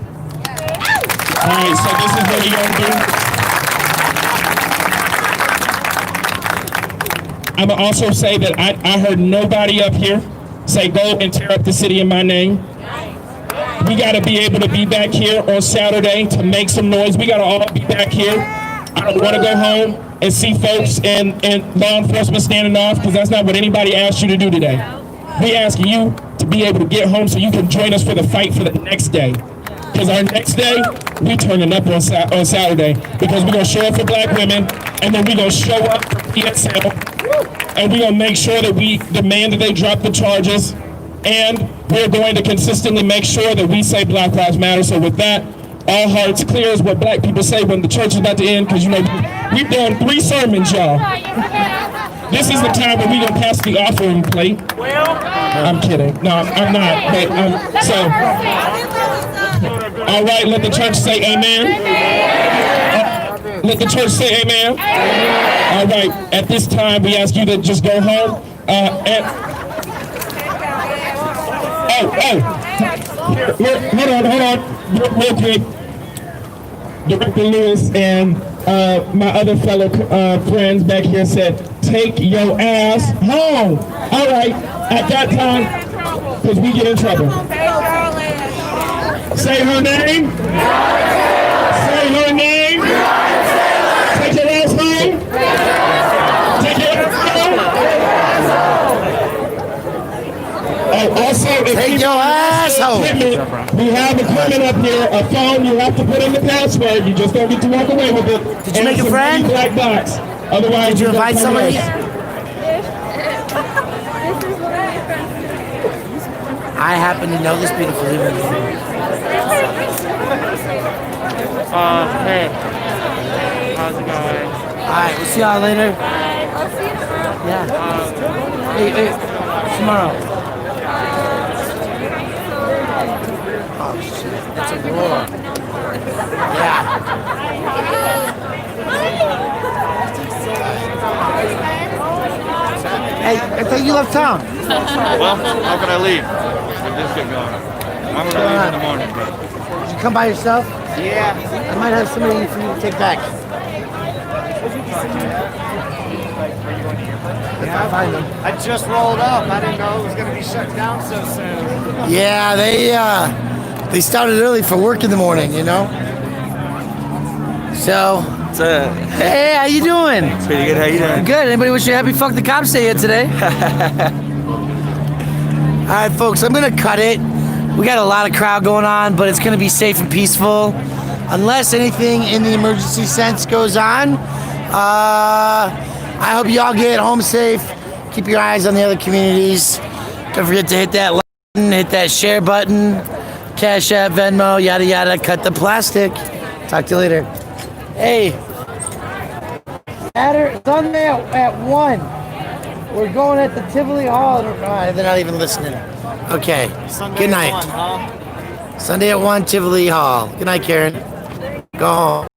All right, so this is what we're going to do. I'm going to also say that I heard nobody up here say, go and tear up the city in my name. We got to be able to be back here on Saturday to make some noise. We got to all be back here. I don't want to go home and see folks and law enforcement standing off, because that's not what anybody asked you to do today. We asking you to be able to get home so you can join us for the fight for the next day. Because our next day, we turning up on Saturday, because we're going to show up for Black women, and then we're going to show up for PSL, and we're going to make sure that we demand that they drop the charges. And we're going to consistently make sure that we say Black Lives Matter. So with that, all hearts clear is what Black people say when the church is about to end, because, you know, we've done 3 sermons, y'all. This is the time when we're going to pass the offering plate. I'm kidding. No, I'm not. But, so, all right, let the church say amen. Let the church say amen. All right, at this time, we ask you to just go home. Hold on, real quick. Director Lewis and my other fellow friends back here said, take your ass home. All right, at that time, because we get in trouble. Say her name. Say her name. Take your ass home. Take your ass home. Also, if take your ass home. We have equipment up here, a phone. You have to put in the password. You just don't get to walk away with it. Did you make a friend? Black box. Otherwise, did you invite somebody? I happen to know this beautiful evening. Hey. How's it going? All right, we'll see y'all later. Bye. I'll see you tomorrow. Yeah. Hey, tomorrow. Oh shit, that's a roar. Yeah. Hey, I thought you left town. Well, how can I leave? Just get going. I'm gonna leave in the morning. Did you come by yourself? Yeah. I might have somebody for you to take back. If I find them. I just rolled up. I didn't know it was going to be shut down so soon. Yeah, they started early for work in the morning, you know. So, hey, how you doing? Pretty good. How you doing? Good. Anybody wish you a happy fuck the cops day yet today? All right, folks, I'm gonna cut it. We got a lot of crowd going on, but it's gonna be safe and peaceful, unless anything in the emergency sense goes on. I hope y'all get home safe. Keep your eyes on the other communities. Don't forget to hit that like button, hit that share button, Cash App, Venmo, yada yada. Cut the plastic. Talk to you later. Hey, Sunday at 1. We're going at the Tivoli Hall. They're not even listening. Okay. Good night. Sunday at 1, Tivoli Hall. Good night, Karen. Go home.